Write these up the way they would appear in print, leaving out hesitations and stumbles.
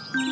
अस्सलाम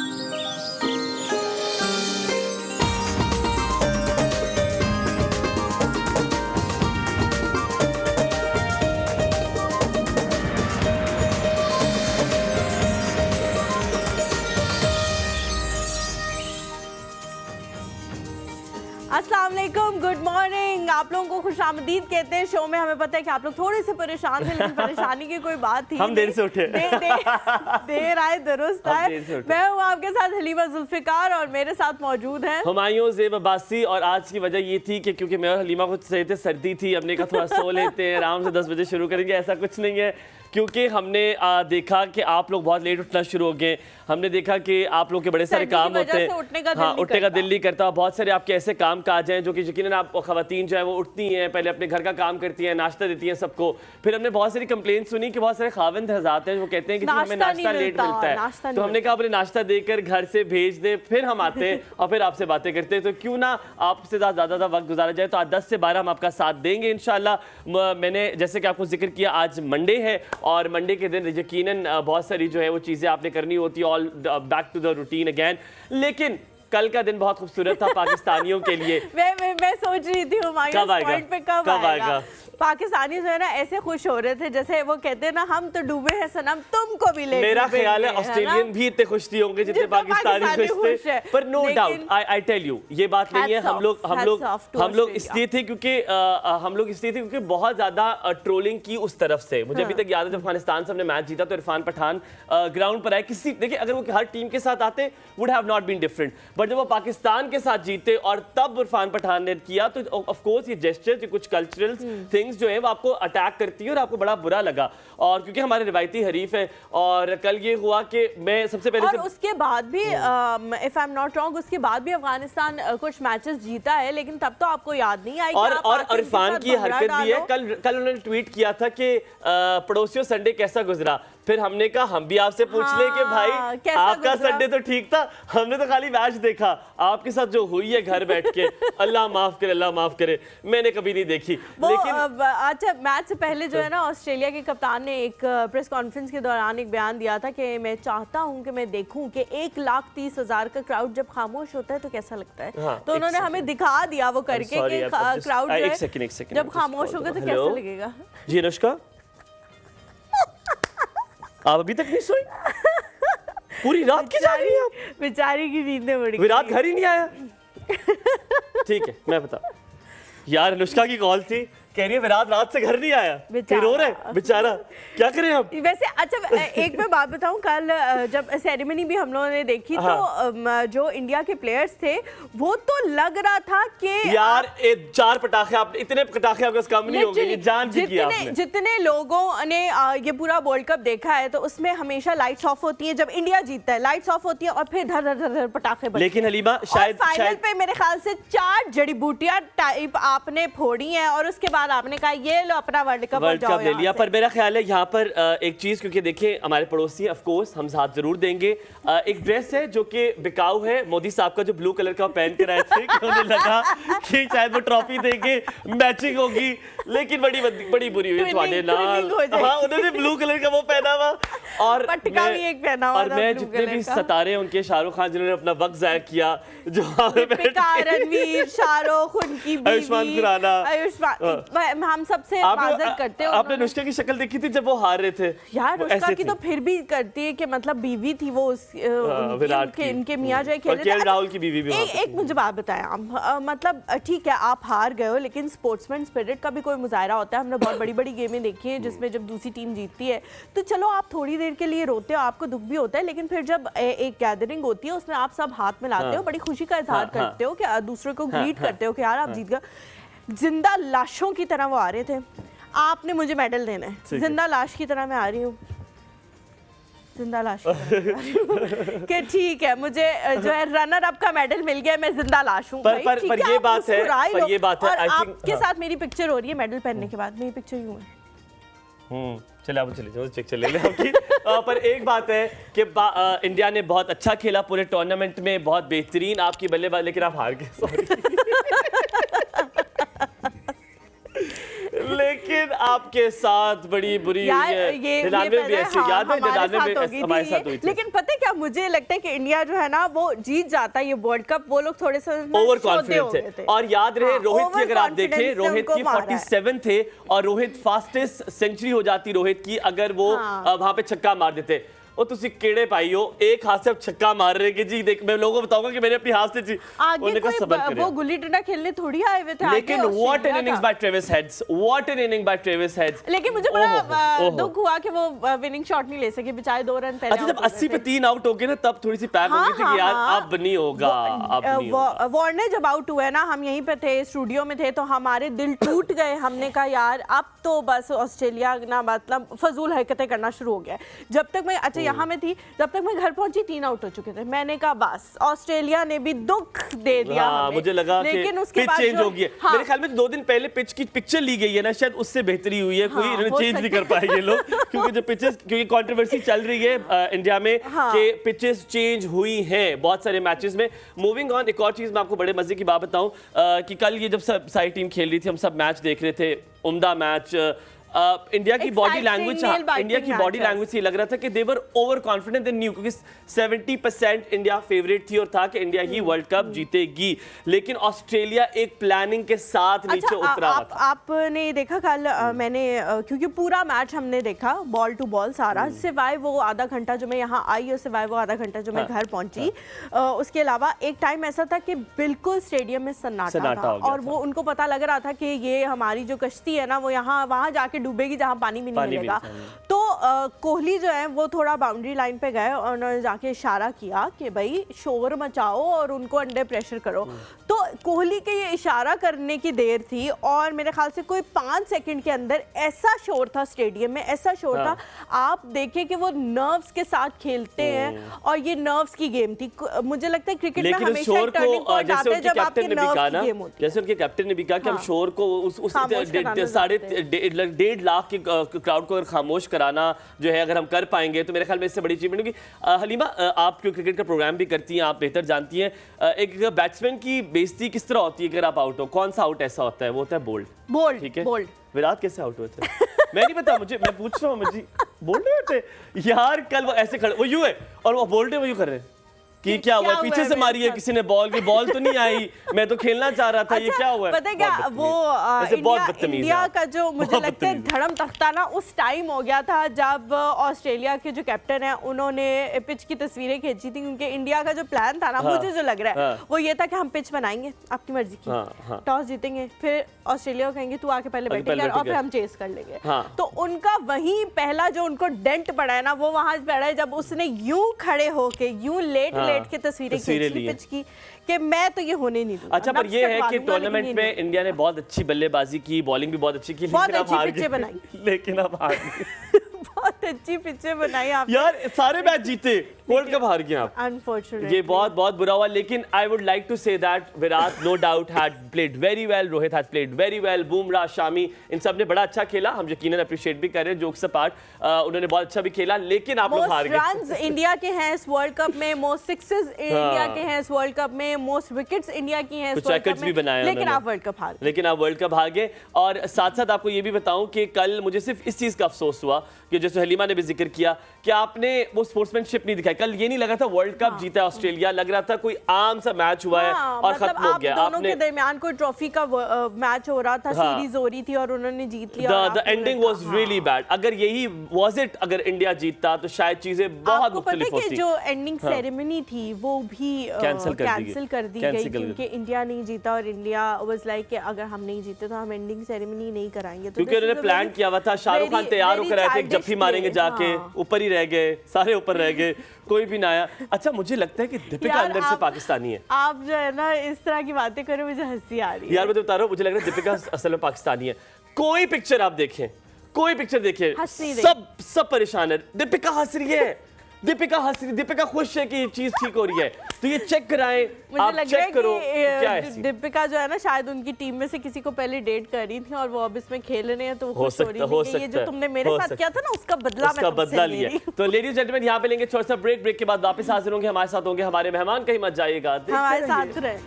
वालेकुम, good morning. आप लोगों को खुशामदीद कहते हैं शो में। हमें पता है कि आप लोग थोड़े से परेशान थे, लेकिन परेशानी की कोई बात थी। हम देर से उठे। देर आए दुरुस्त आए। मैं हूँ आपके साथ हलीमा जुल्फिकार और मेरे साथ मौजूद हैं हुमायूं ज़ेब अब्बासी। और आज की वजह ये थी कि क्योंकि मैं और हलीमा को सही थे, सर्दी थी, हमने कहा थोड़ा सो लेते हैं, आराम से 10 बजे शुरू करेंगे। ऐसा कुछ नहीं है, क्योंकि हमने देखा कि आप लोग बहुत लेट उठना शुरू हो गए। हमने देखा कि आप लोग के बड़े सारे काम होते हैं, उठने का दिल नहीं करता। बहुत सारे आपके ऐसे काम काज हैं जो कि यकीनन आप खवातीन जो है वो उठती हैं, पहले अपने घर का काम करती हैं, नाश्ता देती हैं सबको। फिर हमने बहुत सारी कंप्लेंट सुनी कि बहुत सारे खाविंद हज़रात हैं जो कहते हैं कि हमें नाश्ता लेट मिलता है, तो हमने कहा अपने नाश्ता देकर घर से भेज दे, फिर हम आते हैं और फिर आपसे बातें करते हैं। तो क्यों ना आपसे ज़्यादा वक्त गुजारा जाए। तो आज 10 से 12 हम आपका साथ देंगे इंशाल्लाह। मैंने जैसे कि आपको जिक्र किया, आज मंडे है और मंडे के दिन यकीनन बहुत सारी जो है वो चीज़ें आपने करनी होती है, all back to the routine again. लेकिन कल का दिन बहुत खूबसूरत था पाकिस्तानियों के लिए। मैं सोच रही थी पॉइंट पे कब आएगा। पाकिस्तानी जो है ना ऐसे खुश हो रहे थे जैसे वो कहते हैं ना, हम तो डूबे हैं सनम, तुमको भी ले। मेरा ख्याल है ऑस्ट्रेलियन भी इतने खुश नहीं होंगे जितने पाकिस्तानी खुश थे। पर no doubt, I tell you, ये बात नहीं है। हम लोग इसलिए थे क्योंकि बहुत ज्यादा ट्रोलिंग की उस तरफ से। मुझे अभी तक याद है जब अफगानिस्तान से हमने मैच जीता तो इरफान पठान ग्राउंड पर आए। देखिए, अगर वो हर टीम के साथ आते would have not been different, but जब वो पाकिस्तान के साथ जीते और तब इरफान पठान ने किया तो ऑफ कोर्स ये जेस्चर, कुछ कल्चरल थिंग्स जो है वो आपको अटैक करती है और आपको बड़ा बुरा लगा। और क्योंकि हमारे रिवायती हरीफ है और कल ये हुआ कि मैं सबसे पहले और उसके बाद भी if I am not wrong, उसके बाद भी अफगानिस्तान कुछ मैचेस जीता है, लेकिन तब तो आपको याद नहीं आई। और इरफान की हरकत भी है, कल उन्होंने ट्वीट किया था कि पड़ोसियों संडे कैसा गुजरा। फिर हमने कहा हम भी आपसे पूछ ले कि भाई आपका संडे तो ठीक था, हमने तो खाली मैच देखा, आपके साथ जो हुई है घर बैठ के अल्लाह माफ करे, मैंने कभी नहीं देखी। लेकिन अच्छा, मैच से पहले जो है ना ऑस्ट्रेलिया के कप्तान ने एक प्रेस कॉन्फ्रेंस के दौरान एक बयान दिया था कि मैं चाहता हूं कि मैं देखूं कि 1,30,000 का क्राउड जब खामोश होता है तो कैसा लगता है। हाँ, तो उन्होंने हमें दिखा दिया वो करके कि क्राउड जब खामोश होगा तो कैसा लगेगा। जी अनुष्का, आप अभी तक नहीं सोई? पूरी रात की जा रही है आप? बेचारी की नींदें उड़ गई, रात घर ही नहीं आया। ठीक है, मैं बता यार, अनुष्का की कॉल थी, कह रही है विराट रात से घर नहीं आया, फिर रो रहे बेचारा, क्या करें हम। वैसे अच्छा, एक मैं बात बताऊं, कल जब सेरेमनी भी हम लोगों ने देखी तो जो इंडिया के प्लेयर्स थे वो तो लग रहा था कि यार 4 पटाखे, आप इतने पटाखे आपके कम नहीं होंगे, ये जान की किया आपने। जितने लोगों ने ये पूरा वर्ल्ड कप देखा है तो उसमें हमेशा लाइट्स ऑफ होती है, जब इंडिया जीतता है लाइट्स ऑफ होती है और फिर धर धर धर पटाखे बजते हैं। लेकिन हलीमा शायद फाइनल पे मेरे ख्याल से 4 जड़ी बूटियां टाइप आपने फोड़ी हैं और उसके बाद आपने कहा ये लो अपना वर्ल्ड कप ले लिया। पर मेरा ख्याल है यहाँ पर एक चीज, क्योंकि देखिए हमारे पड़ोसी ऑफ कोर्स हम साथ जरूर देंगे। एक ड्रेस है जो कि बिकाऊ है, मोदी साहब का जो ब्लू कलर का पहन कर आए थे, उन्हें लगा कि शायद वो ट्रॉफी देंगे, मैचिंग होगी, लेकिन बड़ी बुरी हुई तुम्हारे नाल। हाँ, उन्होंने ब्लू कलर का वो पहना हुआ और पटका भी एक पहना हुआ। और मैं जितने भी सितारे उनके, शाहरुख खान जिन्होंने अपना वक्त जाया किया, जो रणवीर, शाहरुख, उनकी बीवी, आयुष्मान खुराना, हम सबसे माजरत करते हैं। आपने अनुष्का की शक्ल देखी थी जब वो हार रहे थे यार, अनुष्का की तो फिर भी करती है कि मतलब बीवी थी वो विराट की, इनके मियां जो खेल राहुल की बीवी भी। एक मुझे बात बताएं आप, मतलब ठीक है आप हार गए हो, लेकिन स्पोर्ट्समैन स्पिरिट का भी कोई मुजाहरा होता है। हमने बहुत बड़ी बड़ी गेमें देखी हैं जिसमें जब दूसरी टीम जीतती है तो चलो आप थोड़ी देर के लिए रोते हो, आपको दुख भी होता है, लेकिन फिर जब एक गैदरिंग होती है उसमें आप सब हाथ मिलाते हो, बड़ी खुशी का इजहार करते हो, कि दूसरे को ग्रीट करते हो कि यार आप जीत गए। जिंदा लाशों की तरह वो आ रहे थे, आपने मुझे मेडल देना है, जिंदा लाश की तरह मैं आ रही हूँ, जिंदा लाश कि ठीक है मुझे जो है रनर अप का मेडल मिल गया, मैं जिंदा लाश हूँ। पर ये बात है, और आपके साथ मेरी पिक्चर हो रही है मेडल पहनने के बाद, मेरी पिक्चर यूं है। चले आप चले जाओ, पिक्चर ले ले आपकी। पर एक बात है कि इंडिया ने बहुत अच्छा खेला पूरे टूर्नामेंट में, बहुत बेहतरीन आपकी बल्लेबाज, लेकिन आप हार गए, सॉरी। लेकिन आपके साथ बड़ी बुरी हुई है। 99 भी ऐसे याद है, 99 में हमारे साथ हुई थी। लेकिन पता है क्या, मुझे लगता है कि इंडिया जो है ना वो जीत जाता है ये वर्ल्ड कप। वो लोग थोड़े से ओवर कॉन्फिडेंट थे। और याद रहे रोहित की, अगर आप देखें रोहित की 47 थे और रोहित फास्टेस्ट सेंचुरी हो जाती रोहित की अगर वो वहां पे छक्का मार देते। ਉਹ ਤੁਸੀਂ ਕਿਹੜੇ ਪਾਈ ਹੋ एक हाथ से अब छक्का मार रहे कि जी देख मैं लोगों को बताऊंगा कि मैंने अपनी हाथ से जी आगे कोई वो गुल्ली डंडा खेलने थोड़ी आए हुए थे। लेकिन what an innings by Travis Heads, what an inning by Travis Heads. लेकिन मुझे बड़ा दुख हुआ कि वो विनिंग शॉट नहीं ले सके बेचारे, 2 रन पहले। अच्छा जब 80 पे 3 आउट हो गए ना तब थोड़ी सी पैक हो गई थी कि यार अब नहीं होगा, अब नहीं होगा। वार्नर जब आउट हुआ ना, हम यहीं पे थे स्टूडियो में थे तो हमारे दिल टूट गए। हमने कहा यार अब तो बस ऑस्ट्रेलिया ना मतलब फजूल हरकतें करना शुरू हो गया। जब तक मैं अच्छा यहाँ में थी जब तक मैं घर पहुंची 3 आउट हो चुके थे। मैंने कहा बस ऑस्ट्रेलिया ने भी दुख दे दिया हमें। मुझे लगा लेकिन उसके पिच बाद चेंज हो गई है। मेरे ख्याल में 2 दिन पहले पिच की पिक्चर ली गई है ना, शायद उससे बेहतरी हुई है। कोई इन्होंने चेंज नहीं कर पाए ये लोग क्योंकि जो पिचेस, क्योंकि कंट्रोवर्सी चल रही है इंडिया में कि पिचेस चेंज हुई हैं बहुत सारे मैचेस में। मूविंग ऑन, एक और चीज मैं आपको बड़े मजे की बात बताऊं कि कल ये जब सब सारी टीम खेल रही थी, हम सब मैच देख रहे थे, उम्दा मैच। इंडिया की बॉडी लैंग्वेज, इंडिया की बॉडी लैंग्वेज से लग रहा था कि they were over confident in new, क्योंकि 70% इंडिया फेवरेट थी और था कि इंडिया ही वर्ल्ड कप जीतेगी। लेकिन ऑस्ट्रेलिया एक प्लानिंग के साथ नीचे उतरा हुआ था। आपने देखा कल मैंने क्योंकि पूरा मैच हमने देखा बॉल टू बॉल सारा, सिवाय वो आधा घंटा जो मैं यहाँ आई और सिवाय वो आधा घंटा जो मैं घर पहुंची। उसके अलावा एक टाइम ऐसा था कि बिल्कुल स्टेडियम में सन्नाटा था और वो उनको पता लग रहा था कि ये हमारी जो कश्ती है ना वो यहाँ वहां जाके डूबेगी जहां पानी भी नहीं मिलेगा। तो कोहली जो है वो थोड़ा बाउंड्री लाइन पे गए और उन्होंने जाके इशारा किया कि भाई शोर मचाओ और उनको अंडर प्रेशर करो। तो कोहली के ये इशारा करने की देर थी और मेरे ख्याल से कोई 5 सेकंड के अंदर ऐसा शोर था स्टेडियम में, ऐसा शोर था। आप देखें कि वो नर्व्स के साथ खेलते हैं और ये नर्व्स की गेम थी। मुझे लगता है क्रिकेट में हमेशा एक टर्निंग पॉइंट आता है जब आपके नर्व्स की गेम होती है। जैसे उनके कैप्टन ने भी कहा कि हम शोर को उस 1.5 लाख की क्राउड को अगर खामोश कराना जो है अगर हम कर पाएंगे तो मेरे ख्याल में इससे बड़ी अचीवमेंट होगी। हलीमा, आप क्यों क्रिकेट का प्रोग्राम भी करती हैं, आप बेहतर जानती हैं, एक बैट्समैन की बेइज्जती किस तरह होती है अगर आप आउट हो? कौन सा आउट ऐसा होता है? वो होता है बोल्ड, ठीक है। विराट कैसे आउट हुए थे? मैं नहीं पता, मुझे, मैं पूछ रहा हूँ। मुझे बोल्ड नहीं होते यार, कल वो ऐसे खड़े, वो यूं है और वो बोल्ड है, वो यूं कर रहे हैं कि क्या हुआ, पीछे से मारी है किसी ने बॉल, की बॉल तो नहीं आई, मैं तो खेलना चाह रहा था। ये क्या हुआ? पता है क्या, वो इंडिया का जो मुझे लगता है धर्म तख्ता ना उस टाइम हो गया था जब ऑस्ट्रेलिया के जो कैप्टन है उन्होंने पिच की तस्वीरें खींची थी, क्योंकि इंडिया का जो प्लान था ना, मुझे जो लग रहा है वो ये था कि हम पिच बनाएंगे आपकी मर्जी की, टॉस जीतेंगे, फिर ऑस्ट्रेलिया को कहेंगे तू आके पहले बैटिंग कर और फिर हम चेस कर लेंगे। तो उनका वही पहला जो उनको डेंट पड़ा है ना वो वहां पड़ा है जब उसने यूं खड़े होके यूं लेट की तस्वीरें खींची पिच की कि मैं तो ये होने नहीं दूंगा। अच्छा, पर ये है कि टूर्नामेंट में इंडिया ने बहुत अच्छी बल्लेबाजी की, बॉलिंग भी बहुत अच्छी की, लेकिन अब हार गए। लेकिन अब हार गए। बहुत अच्छी पिचें बनाई आप यार, सारे मैच जीते, वर्ल्ड कप हार गए आप। अनफॉर्चुनेटली ये बहुत बुरा हुआ। लेकिन I would like to say that Virat no doubt had played very well, Rohit has played very well, Bumrah, Shami, इन सब ने बड़ा अच्छा खेला। हम यकीनन अप्रिशिएट भी कर रहे हैं, जोक्स अपार्ट, उन्होंने बहुत अच्छा भी खेला। लेकिन आप लोग हार गए। रन्स इंडिया के हैं इस वर्ल्ड कप में, मोस्ट सिक्सेस इंडिया के हैं इस वर्ल्ड कप में, मोस्ट विकेट्स इंडिया की हैं इस वर्ल्ड कप में, लेकिन आप वर्ल्ड कप हार गए। लेकिन आप वर्ल्ड कप हार गए। और साथ साथ आपको ये भी बताऊं कि कल मुझे सिर्फ इस चीज का अफसोस हुआ कि जैसे हलीमा ने भी जिक्र किया कि आपने वो स्पोर्ट्समैनशिप नहीं दिखाई। कल ये नहीं लगा था वर्ल्ड कप जीता है ऑस्ट्रेलिया, लग रहा था कोई आम सा मैच हुआ है और खत्म हो गया। दोनों के दरमियान कोई ट्रॉफी का मैच हो रहा था, सीरीज हो रही थी और उन्होंने जीत लिया। The ending was really bad. अगर यही वाज इट, अगर इंडिया जीतता तो शायद चीजें बहुत मुख्तलिफ होती। कि जो एंडिंग सेरेमनी थी वो भी कैंसिल कर दी गई क्योंकि इंडिया नहीं जीता और इंडिया वाज लाइक कि अगर हम नहीं जीते तो हम एंडिंग सेरेमनी नहीं कराएंगे। क्योंकि उन्होंने प्लान किया हुआ था, शाहरुख खान तैयार होकर आए थे, जफ्फी मारेंगे जाके, ऊपर ही रह गए, सारे ऊपर रह गए, कोई भी ना आया। अच्छा, मुझे लगता है कि दीपिका अंदर से पाकिस्तानी है। आप जो है ना इस तरह की बातें करो, मुझे हंसी आ रही है। यार मैं तो बता रहा हूँ, मुझे लग रहा है दीपिका असल में पाकिस्तानी है। कोई पिक्चर आप देखें, कोई पिक्चर देखिए, सब परेशान है। दीपिका हंस रही है, दीपिका हंस रही, दीपिका खुश है कि ये चीज ठीक हो रही है, तो ये चेक कराएं, आप चेक करो क्या है। दीपिका जो है ना शायद उनकी टीम में से किसी को पहले डेट कर रही थी और वो अब इसमें खेल रहे हैं, तो वो खुश हो रही है। ये जो तुमने मेरे साथ किया था ना उसका बदला लिया। तो लेडीज जेंटलमैन, यहाँ पे लेंगे छोटा सा ब्रेक के बाद वापस हाजिर होंगे। हमारे साथ होंगे हमारे मेहमान, कहीं मत जाइएगा, हमारे साथ रहे।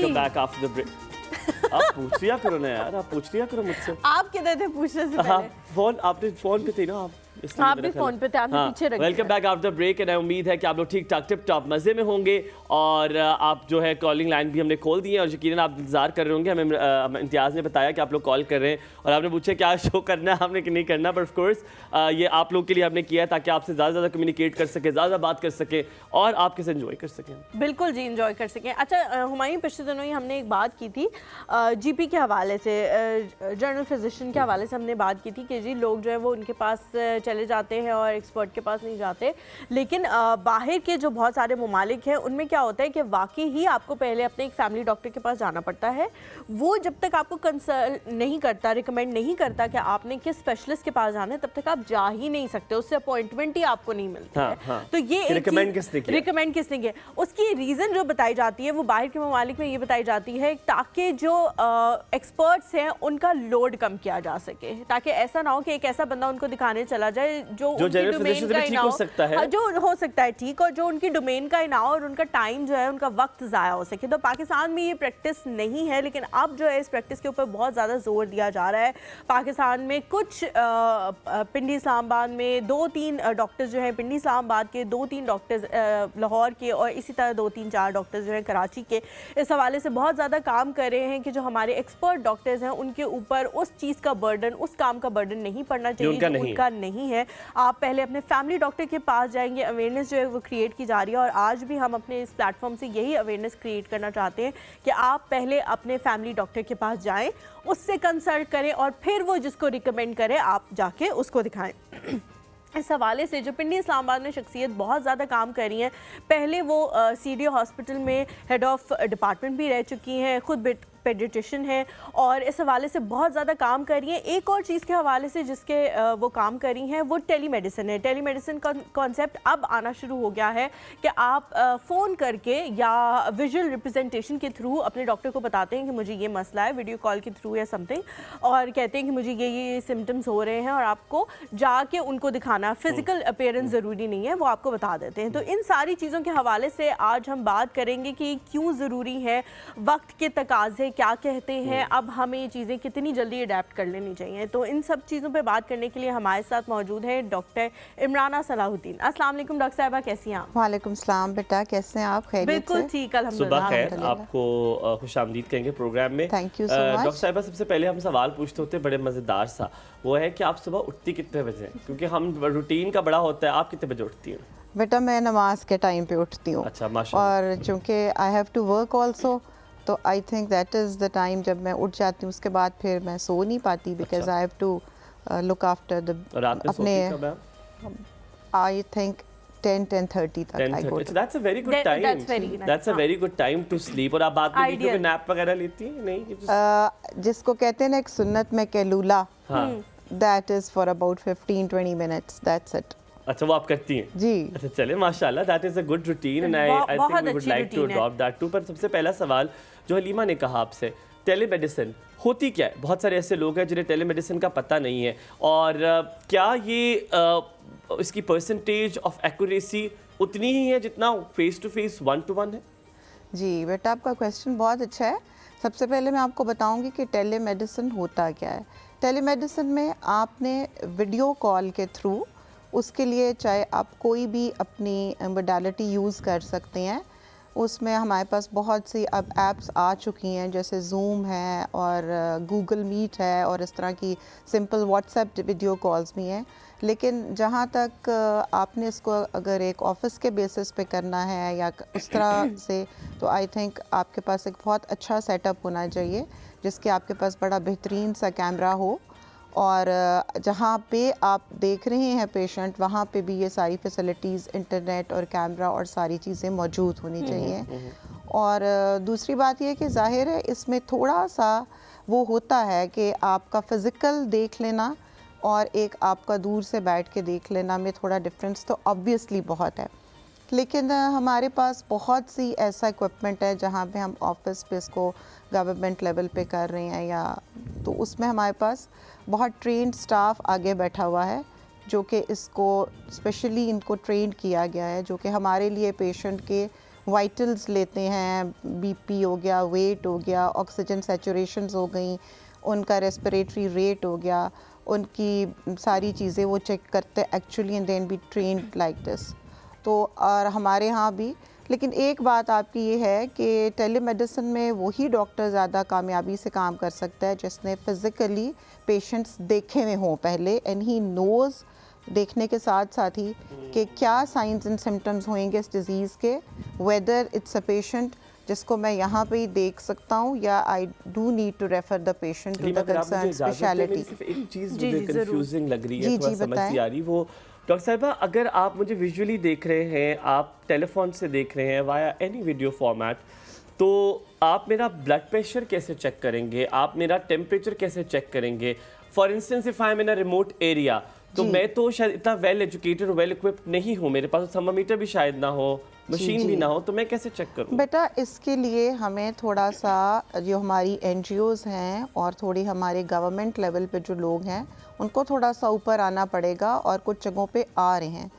Welcome back after the break. आप पूछ लिया करो ना यार, आप पूछ लिया करो मुझसे। आप किधर थे पूछने से हाँ, पहले? आपने फोन पे थे ना आप, इसलिए आप मेरा भी ख्याल फोन पे थे, आपने पीछे रख welcome back after the break and उम्मीद है कि आप लोग ठीक ठाक टिप टॉप मजे में होंगे और आप जो है कॉलिंग लाइन भी हमने खोल दी है और यकीनन आप इंतजार कर रहे होंगे। हमें इम्तियाज़ ने बताया कि आप लोग कॉल कर रहे हैं और आपने पूछा क्या शो करना है, हमने कि नहीं करना, बट ऑफ कोर्स ये आप लोग के लिए हमने किया है ताकि आपसे ज़्यादा ज़्यादा कम्युनिकेट कर सके, ज़्यादा बात कर सके और आपके साथ एंजॉय कर सकें। बिल्कुल जी, इंजॉय कर सकें। अच्छा हुमायूं, पिछले दिनों ही हमने एक बात की थी जीपी के हवाले से, जर्नल फिजिशियन के हवाले से हमने बात की थी कि जी लोग जो है वो उनके पास चले जाते हैं और एक्सपर्ट के पास नहीं जाते, लेकिन बाहर के जो बहुत सारे ममालिक हैं उनमें क्या होता है कि वाकई ही आपको पहले अपने एक फैमिली डॉक्टर के पास जाना पड़ता है। वो जब तक आपको कंसल्ट नहीं करता, रिकमेंड नहीं करता कि आपने किस स्पेशलिस्ट के पास जाना है, तब तक आप जा ही नहीं सकते, उससे अपॉइंटमेंट ही आपको नहीं मिलती है। तो ये रिकमेंड किसने किया उसकी रीज़न जो बताई जाती है वो बाहर के ममालिक में ये बताई जाती है ताकि जो एक्सपर्ट्स हैं उनका लोड कम किया जा सके, ताकि ऐसा ना हो कि एक ऐसा बंदा उनको दिखाने चला जाए जो उनकी डोमेन का ही ना हो सकता है, जो हो सकता है ठीक, और जो उनकी डोमेन का ही ना हो और उनका टाइम जो है, उनका वक्त ज़ाया हो सके। तो पाकिस्तान में ये प्रैक्टिस नहीं है, लेकिन अब जो है इस प्रैक्टिस के ऊपर बहुत ज़्यादा जोर दिया जा रहा है। पाकिस्तान में कुछ पिंडी इस्लामाबाद में 2-3 डॉक्टर्स जो हैं, पिंडी इस्लामाबाद के 2-3 डॉक्टर्स, लाहौर के, और इसी तरह 2-3-4 डॉक्टर्स जो हैं कराची के, इस हवाले से बहुत ज़्यादा काम कर रहे हैं कि जो हमारे एक्सपर्ट डॉक्टर्स हैं उनके ऊपर उस चीज़ का बर्डन, उस काम का बर्डन नहीं पड़ना चाहिए जो उनका नहीं है। आप पहले अपने फैमिली डॉक्टर के पास जाएंगे, अवेयरनेस जो है वो क्रिएट की जा रही है और आज भी हम अपने इस प्लेटफॉर्म से यही अवेयरनेस क्रिएट करना चाहते हैं कि आप पहले अपने फैमिली डॉक्टर के पास जाएं, उससे कंसल्ट करें और फिर वो जिसको रिकमेंड करे आप जाके उसको दिखाएं। इस हवाले से जो पिंडी इस्लामाबाद में शख्सियत बहुत ज़्यादा काम कर रही हैं, पहले वो CDO हॉस्पिटल में हेड ऑफ़ डिपार्टमेंट भी रह चुकी हैं, खुद पेडिट्रिशियन है और इस हवाले से बहुत ज़्यादा काम कर रही हैं। एक और चीज़ के हवाले से जिसके वो काम कर रही हैं वो टेलीमेडिसिन है। टेलीमेडिसिन का कॉन्सेप्ट अब आना शुरू हो गया है कि आप फ़ोन करके या विजुअल रिप्रेजेंटेशन के थ्रू अपने डॉक्टर को बताते हैं कि मुझे ये मसला है, वीडियो कॉल के थ्रू या समथिंग, और कहते हैं कि मुझे ये सिम्टम्स हो रहे हैं और आपको जाके उनको दिखाना, फिजिकल अपीयरेंस ज़रूरी नहीं है, वो आपको बता देते हैं। तो इन सारी चीज़ों के हवाले से आज हम बात करेंगे कि क्यों ज़रूरी है, वक्त के तकाज़े क्या कहते हैं, अब हमें ये चीज़ें कितनी जल्दी अडेप्ट कर लेनी चाहिए। तो इन सब चीज़ों पे बात करने के लिए हमारे साथ मौजूद है डॉक्टर इमराना सलाहुद्दीन। अस्सलाम वालेकुम डॉक्टर साहिबा, कैसी हैं आप? वालेकुम सलाम बेटा, कैसे हैं आप? खैरियत से? बिल्कुल ठीक, अल्हम्दुलिल्लाह। सुबह खैर, आपको खुशामदीद कहेंगे प्रोग्राम में। Thank you so much. Doctor साहिबा, सबसे पहले हम सवाल पूछते होते हैं बड़े मज़ेदार सा, वो है कि आप सुबह उठती कितने बजे हैं? क्योंकि हम रूटीन का बड़ा होता है, आप कितने बजे उठती हैं? बेटा मैं नमाज के टाइम पे उठती हूँ। अच्छा, माशाल्लाह। और चूँकि I have to work also, तो I think that is the time जब मैं उठ जाती हूँ। उसके बाद फिर मैं सो नहीं पाती because I have to look after the अपने, आई थिंक 10-10:30 तक I go to. That's a very good time. That's a very good time to sleep. और आप बाद में वीडियो में नैप वगैरह लेती हैं? नहीं, जिसको कहते हैं ना एक सुन्नत में कैलूला, that is for about 15-20 minutes, that's it. अच्छा, वो आप करती हैं जी? अच्छा, चले माशाल्लाह, that is a good routine and I think we would like to adopt that too. पर सबसे पहला सवाल जो हलीमा ने कहा आपसे, टेलीमेडिसिन होती क्या है? बहुत सारे ऐसे लोग हैं जिन्हें टेलीमेडिसिन का पता नहीं है, और क्या ये इसकी परसेंटेज ऑफ एक्यूरेसी उतनी ही है जितना फेस टू फेस 1-to-1 है? जी बेटा, आपका क्वेश्चन बहुत अच्छा है। सबसे पहले मैं आपको बताऊंगी कि टेलीमेडिसिन होता क्या है। टेलीमेडिसिन में आपने वीडियो कॉल के थ्रू, उसके लिए चाहे आप कोई भी अपनी मोडालिटी यूज़ कर सकते हैं। उसमें हमारे पास बहुत सी अब ऐप्स आ चुकी हैं, जैसे जूम है और गूगल मीट है और इस तरह की सिंपल व्हाट्सएप वीडियो कॉल्स भी हैं। लेकिन जहाँ तक आपने इसको अगर एक ऑफिस के बेसिस पे करना है या उस तरह से, तो आई थिंक आपके पास एक बहुत अच्छा सेटअप होना चाहिए जिसके आपके पास बड़ा बेहतरीन सा कैमरा हो, और जहाँ पे आप देख रहे हैं पेशेंट, वहाँ पे भी ये सारी फैसिलिटीज़, इंटरनेट और कैमरा और सारी चीज़ें मौजूद होनी चाहिए। और दूसरी बात ये कि ज़ाहिर है इसमें थोड़ा सा वो होता है कि आपका फ़िज़िकल देख लेना और एक आपका दूर से बैठ के देख लेना में थोड़ा डिफरेंस तो ऑब्वियसली बहुत है। लेकिन हमारे पास बहुत सी ऐसा इक्विपमेंट है जहाँ पे हम ऑफिस पे इसको गवर्नमेंट लेवल पे कर रहे हैं, या तो उसमें हमारे पास बहुत ट्रेंड स्टाफ आगे बैठा हुआ है जो कि इसको स्पेशली इनको ट्रेंड किया गया है, जो कि हमारे लिए पेशेंट के वाइटल्स लेते हैं, बीपी हो गया, वेट हो गया, ऑक्सीजन सैचुरेशंस हो गई, उनका रेस्पिरेटरी रेट हो गया, उनकी सारी चीज़ें वो चेक करते actually and then be trained like this. तो और हमारे यहाँ भी, लेकिन एक बात आपकी ये है कि टेलीमेडिसिन में वही डॉक्टर ज़्यादा कामयाबी से काम कर सकता है जिसने फिज़िकली पेशेंट्स देखे हुए हों पहले, एंड ही नोज़, देखने के साथ साथ ही कि क्या साइंस एंड सिम्टम्स होंगे इस डिज़ीज़ के, वेदर इट्स अ पेशेंट जिसको मैं यहाँ पे ही देख सकता हूँ या I do need to refer the patient to the concern speciality. एक चीज़ जी, मुझे जी, जरूर। कंफ्यूजिंग लग रही है, जी, थोड़ा जी, समझ बताएं। नहीं आ रही वो। डॉक्टर साहिबा, अगर आप मुझे विजुअली देख रहे हैं, आप टेलीफोन से देख रहे हैं वाया एनी वीडियो फॉर्मेट, तो आप मेरा ब्लड प्रेशर कैसे चेक करेंगे, आप मेरा टेम्परेचर कैसे चेक करेंगे? For instance if I am in a remote area, तो मैं तो शायद इतना वेल एजुकेटेड और वेल इक्विप्ड नहीं हूँ, मेरे पास थर्मामीटर भी शायद ना हो, मशीन भी ना हो, तो मैं कैसे चेक करूँ? बेटा इसके लिए हमें थोड़ा सा जो हमारी एनजीओज़ हैं और थोड़ी हमारे गवर्नमेंट लेवल पे जो लोग हैं उनको थोड़ा सा ऊपर आना पड़ेगा, और कुछ जगहों पे आ रहे हैं।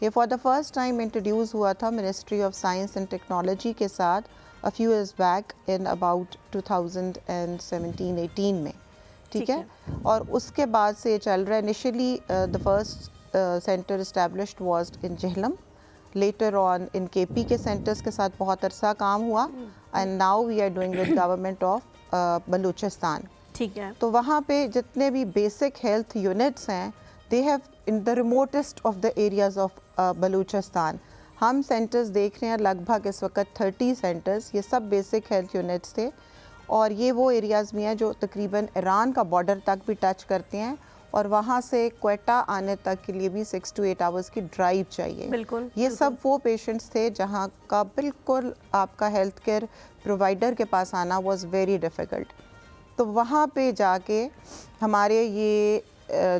ये for the first time introduce हुआ था ministry of science and technology के साथ a few years back in about 2017-18 में, ठीक है। और उसके बाद से ये चल रहा है। Initially the first centre established was in Jhelum, later on in KP के सेंटर्स के साथ बहुत अरसा काम हुआ, and now we are doing with government of Balochistan. ठीक है। तो वहाँ पे जितने भी बेसिक हेल्थ यूनिट्स हैं, they have in the remotest of the areas of Balochistan. हम सेंटर्स देख रहे हैं लगभग इस वक्त 30 सेंटर्स, ये सब बेसिक हेल्थ यूनिट्स थे, और ये वो एरियाज़ में हैं जो तकरीबन ईरान का बॉर्डर तक भी टच करते हैं, और वहाँ से क्वेटा आने तक के लिए भी 6 to 8 आवर्स की ड्राइव चाहिए। बिल्कुल, ये सब वो पेशेंट्स थे जहाँ का बिल्कुल आपका हेल्थ केयर प्रोवाइडर के पास आना वाज वेरी डिफ़िकल्ट। तो वहाँ पे जाके हमारे ये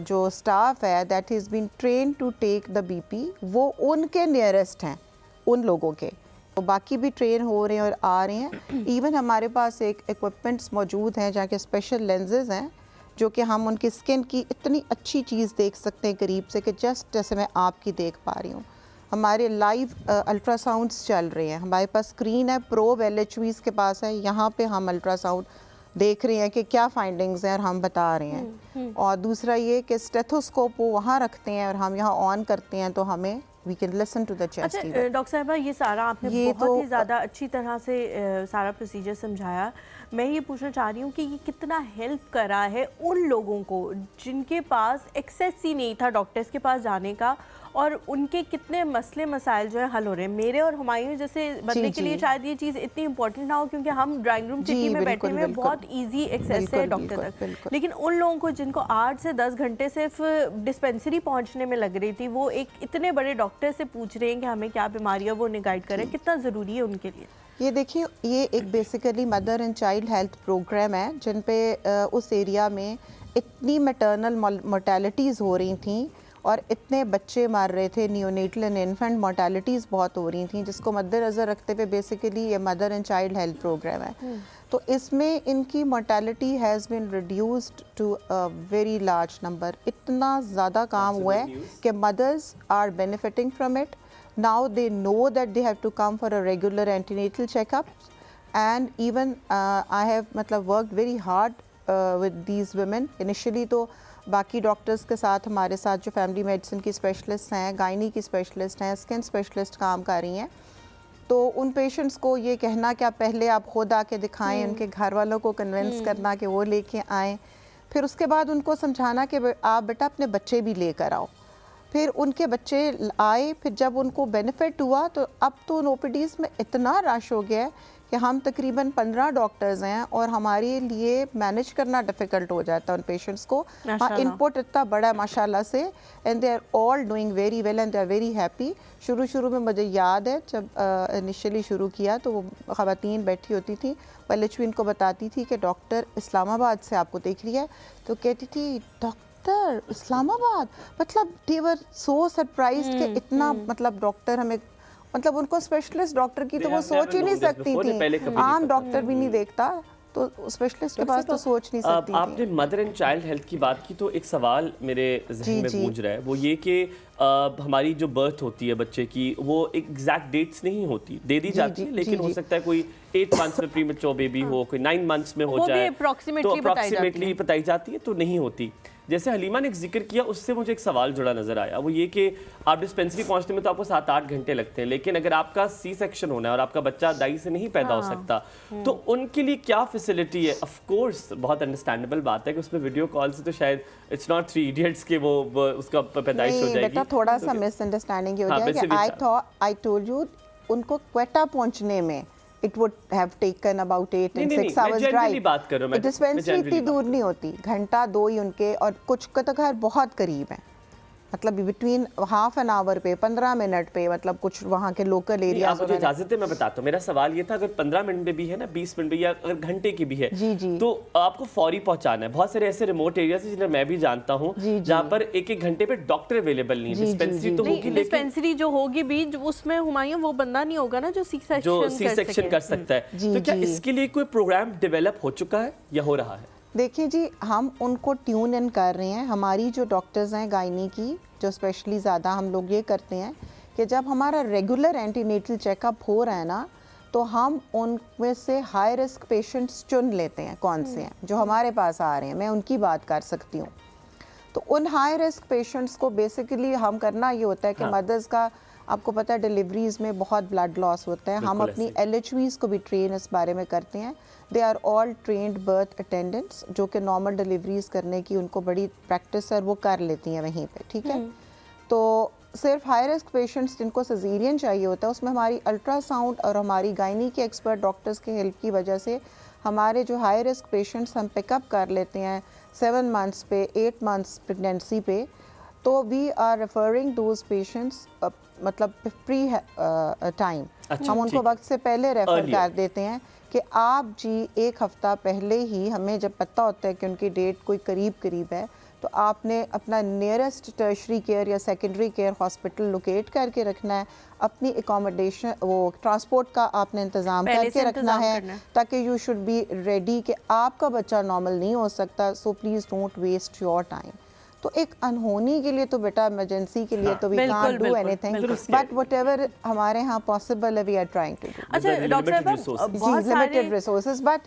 जो स्टाफ है that is been train to take the BP, वो उनके नियरेस्ट हैं उन लोगों के, तो बाकी भी ट्रेन हो रहे हैं और आ रहे हैं। इवन हमारे पास एक इक्विपमेंट्स मौजूद हैं जहाँ के स्पेशल लेंसेज हैं जो कि हम उनकी स्किन की इतनी अच्छी चीज़ देख सकते हैं करीब से कि जस्ट जैसे मैं आपकी देख पा रही हूँ। हमारे लाइव अल्ट्रासाउंड्स चल रहे हैं, हमारे पास स्क्रीन है, प्रोब LHVs के पास है, यहाँ पे हम अल्ट्रासाउंड देख रहे हैं कि क्या फाइंडिंग्स हैं और हम बता रहे हैं। और दूसरा ये कि स्टेथोस्कोप वो वहाँ रखते हैं और हम यहाँ ऑन करते हैं, तो हमें we can listen to the chest. अच्छा डॉक्टर साहिबा, ये सारा आपने ये बहुत तो ही ज़्यादा अच्छी तरह से सारा प्रोसीजर समझाया। मैं ये पूछना चाह रही हूँ कि ये कितना हेल्प करा है उन लोगों को जिनके पास एक्सेस ही नहीं था डॉक्टर्स के पास जाने का, और उनके कितने मसले मसाइल जो है हल हो रहे हैं। मेरे और हुमायूं जैसे बंदे के लिए शायद ये चीज़ इतनी इंपॉर्टेंट ना हो, क्योंकि हम ड्राइंग रूम सिटी में बैठे हुए बहुत इजी एक्सेस है डॉक्टर तक, लेकिन उन लोगों को जिनको 8 से 10 घंटे सिर्फ डिस्पेंसरी पहुंचने में लग रही थी, वो एक इतने बड़े डॉक्टर से पूछ रहे हैं कि हमें क्या बीमारी है, वो उन्हें गाइड करें, कितना ज़रूरी है उनके लिए। ये देखिए, ये एक basically mother and child health programme है जिन पे उस एरिया में इतनी मैटरनल मोर्टेलिटीज़ हो रही थी और इतने बच्चे मर रहे थे, नियोनेटल एंड इन्फेंट मोर्टेलिटीज़ बहुत हो रही थी, जिसको मद्देनज़र रखते हुए बेसिकली ये mother and child health programme है। तो इसमें इनकी mortality has been reduced to a very large number. इतना ज़्यादा काम हुआ है कि mothers are benefiting from it. Now they know that they have to come for a regular antenatal checkup, and even I have मतलब worked very hard with these women. Initially तो बाकी doctors के साथ, हमारे साथ जो फैमिली मेडिसिन की specialist हैं, गायनी की स्पेशलिस्ट हैं, स्किन स्पेशलिस्ट काम कर रही हैं, तो उन पेशेंट्स को ये कहना कि आप पहले आप खुद आके दिखाएं, उनके घर वालों को कन्विंस करना कि वो लेके आएँ, फिर उसके बाद उनको समझाना कि आप बेटा अपने बच्चे भी लेकर आओ। फिर उनके बच्चे आए, फिर जब उनको बेनिफिट हुआ तो अब तो ओपीडीज़ में इतना रश हो गया है कि हम तकरीबन 15 डॉक्टर्स हैं और हमारे लिए मैनेज करना डिफ़िकल्ट हो जाता है उन पेशेंट्स को। हाँ, इनपुट इतना बड़ा है माशाल्लाह से, and they are all doing very well and they are very happy. शुरू में मुझे याद है जब इनिशियली शुरू किया तो वो ख़वातीन बैठी होती थी, LHV इनको बताती थी कि डॉक्टर इस्लामाबाद से आपको देख रही है, तो कहती थी डॉक्टर इस्लामाबाद, मतलब दे वर सो सरप्राइज्ड कि इतना मतलब डॉक्टर हमें, मतलब उनको स्पेशलिस्ट डॉक्टर की तो वो सोच ही नहीं सकती थी, आम डॉक्टर भी नहीं देखता। तो स्पेशलिस्ट के पास तो सोच नहीं सकती थी। आपने मदर एंड चाइल्ड हेल्थ की बात की तो एक सवाल मेरे जहन में गूंज रहा है, वो ये कि हमारी जो बर्थ होती है बच्चे की वो एग्जैक्ट डेट्स नहीं होती, दे दी जाती है, लेकिन हो सकता है कोई 8 मंथ्स में प्रीमेच्योर बेबी हो, कोई 9 मंथ्स में हो जाए, तो अप्रॉक्सीमेटली बताई जाती है, तो नहीं होती। जैसे हलीमा ने एक जिक्र किया, उससे मुझे एक सवाल जुड़ा नजर आया, वो ये कि आप डिस्पेंसरी पहुंचने में तो आपको 7-8 घंटे लगते हैं, लेकिन अगर आपका सी सेक्शन होना है और आपका बच्चा दाई से नहीं पैदा हो सकता, तो उनके लिए क्या फैसिलिटी है? ऑफ कोर्स बहुत अंडरस्टैंडेबल बात है कि उसमें वीडियो कॉल से तो शायद इट्स नॉट 3 इडियट्स के वो उसका पैदाइश हो जाएगी। बेटा थोड़ा सा मिसअंडरस्टैंडिंग हो जाएगा। आई टोल्ड यू उनको क्वेटा पहुंचने में it would have taken about 8 and 6 hours drive। बात कर रहा हूं मैं, डिस्पेंसरी इतनी दूर नहीं होती, घंटा 2 ही उनके, और कुछ का तो घर बहुत करीब है, मतलब बिटवीन हाफ एन आवर पे 15 मिनट पे, मतलब कुछ वहाँ के लोकल एरिया। मुझे इजाजत है, मैं बताता हूँ। मेरा सवाल ये था, अगर 15 मिनट में भी है ना, 20 मिनट में, या अगर घंटे की भी है, जी तो आपको फौरी पहुंचाना है। बहुत सारे ऐसे रिमोट एरियाज जिन्हें मैं भी जानता हूँ जहाँ पर एक घंटे पे डॉक्टर अवेलेबल नहीं है। डिस्पेंसरी तो होगी, डिस्पेंसरी जो होगी भी उसमें हुमायूं वो बंदा नहीं होगा ना जो सी सेक्शन कर सकता है। तो क्या इसके लिए कोई प्रोग्राम डेवलप हो चुका है या हो रहा है? देखिए जी, हम उनको ट्यून इन कर रहे हैं। हमारी जो डॉक्टर्स हैं गायनी की, जो स्पेशली ज़्यादा हम लोग ये करते हैं कि जब हमारा रेगुलर एंटीनेटल चेकअप हो रहा है ना, तो हम उनमें से हाई रिस्क पेशेंट्स चुन लेते हैं कौन से हैं जो हमारे पास आ रहे हैं। मैं उनकी बात कर सकती हूँ। तो उन हाई रिस्क पेशेंट्स को बेसिकली हम करना ये होता है कि मदर्स का, आपको पता है डिलीवरीज में बहुत ब्लड लॉस होता है, हम अपनी LHVs को भी ट्रेन इस बारे में करते हैं। They are all trained birth attendants, जो कि नॉर्मल डिलीवरीज करने की उनको बड़ी प्रैक्टिस है, वो कर लेती हैं वहीं पे, ठीक है। तो सिर्फ हाई रिस्क पेशेंट्स जिनको सिजेरियन चाहिए होता है, उसमें हमारी अल्ट्रासाउंड और हमारी गायनी के एक्सपर्ट डॉक्टर्स के हेल्प की वजह से हमारे जो हाई रिस्क पेशेंट्स हम पिकअप कर लेते हैं 7 मंथ्स पे, 8 मंथ्स प्रेगनेंसी पे, तो we are referring those patients मतलब प्री टाइम। हम उनको वक्त से पहले रेफर कर देते हैं कि आप जी 1 हफ्ता पहले ही, हमें जब पता होता है कि उनकी डेट कोई करीब है, तो आपने अपना नियरेस्ट टर्शरी केयर या सेकेंडरी केयर हॉस्पिटल लोकेट करके रखना है। अपनी एकोमोडेशन, वो ट्रांसपोर्ट का आपने इंतज़ाम करके रखना है, ताकि यू शुड बी रेडी कि आपका बच्चा नॉर्मल नहीं हो सकता। So please don't waste your time. तो एक अनहोनी के लिए तो बेटा, इमरजेंसी के लिए तो we can't do anything, but whatever हमारे यहाँ पॉसिबल है we are trying to do. अच्छा डॉक्टर साहब, बहुत limited resources, but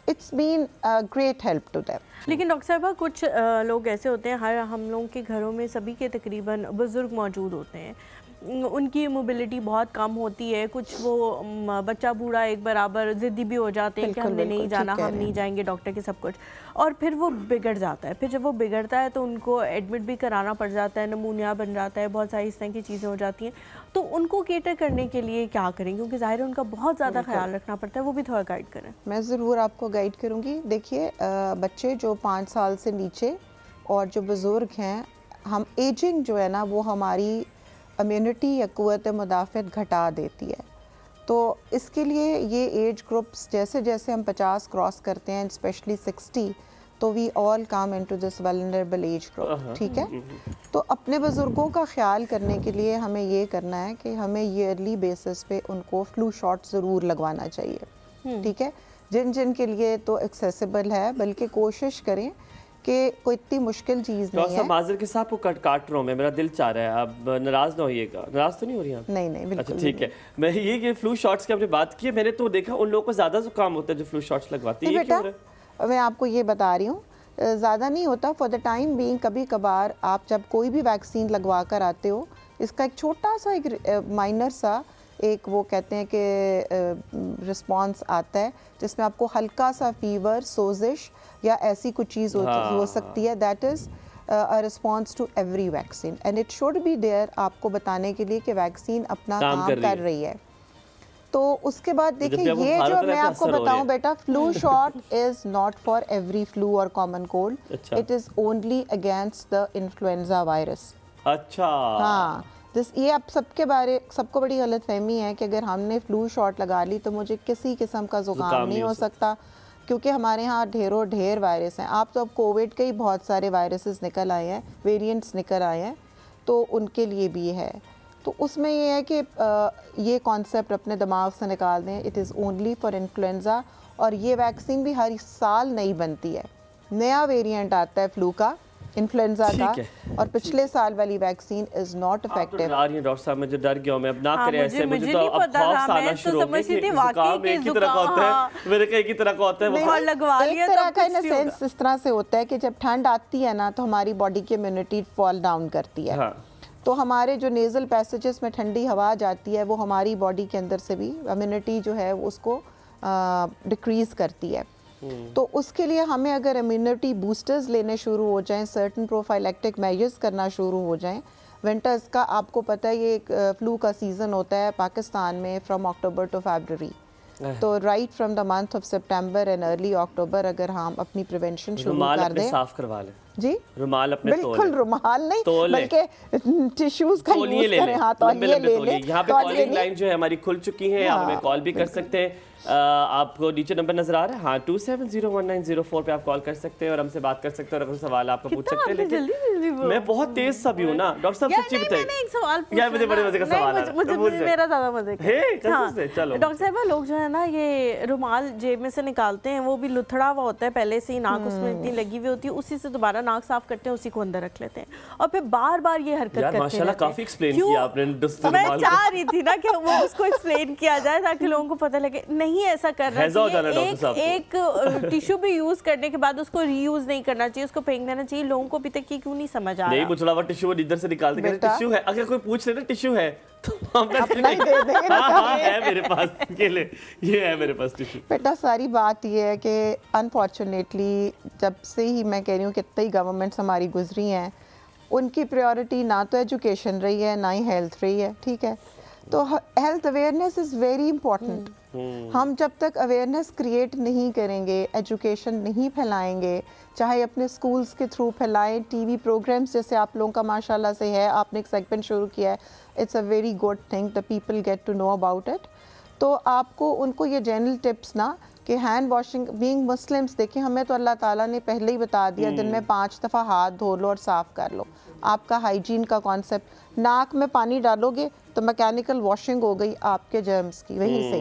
it's been great help to them. लेकिन डॉक्टर साहब, कुछ लोग ऐसे होते हैं, हर हम लोगों के घरों में सभी के तकरीबन बुजुर्ग मौजूद होते हैं, उनकी मोबिलिटी बहुत कम होती है, कुछ वो बच्चा बूढ़ा एक बराबर ज़िद्दी भी हो जाते हैं कि हमने नहीं जाना, हम नहीं जाएंगे डॉक्टर के सब कुछ, और फिर वो बिगड़ जाता है। फिर जब वो बिगड़ता है तो उनको एडमिट भी कराना पड़ जाता है, नमूनिया बन जाता है, बहुत सारी इस तरह की चीज़ें हो जाती हैं। तो उनको केटर करने के लिए क्या करें, क्योंकि ज़ाहिर है उनका बहुत ज़्यादा ख्याल रखना पड़ता है, वो भी थोड़ा गाइड करें। मैं ज़रूर आपको गाइड करूँगी। देखिए, बच्चे जो 5 साल से नीचे और जो बुज़ुर्ग हैं, हम एजिंग जो है ना, वो हमारी इम्यूनिटी या क़ुव्वत मुदाफ़त घटा देती है। तो इसके लिए ये एज ग्रुप्स, जैसे जैसे हम 50 क्रॉस करते हैं, स्पेशली 60, तो we all come into this vulnerable age group, ठीक है। तो अपने बुज़ुर्गों का ख्याल करने के लिए हमें ये करना है कि हमें ईयरली बेसिस पे उनको फ्लू शॉट ज़रूर लगवाना चाहिए, ठीक है। जिन जिन के लिए तो एक्सेसिबल है, बल्कि कोशिश करें कि कोई इतनी मुश्किल चीज़ नहीं है। माजर के साथ वो काट रहा हूँ मैं, मेरा दिल चाह रहा है, आप नाराज़ ना होइएगा। नाराज़ तो नहीं हो रही आप? नहीं बिल्कुल। अच्छा ठीक है। मैं ये फ्लू शॉट्स की आपने बात की है, मैंने तो देखा उन लोगों को ज़्यादा जुकाम होता है जो फ्लू शॉट्स लगवाती है। बेटा, मैं आपको ये बता रही हूँ, ज़्यादा नहीं होता फॉर द टाइम बीइंग। कभी कभार आप जब कोई भी वैक्सीन लगवा कर आते हो, इसका एक छोटा सा, एक माइनर सा, एक वो कहते हैं कि रिस्पॉन्स आता है, जिसमें आपको हल्का सा फीवर, सोजिश या ऐसी कुछ चीज़ हो सकती है। That is a response to every vaccine and it should be there, आपको बताने के लिए कि वैक्सीन अपना काम कर रही है। तो उसके बाद देखिए, ये जो मैं आपको बताऊं बेटा, flu shot is not for every flu और common cold, it is only against the influenza virus. अच्छा, हाँ, ये आप सबको बड़ी गलतफहमी है कि अगर हमने फ्लू शॉट लगा ली तो मुझे किसी किस्म का जुकाम नहीं हो सकता, क्योंकि हमारे यहाँ ढेर वायरस हैं। आप तो अब कोविड के ही बहुत सारे वायरसेस निकल आए हैं, वेरिएंट्स निकल आए हैं, तो उनके लिए भी है। तो उसमें ये है कि ये कॉन्सेप्ट अपने दिमाग से निकाल दें, it is only for influenza और ये वैक्सीन भी हर साल नई बनती है, नया वेरिएंट आता है फ्लू का, इन्फ्लुएंजा का, और पिछले साल वाली vaccine is not effective. Doctor साहब मुझे डर गया हूं मैं, अब ना करें ऐसे, मुझे तो नहीं अब पता खौफ था, सा आना मैं शुरू तो हो गया समझती कि थी वाकई जुकाम के एक ही तरह का होता है, मेरे का एक ही तरह का होता है। और लगवा लिया एक तो तरह का कुछ इन नहीं होगा। सेंस इस तरह से होता है कि जब ठंड आती है ना तो हमारी बॉडी की इम्यूनिटी फॉल डाउन करती है। हाँ। तो हमारे जो नेजल पैसेजेस में ठंडी हवा जाती है वो हमारी बॉडी के अंदर से भी इम्यूनिटी जो है उसको डिक्रीज करती है। तो उसके लिए हमें अगर इम्यूनिटी बूस्टर्स लेने शुरू हो जाएं, सर्टन प्रोफाइलेक्टिक मेजर्स करना शुरू हो जाएं, विंटर्स का आपको पता है ये एक फ्लू का सीज़न होता है पाकिस्तान में फ्रॉम अक्टूबर टू फरवरी, तो right from the month of September and early October अगर हम अपनी प्रिवेंशन शुरू कर दें, साफ करवा लें जी रुमाल अपने बिल्कुल रुमाल नहीं बल्कि टिश्यूज का यूज करें। हाँ, तौलिए ले लें। यहाँ पे कॉलिंग लाइन जो है हमारी खुल चुकी है, आप हमें कॉल भी कर सकते हैं। आपको नीचे नंबर नजर आ रहा है, हाँ 2701904 पे आप कॉल कर सकते हैं और हमसे बात कर सकते हैं और अगर सवाल आपका पूछ सकते हैं। लेकिन मैं बहुत तेज सा भी हूँ ना डॉक्टर साहब, सच्ची बताइए यार, मुझे बड़े मजे का सवाल है, मेरा ज्यादा मजे का है कसम से। चलो डॉक्टर साहब, लोग जो है ना ये रुमाल जेब में से निकालते हैं, वो भी लुथड़ा हुआ होता है पहले से ही, नाक उसमें इतनी लगी हुई होती है, उसी से दोबारा नाक साफ करते हैं, उसी को अंदर रख लेते हैं और फिर बार बार ये हरकत करते हैं। माशाल्लाह काफी एक्सप्लेन किया आपने। मैं चाह रही थी ना कि वो उसको एक्सप्लेन किया जाए ताकि लोगों को पता लगे नहीं ऐसा कर रहा है। एक टिश्यू भी यूज करने के बाद उसको रीयूज नहीं करना चाहिए, उसको फेंक देना चाहिए। लोगों को अभी तक ये क्यों नहीं समझ आ रहा? नहीं मुझला हुआ टिश्यू इधर से निकालते हैं, टिश्यू है, अगर कोई पूछ ले ना टिश्यू है तो हम अपना ही दे देंगे ना। हाँ, है मेरे पास के लिए, ये है मेरे पास टिश्यू। बेटा सारी बात ये है कि अनफॉर्चुनेटली जब से ही मैं कह रही हूँ कितनी गवर्नमेंट्स हमारी गुजरी हैं, उनकी प्रायोरिटी ना तो एजुकेशन रही है ना ही हेल्थ रही है, ठीक है। तो health awareness is very important. हम जब तक अवेयरनेस क्रिएट नहीं करेंगे, एजुकेशन नहीं फैलाएंगे, चाहे अपने स्कूल्स के थ्रू फैलाएं, टीवी प्रोग्राम्स जैसे आप लोगों का माशाल्लाह से है, आपने एक सेगमेंट शुरू किया है, it's a very good thing, the people get to know about it. तो आपको उनको ये जनरल टिप्स ना कि हैंड वॉशिंग, बीइंग मुस्लिम्स, देखिए हमें तो अल्लाह ताला ने पहले ही बता दिया दिन में 5 दफ़ा हाथ धो लो और साफ़ कर लो। आपका हाइजीन का कॉन्सेप्ट, नाक में पानी डालोगे तो मैकेनिकल वॉशिंग हो गई आपके जर्म्स की वहीं से,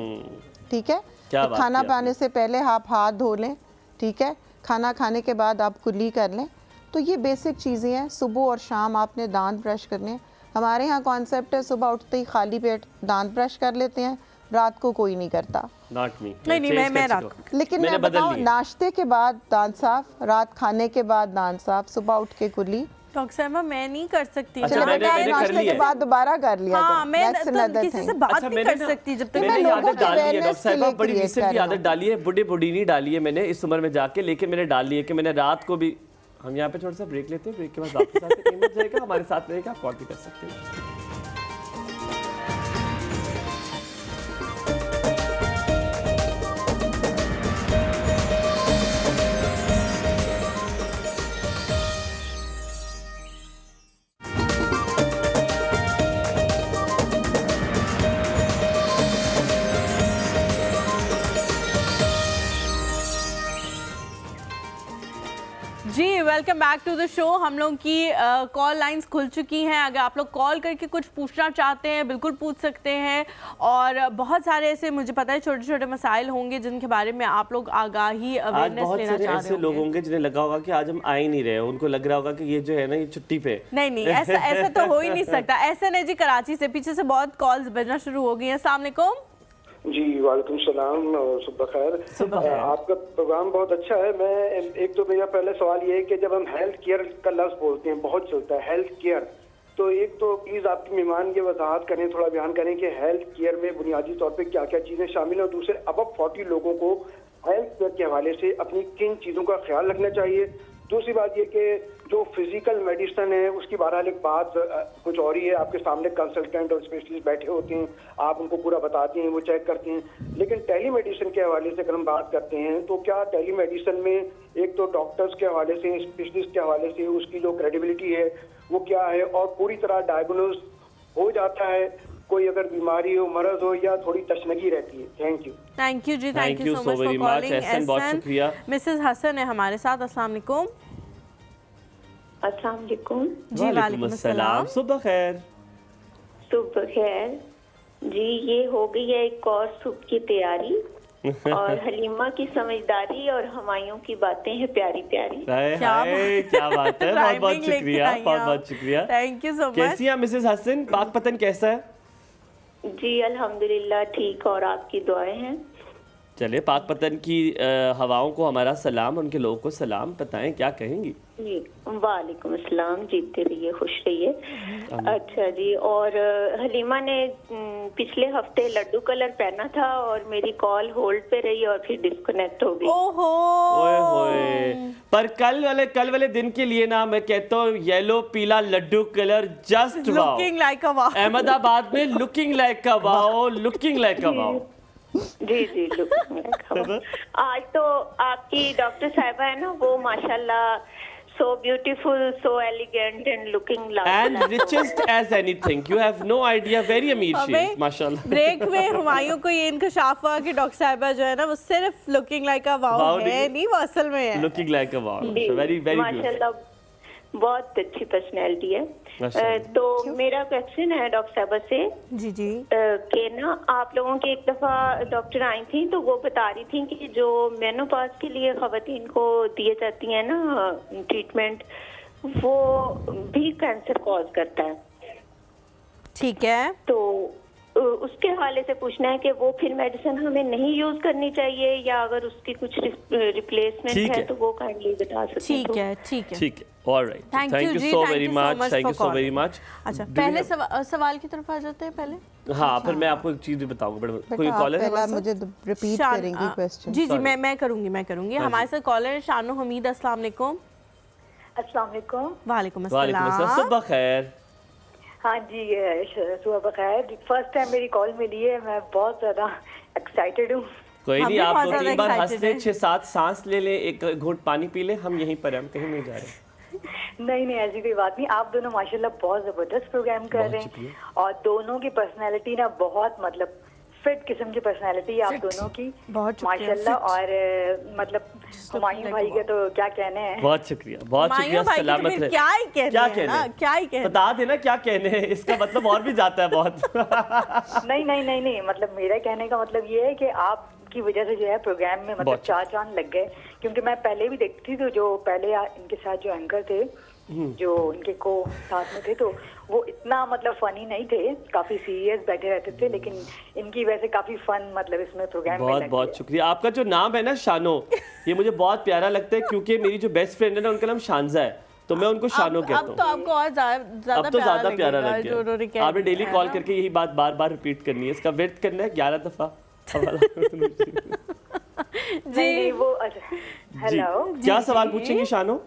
ठीक है। तो खाना खाने से पहले आप हाथ धो लें, ठीक है। खाना खाने के बाद आप कुल्ली कर लें। तो ये बेसिक चीज़ें हैं। सुबह और शाम आपने दांत ब्रश करने। हमारे यहाँ कॉन्सेप्ट है सुबह उठते ही खाली पेट दांत ब्रश कर लेते हैं, रात को कोई नहीं करता। नहीं मैं रात, लेकिन मैं बताऊँ, नाश्ते के बाद दांत साफ, रात खाने के बाद दांत साफ, सुबह उठ के कुल्ली। डॉक्टर साहब मैं नहीं कर सकती। अच्छा, मैंने नाश्ते के बाद दोबारा कर लिया। हाँ, मैं किसी से बात नहीं कर सकती जब तक मैंने आदत डाली है डॉक्टर साहब, बड़ी रिसेंटली आदत डाली है, बूढ़ी नहीं डाली है मैंने इस उम्र में जाके, लेकिन मैंने डाली है कि मैंने रात को भी। हम यहाँ पे थोड़ा सा ब्रेक लेते हैं, ब्रेक के बाद वापस आते हैं, कीमत जाएगा हमारे साथ रहेगा, आप कॉल भी कर सकते हैं। जी welcome back to the show. हम लोग की कॉल लाइंस खुल चुकी हैं। अगर आप लोग कॉल करके कुछ पूछना चाहते हैं बिल्कुल पूछ सकते हैं, और बहुत सारे ऐसे मुझे पता है छोटे छोटे मसाइल होंगे जिनके बारे में आप लोग आगाही अवेयरनेस लेना चाह रहे ऐसे लोग होंगे जिन्हें लगा होगा कि आज हम आ ही नहीं रहे, उनको लग रहा होगा कि ये जो है ना ये छुट्टी पे। नहीं ऐसा तो हो ही नहीं सकता। ऐसा नहीं जी, कराची से पीछे से बहुत कॉल्स बजना शुरू हो गई हैं। अस्सलाम वालेकुम। जी वालेकुम सलाम और सुबह खैर। आपका प्रोग्राम बहुत अच्छा है। मैं एक तो मेरा पहला सवाल ये है कि जब हम हेल्थ केयर का लफ्ज बोलते हैं, बहुत चलता है हेल्थ केयर, तो एक तो प्लीज आपके मेहमान ये वजाहत करें, थोड़ा बयान करें कि हेल्थ केयर में बुनियादी तौर पे क्या क्या चीजें शामिल हैं, और दूसरे अबव 40 लोगों को हेल्थ केयर के हवाले से अपनी किन चीजों का ख्याल रखना चाहिए। दूसरी बात ये कि जो फिजिकल मेडिसिन है उसकी बहरहाल एक बात कुछ और ही है, आपके सामने कंसल्टेंट और स्पेशलिस्ट बैठे होते हैं, आप उनको पूरा बताते हैं, वो चेक करते हैं। लेकिन टेली मेडिसिन के हवाले से अगर हम बात करते हैं तो क्या टेली मेडिसिन में एक तो डॉक्टर्स के हवाले से, स्पेशलिस्ट के हवाले से उसकी जो क्रेडिबिलिटी है वो क्या है, और पूरी तरह डायग्नोज हो जाता है कोई अगर बीमारी हो, मरज हो, या थोड़ी तशनगी रहती है। थैंक यू जी, thank you so much for calling. बहुत शुक्रिया। मिसेस हसन है हमारे साथ। अस्सलाम वालेकुम। अस्सलाम वालेकुम। जी वालेकुम अस्सलाम। सुबह खैर। सुबह खैर जी। ये हो गई है एक और सुबह की तैयारी। और हलीमा की समझदारी और हमायूं की बातें हैं प्यारी प्यारी। हाय क्या हाय, क्या बात है, बहुत बहुत Rhyming लेके शुक्रिया, आई हैं बहुत आप। बहुत शुक्रिया। Thank you so much. कैसी हैं मिसेस हसन, पाक पतन कैसा है? जी अल्हम्दुलिल्लाह ठीक, और आपकी दुआएं हैं। चलिए, पाक पतन की हवाओं को हमारा सलाम, उनके लोगों को सलाम, बताएं क्या कहेंगी? जी वालेकुम अस्सलाम, जीते रहिए, खुश रहिए। अच्छा जी, और हलीमा ने पिछले हफ्ते लड्डू कलर पहना था और मेरी कॉल होल्ड पे रही और फिर डिस्कनेक्ट हो गई। ओहो, ओए होए, पर कल वाले दिन के लिए ना मैं कहता हूँ येलो पीला Laddu colour just wow. Looking like a wow. Ahmedabad में looking like a wow, looking like a wow. जी जी आज तो आपकी डॉक्टर साहिबा है ना, वो माशाल्लाह so beautiful, so elegant and looking And richest as anything. You have no idea. Very अमीर she is, माशाल्लाह। ब्रेक में हुमायूं को ये इंकशाफ हुआ कि डॉक्टर साहिबा जो है ना वो सिर्फ looking like a wow Wow, है, नहीं वो असल में है। Looking like a wow. Very very beautiful. माशाल्लाह बहुत अच्छी पर्सनैलिटी है। माशाल्लाह। तो मेरा क्वेश्चन है डॉक्टर साहिबा से जी जी। कि ना आप लोगों की एक दफा डॉक्टर आई थी तो वो बता रही थी कि जो मेनोपॉज के लिए खवातीन को दिए जाती है ना ट्रीटमेंट, वो भी कैंसर कॉज करता है। ठीक है। तो उसके हवाले से पूछना है कि वो फिर मेडिसिन हमें नहीं यूज करनी चाहिए, या अगर उसकी कुछ रिप्लेसमेंट ठीक है है। तो वो काइंडली बता सकते हैं। ठीक है ठीक है। ठीक है, alright, Thank thank you you जी, सो thank very you so much, much thank for you so calling. Very much. अच्छा, पहले सवाल की तरफ आ जाते हैं पहले। हाँ, फिर मैं आपको एक चीज भी बताऊंगा। कोई बेटा, आप कॉलर है पहला हमारे साथ? मुझे रिपीट शान- करेंगी क्वेश्चन? जी जी, Sorry. मैं करूंगी। हमारे साथ कॉलर है शानो हमीद। अस्सलाम वालेकुम। अस्सलाम वालेकुम। वालेकुम वालेकुम अस्सलाम, अस्सलाम। सुबह खैर। हाँ जी, सुबह बखैर। फर्स्ट टाइम मेरी कॉल मिली है, मैं बहुत ज्यादा एक्साइटेड हूँ। कोई हम नहीं, भी आप बहुत 2-3 ज़्यादा बार हंस excited ले, हैं। 6-7 सांस ले ले, एक घूंट पानी पी ले, हम यहीं पर हैं, हम कहीं नहीं जा रहे। नहीं ऐसी कोई बात नहीं। आप दोनों माशाल्लाह बहुत जबरदस्त प्रोग्राम कर बहुत रहे हैं, शुक्रिया। और दोनों की पर्सनैलिटी ना बहुत मतलब फिट किस्म की पर्सनैलिटी है आप दोनों की, बहुत शुक्रिया, माशाल्लाह। fit। और मतलब हुमायूं भाई के तो क्या कहने हैं। बहुत शुक्रिया, बहुत शुक्रिया, हुमायूं भाई की तो सलामत फिर रहे। क्या ही कहने क्या हैं कहने ना, हैं? क्या ही कहने। बता देना क्या कहने हैं, इसका मतलब और भी जाता है बहुत। नहीं, मतलब मेरा कहने का मतलब ये है कि आपकी वजह से जो है प्रोग्राम में मतलब बहुत। 4 चांद लग गए। क्योंकि मैं पहले भी देखती थी, तो जो पहले इनके साथ जो एंकर थे, जो उनके को साथ में थे, तो वो इतना मतलब फनी नहीं थे, काफी सीरियस बैठे रहते थे, लेकिन इनकी वजह से काफी फन मतलब इसमें प्रोग्राम में बहुत लग बहुत गया। शुक्रिया। आपका जो नाम है ना शानो, ये मुझे बहुत प्यारा लगता है, क्योंकि मेरी जो बेस्ट फ्रेंड है ना, उनका नाम शानजा है, तो मैं उनको शानो कहता अब तो हूँ। आपको और ज्यादा अब तो ज्यादा प्यारा लगेगा लग जो उन्होंने गया। कह आपने डेली दिया, कॉल है ना? करके यही बात बार बार रिपीट करनी है, इसका व्यर्थ करना है 11 दफा। नहीं, वो हेलो जी, क्या सवाल पूछेंगी शानो?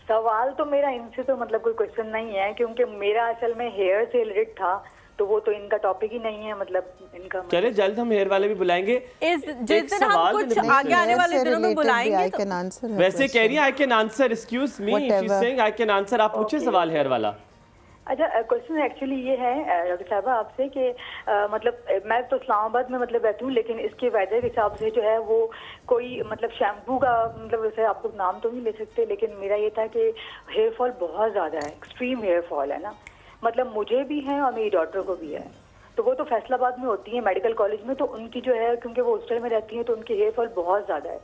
सवाल तो मेरा इनसे तो मतलब कोई क्वेश्चन नहीं है, क्योंकि मेरा असल में हेयर से रिलेटेड था, तो वो तो इनका टॉपिक ही नहीं है। मतलब इनका चले, जल्द हम हेयर वाले भी बुलाएंगे। जिस एक दिन हम सवाल कुछ मैंने आगे आने वाले दिनों में बुलाएंगे आई तो कैन आंसर। वैसे कह रही है I can answer, excuse me, she is saying I can answer. आप पूछे सवाल हेयर वाला। अच्छा, क्वेश्चन एक्चुअली ये है डॉक्टर साहबा आपसे कि मतलब मैं तो इस्लामाबाद में मतलब रहती हूँ, लेकिन इसके वेदर के हिसाब से जो है वो कोई मतलब शैम्पू का मतलब वैसे आप लोग नाम तो नहीं ले सकते, लेकिन मेरा ये था कि हेयर फॉल बहुत ज़्यादा है, एक्सट्रीम हेयर फॉल है ना, मतलब मुझे भी है और मेरी डॉटर को भी है। तो वो तो फैसलाबाद में होती है मेडिकल कॉलेज में, तो उनकी जो है क्योंकि वो हॉस्टल में रहती हैं तो उनकी हेयर फॉल बहुत ज़्यादा है।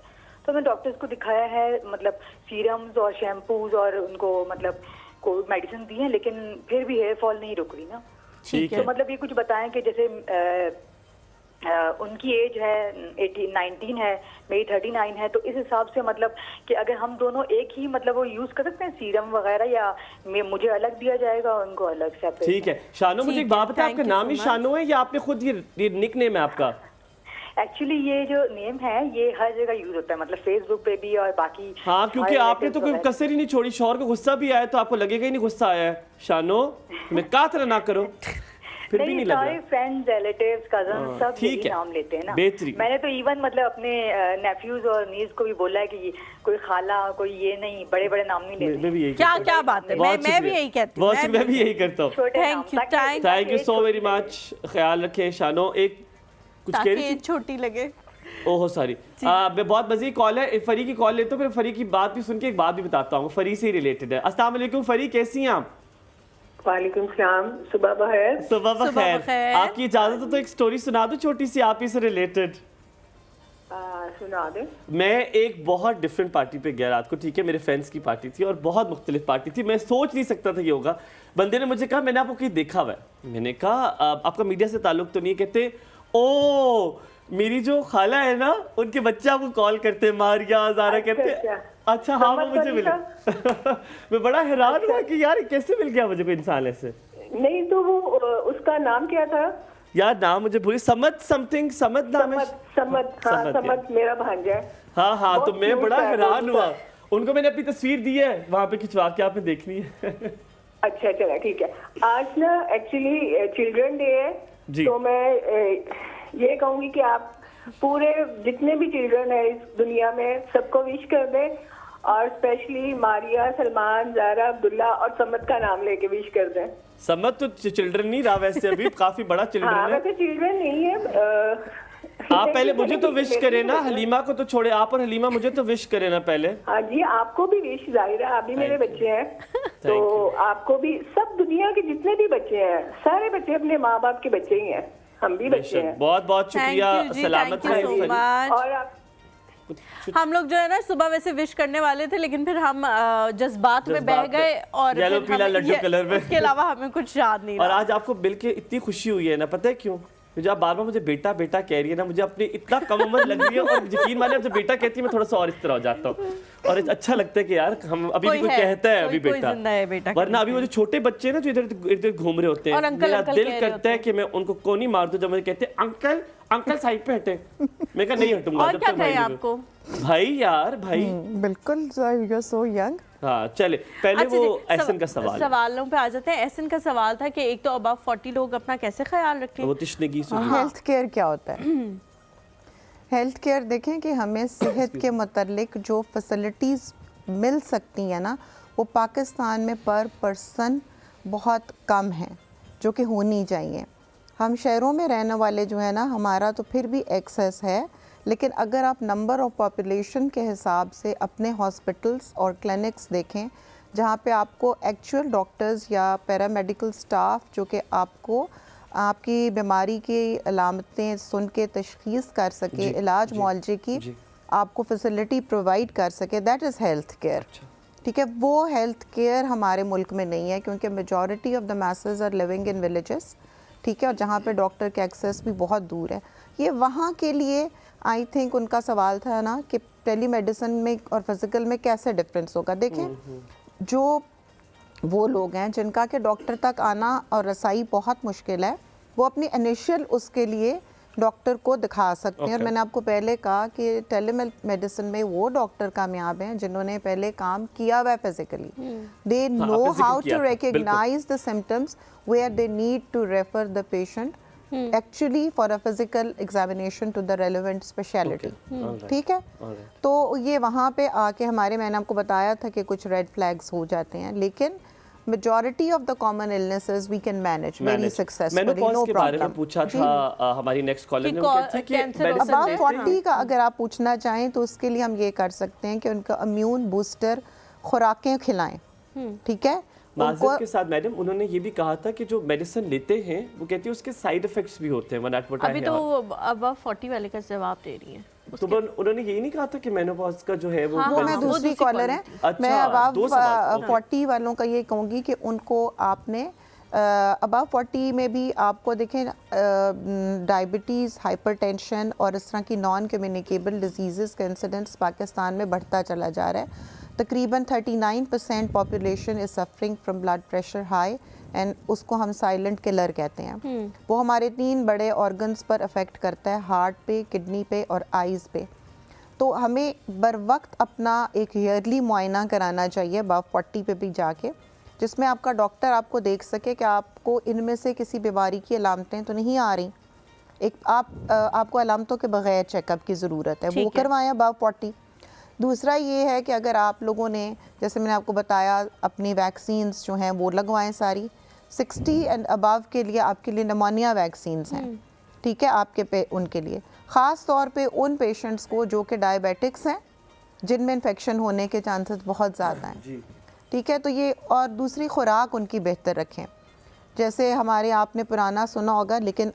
तो मैं डॉक्टर्स को दिखाया है, मतलब सीरम्स और शैम्पूज और उनको मतलब को मेडिसिन दी है, लेकिन फिर भी हेयर फॉल नहीं रुक रही ना। ठीक तो है, मतलब ये कुछ बताएं कि जैसे उनकी एज है 19 है, मेरी 39 है, तो इस हिसाब से मतलब कि अगर हम दोनों एक ही मतलब वो यूज कर सकते हैं सीरम वगैरह, या मुझे अलग दिया जाएगा और उनको अलग सेपरेट? ठीक है शानो, मुझे एक बात बताएं, Thank आपका you नाम ही so much. शानो है या आपने खुद ये निक नेम है आपका? एक्चुअली ये जो नेम है ये हर जगह यूज होता है, मतलब फेसबुक पे भी और बाकी। हाँ, क्योंकि आपने तो कोई कसर ही नहीं छोड़ी, शौहर को गुस्सा भी आया तो आपको लगेगा ही नहीं गुस्सा आया है। शानो, मैं का तरह ना करो, फिर भी नहीं लग सारे रहा। फ्रेंड्स, रिलेटिव्स, कजन सब ठीक यही है, नाम लेते हैं ना। बेहतरीन। मैंने तो इवन मतलब अपने नेफ्यूज और नीज को भी बोला है कि कोई खाला, कोई ये नहीं, बड़े बड़े नाम नहीं लेते। मैं भी यही क्या करता क्या बात है, हूँ। बहुत मैं भी शुक्रिया। यही कहती हूँ, बहुत शुक्रिया, मैं भी यही करता हूँ। छोटे नाम, Thank you, ताकि थैंक यू एक सो छोटी वेरी लगे। मच। ख्याल रखें शानो। एक कुछ कह ताकि रही थी? छोटी लगे। ओहो सॉरी, मैं बहुत मजे की कॉल है, फरी की कॉल लेता हूँ, फिर फरी की बात भी सुन के एक बात भी बताता हूँ, फरी से ही रिलेटेड है। अस्सलाम वालेकुम फरी, कैसी हैं आप? वालेकुम सलाम, सुबह बखैर। सुबह सुबह बखैर। बखैर। आपकी इजाजत हो तो एक स्टोरी सुना दो छोटी सी आप ही से रिलेटेड। सुना दे। मैं एक बहुत डिफरेंट पार्टी पे गया रात को, ठीक है, मेरे फ्रेंड्स की पार्टी थी और बहुत मुख्तलिफ पार्टी थी, मैं सोच नहीं सकता था ये होगा। बंदे ने मुझे कहा मैंने आपको कहीं देखा हुआ है। मैंने कहा आपका मीडिया से ताल्लुक तो नहीं है? कहते ओ मेरी जो खाला है ना उनके बच्चे आपको कॉल करते हैं, मारिया ज़ारा। कहते अच्छा हाँ वो मुझे मिले। मैं बड़ा हैरान हुआ कि यार कैसे मिल गया मुझे कोई इंसान ऐसे। नहीं तो वो उसका नाम क्या था यार? नाम मुझे भूल, समद समथिंग, समद नाम है। समद मेरा भांजा है। हाँ तो मैं cute बड़ा है, हैरान बहुत हुआ। उनको मैंने अपनी तस्वीर दी है वहाँ पे खिंचवा के, आपने देखनी है। अच्छा चला ठीक है। आज ना एक्चुअली चिल्ड्रन डे है, जी। तो मैं ये कहूंगी कि आप पूरे जितने भी चिल्ड्रन है इस दुनिया में सबको विश कर दें, और स्पेशली मारिया, सलमान, ज़ारा, अब्दुल्ला और समद का नाम लेके विश कर दें। समद तो चिल्ड्रन नहीं रहा वैसे, अभी काफी बड़ा चिल्ड्रन हाँ है। वैसे चिल्ड्रन नहीं है। आप पहले मुझे तो विश करें ना, हलीमा को तो छोड़े, आप और हलीमा मुझे तो विश करें ना पहले। हाँ जी आपको भी विश, जाहिर है आप भी मेरे बच्चे हैं, तो you. आपको भी, सब दुनिया के जितने भी बच्चे हैं सारे बच्चे अपने माँ बाप के बच्चे ही हैं, हम भी बच्चे हैं। बहुत बहुत शुक्रिया, सलामत थैंक यू सो मच। और आप हम लोग जो है ना सुबह वैसे विश करने वाले थे, लेकिन फिर हम जज्बात में बह गए और येलो फिर पीला हमें लड्डू कलर में। उसके अलावा हमें कुछ याद नहीं और रहा। आज आपको मिल के इतनी खुशी हुई है ना, पता है क्यों? मुझे आप बार बार मुझे बेटा बेटा कह रही है ना, मुझे अपनी इतना कम उम्र लग रही है, और यकीन माने जब बेटा कहती है मैं थोड़ा सा और इस तरह हो जाता हूँ, और अच्छा लगता है कि यार हम अभी भी कोई कहता है अभी बेटा, वरना अभी वो जो छोटे बच्चे हैं ना जो इधर इधर घूम रहे होते हैं, मेरा दिल करता है कि मैं उनको कोनी मार दूं जब मुझे कहते हैं अंकल अंकल साइड पे हटे। मैं कहा नहीं हटूंगा। और क्या कहें आपको भाई यार भाई बिल्कुल, यू आर सो यंग। हाँ चले पहले अच्छा वो जी, एहसन का सवाल, सवालों पे आ जाते हैं। एहसन का सवाल था कि एक तो अबव 40 लोग अपना कैसे ख्याल रखें। वो तशनगी हेल्थ केयर क्या होता है? हेल्थ केयर देखें कि हमें सेहत के मुतल्लिक जो फैसिलिटीज़ मिल सकती हैं ना, वो पाकिस्तान में पर पर्सन बहुत कम हैं जो कि होनी चाहिए। हम शहरों में रहने वाले जो है ना, हमारा तो फिर भी एक्सेस है, लेकिन अगर आप नंबर ऑफ़ पॉपुलेशन के हिसाब से अपने हॉस्पिटल्स और क्लिनिक्स देखें जहाँ पे आपको एक्चुअल डॉक्टर्स या पैरामेडिकल स्टाफ जो कि आपको आपकी बीमारी की अलामतें सुन के तशख़ीस कर सके, इलाज मुआलजे की आपको फैसिलिटी प्रोवाइड कर सके, दैट इज़ हेल्थ केयर। ठीक है, वो हेल्थ केयर हमारे मुल्क में नहीं है, क्योंकि majority of the message are living in villages. ठीक है, और जहाँ पे डॉक्टर के एक्सेस भी बहुत दूर है। ये वहाँ के लिए आई थिंक उनका सवाल था ना कि टेली मेडिसिन में और फिज़िकल में कैसे डिफरेंस होगा। देखें, जो वो लोग हैं जिनका कि डॉक्टर तक आना और रसाई बहुत मुश्किल है, वो अपनी इनिशियल उसके लिए डॉक्टर को दिखा सकते हैं। और मैंने आपको पहले कहा कि टेली मेडिसिन में वो डॉक्टर कामयाब हैं जिन्होंने पहले काम किया हुआ है physically. They know how to recognise the symptoms where they need to refer the patient actually for a physical examination to the relevant speciality. ठीक है, तो ये वहाँ पे आके हमारे, मैंने आपको बताया था कि कुछ रेड फ्लैग्स हो जाते हैं, लेकिन majority of the common illnesses we can manage very successfully, no menopause के बारे में problem। पूछा था हमारी नेक्स्ट कॉलर ने, वो कहते हैं कि मेडिसिन अबाव लेते 40 का अगर आप पूछना चाहें तो उसके लिए हम ये कर सकते हैं कि उनका इम्यून बूस्टर खुराकें खिलाएं। ठीक है, माज़रत के साथ मैडम, उन्होंने ये भी कहा था कि जो मेडिसिन लेते हैं वो कहती है उसके साइड इफेक्ट्स भी होते हैं। अभी तो अबव 40 वाले का जवाब दे रही है। तो उन्होंने यही नहीं कहा था कि मेनोपॉज का जो है वो मैं दूसरी कॉलर है। अच्छा, मैं अबाव 40 वालों का ये कहूँगी कि उनको आपने अबाव 40 में भी आपको देखें डायबिटीज़, हाइपरटेंशन और इस तरह की नॉन कम्युनिकेबल डिजीज़ का इंसिडेंस पाकिस्तान में बढ़ता चला जा रहा है। तकरीबन 39% population is suffering from blood pressure high, and उसको हम साइलेंट किलर कहते हैं। वो हमारे 3 बड़े ऑर्गन्स पर अफेक्ट करता है, हार्ट पे, किडनी पे और आइज़ पे। तो हमें बर वक्त अपना एक ईयरली मुआयना कराना चाहिए अबाव 40 पे भी जाके, जिसमें आपका डॉक्टर आपको देख सके कि आपको इनमें से किसी बीमारी की अलामतें तो नहीं आ रही। एक आपको अलामतों के बगैर चेकअप की ज़रूरत है, वो करवाएं अबाव 40। दूसरा ये है कि अगर आप लोगों ने, जैसे मैंने आपको बताया, अपनी वैक्सीन्स जो हैं वो लगवाएं सारी। 60 एंड अबव के लिए आपके लिए निमोनिया वैक्सीन्स हैं। ठीक है, आपके उनके लिए ख़ास तौर पे उन पेशेंट्स को जो कि डायबिटिक्स हैं, जिनमें इन्फेक्शन होने के चांसेस बहुत ज़्यादा हैं। ठीक है, तो ये, और दूसरी खुराक उनकी बेहतर रखें। जैसे हमारे, आपने पुराना सुना होगा, लेकिन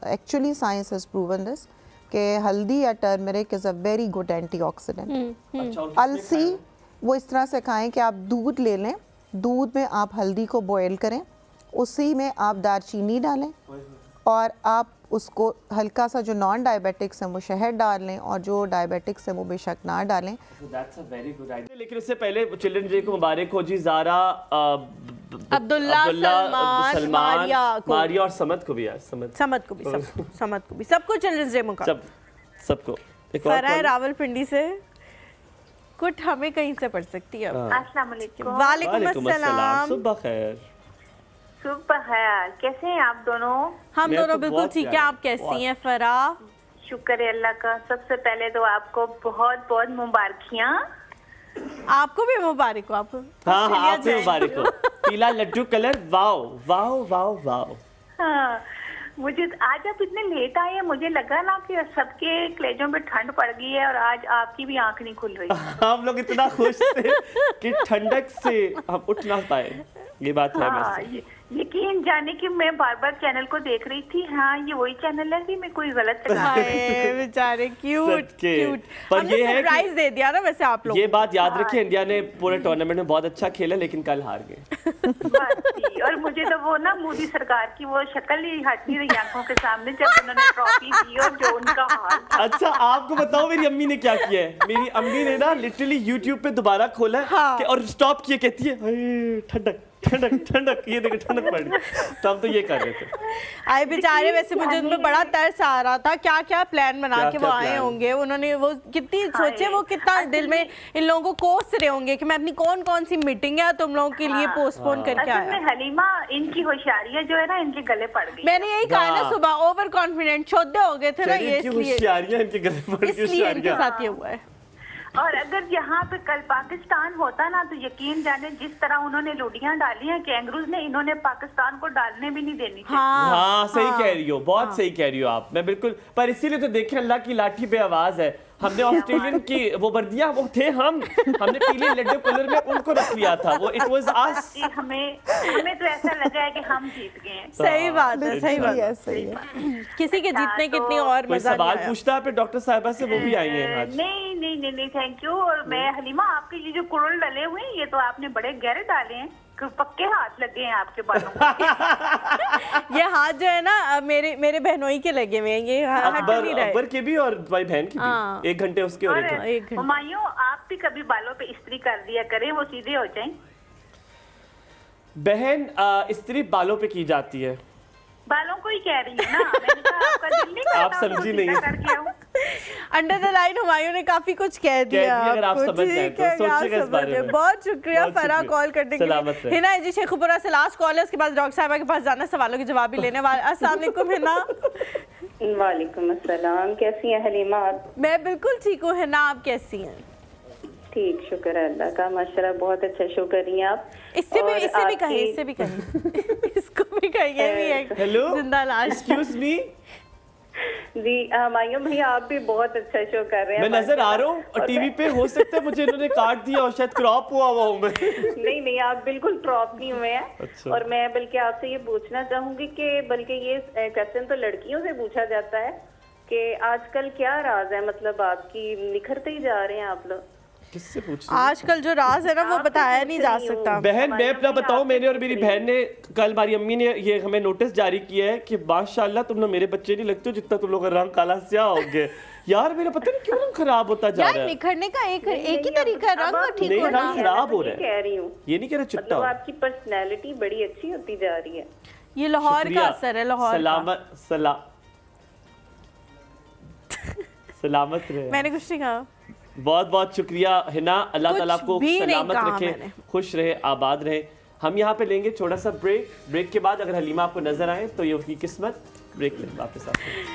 actually science has proven this कि हल्दी या turmeric is a very good antioxidant. अच्छा, और किसमें अलसी खाएं? वो इस तरह से खाएं कि आप दूध ले लें, दूध में आप हल्दी को बॉयल करें, उसी में आप दालचीनी डालें और आप उसको हल्का सा, जो नॉन डायबिटिक्स हैं वो शहद डाल लें और जो डायबिटिक्स हैं वो बेशक ना डालें। That's a very good idea. लेकिन उससे पहले चिल्ड्रन डे को मुबारक हो जी ज़ारा, अब्दुल्ला, सलमान, मारिया और समद को भी यार, समद को भी सबको चिल्ड्रंस डे मुका। सबको। एक और फराह कौन? रावलपिंडी से कुछ हमें कहीं से पढ़ सकती है। अस्सलाम वालेकुम। वालेकुम अस्सलाम। सुबह खैर। सुबह खैर, कैसे हैं आप दोनों? हम मैं दोनों तो बिल्कुल बहुत ठीक है, प्यारी, आप कैसी बहुत। हैं फराह? शुक्र है अल्लाह का। सबसे पहले तो आपको बहुत बहुत मुबारकियाँ। आपको भी मुबारक हो। आप हाँ, आपको मुबारक हो। पीला Laddu colour, wow wow wow wow. हाँ, मुझे आज आप इतने लेट आए हैं, मुझे लगा ना कि सबके कलेजों पे ठंड पड़ गई है और आज आपकी भी आंख नहीं खुल रही। हम लोग इतना खुश थे कि ठंडक से हम उठ ना पाए। ये बात है हाँ, वैसे। यकीन जाने कि मैं बार बार चैनल को देख रही थी। हाँ, ये वही चैनल है कि मैं कोई गलत चला हाय बेचारे, क्यूट सच के। क्यूट। पर हमने ये है कि- सरप्राइज दे दिया ना वैसे आप लोग। ये बात याद रखिए, इंडिया ने पूरे टूर्नामेंट में बहुत अच्छा खेला लेकिन कल हार गए। बस जी। और मुझे तो वो ना मोदी सरकार की वो शक्ल ही हट नहीं रही आंखों के सामने जब उन्होंने ट्रॉफी दी और जो उनका हाल था। अच्छा, आपको बताओ मेरी अम्मी ने क्या किया है। मेरी अम्मी ने ना लिटरली YouTube पे दोबारा खोला हाँ। और स्टॉप किए, कहती है "हाय, ठंडक ठंडक ठंडक, ये देखो ठंडक पड़ रही।" तो हम तो ये कर रहे थे। आए बेचारे, वैसे मुझे उनमें बड़ा तरस आ रहा था। क्या क्या प्लान बना के वो क्या-क्या आए प्लान? होंगे। उन्होंने वो कितनी हाय। सोचे, वो कितना दिल में इन लोगों को कोस रहे होंगे कि मैं अपनी कौन कौन सी मीटिंग है तुम लोगों के लिए हाँ। पोस्टपोन करके असल में आया। हलीमा, इनकी होशियारियां जो है ना इनके गले पड़ गई। मैंने यही कहा ना वाह। सुबह, ओवर कॉन्फिडेंट छोटे हो गए थे ना ये, इनकी इसलिए होशियारियां इनके गले पड़ गई, इसलिए इनके होशियारियां। साथ ये हुआ है। और अगर यहाँ पे कल पाकिस्तान होता ना तो यकीन जाने जिस तरह उन्होंने लुडियां डाली हैं कैंगरूज ने, इन्होंने पाकिस्तान को डालने भी नहीं देनी थी। हाँ, सही कह रही हो, बहुत सही कह रही हो आप। मैं बिल्कुल, पर इसीलिए तो देखें अल्लाह की लाठी पे आवाज है। हमने ऑस्ट्रेलियन की वो वर्दियां, वो थे हमने पीले लड्डू कलर में उनको रख लिया था। वो इट वाज अस। हमें तो ऐसा लगा है कि हम जीत गए हैं। सही बात है, सही बात है। सही है। किसी के जीतने तो कितनी और कोई मजा नहीं सवाल आया। पूछता है पे डॉक्टर साहिबा से, वो भी आई हैं आज। नहीं थैंक यू। और मैं हलीमा, आपके ये जो कुरल डले हुए हैं ये तो आपने बड़े गहरे डाले हैं, पक्के हाथ लगे हैं आपके बालों में। ये हाथ जो है ना मेरे बहनोई के लगे हुए हैं, ये हट नहीं रहे। अकबर के भी और भाई बहन की हाँ। भी। 1 घंटे उसके और और 1 घंटे। 1 घंटे। हुमायूं, आप भी कभी बालों पे इस्त्री कर दिया करें, वो सीधे हो जाएं। बहन इस्त्री बालों पे की जाती है। बालों को ही कह रही है ना। मैंने कहा आपका दिल नहीं करता आप उसको समझी सीधा नहीं। करके आऊं। अंडर द लाइन हुमायूं ने काफी कुछ कह दिया। अगर आप आपको, समझ जाएं ठीक तो है, आप सोचिएगा इस बारे समझे। में। बहुत शुक्रिया बहुत फराह शुक्रिया। कॉल करने के सलामत लिए। रहे। हिना जी शेखुपुरा से लास्ट कॉल है, उसके बाद डॉक्टर साहिबा के पास जाना, सवालों के जवाब भी लेने वाले। अस्सलाम वालेकुम हिना। वालेकुम अस्सलाम। कैसी हैं हलीमा आप? मैं बिल्कुल ठीक हूँ हिना, आप कैसी हैं? ठीक, शुक्र है अल्लाह का, माशाल्लाह बहुत अच्छा शो कर रही हैं आप। इससे भी और कहें, आपकी- इससे भी कहें। इसको भी कहेंगे भी एक हेलो, जिंदा लाश। Excuse me. जी मायूम भैया, आप भी बहुत अच्छा शो कर रहे हैं। मैं नजर आ रहा हूँ और टीवी पे, हो सकता है मुझे इन्होंने काट दिया और शायद क्रॉप हुआ हूँ मैं। नहीं, आप बिल्कुल क्रॉप नहीं हुए हैं। अच्छा। और मैं बल्कि आपसे ये पूछना चाहूंगी कि बल्कि ये क्वेश्चन तो लड़कियों से पूछा जाता है कि आजकल क्या राज है, मतलब आपकी निखरते ही जा रहे हैं आप लोग। किससे पूछ आजकल जो राज है ना वो आपसे बताया पूछ नहीं जा रही हूँ। सकता। बहन, मैं अपना हमारी बताऊं, आपसे मैंने और मेरी पूछ रही बहन ने कल, हमारी अम्मी ने ये हमें नोटिस जारी किया है कि माशाल्लाह तुम ना मेरे बच्चे नहीं लगते हो जितना तुम लोग का रंग काला स्याह हो गए। यार मेरा पता नहीं क्यों रंग खराब होता जा यार रहा है। निखरने का एक ही तरीका है, अब रंग आप ठीक नहीं, होना। रंग खराब हो मैं रहा है। कह रही हूँ, ये नहीं कह रहा चिट्टा मतलब हो। आपकी पर्सनैलिटी बड़ी अच्छी होती जा रही है। ये लाहौर का शुक्रिया। असर है, लाहौर का। सलामत रहे। मैंने कुछ नहीं कहा। बहुत बहुत शुक्रिया हिना, अल्लाह कुछ ताला आपको भी नहीं सलामत कहा रखे, मैंने। खुश रहे, आबाद रहे। हम यहाँ पे लेंगे छोटा सा ब्रेक के बाद अगर हलीमा आपको नजर आए तो ये उसकी किस्मत। ब्रेक लें, वापस आते हैं।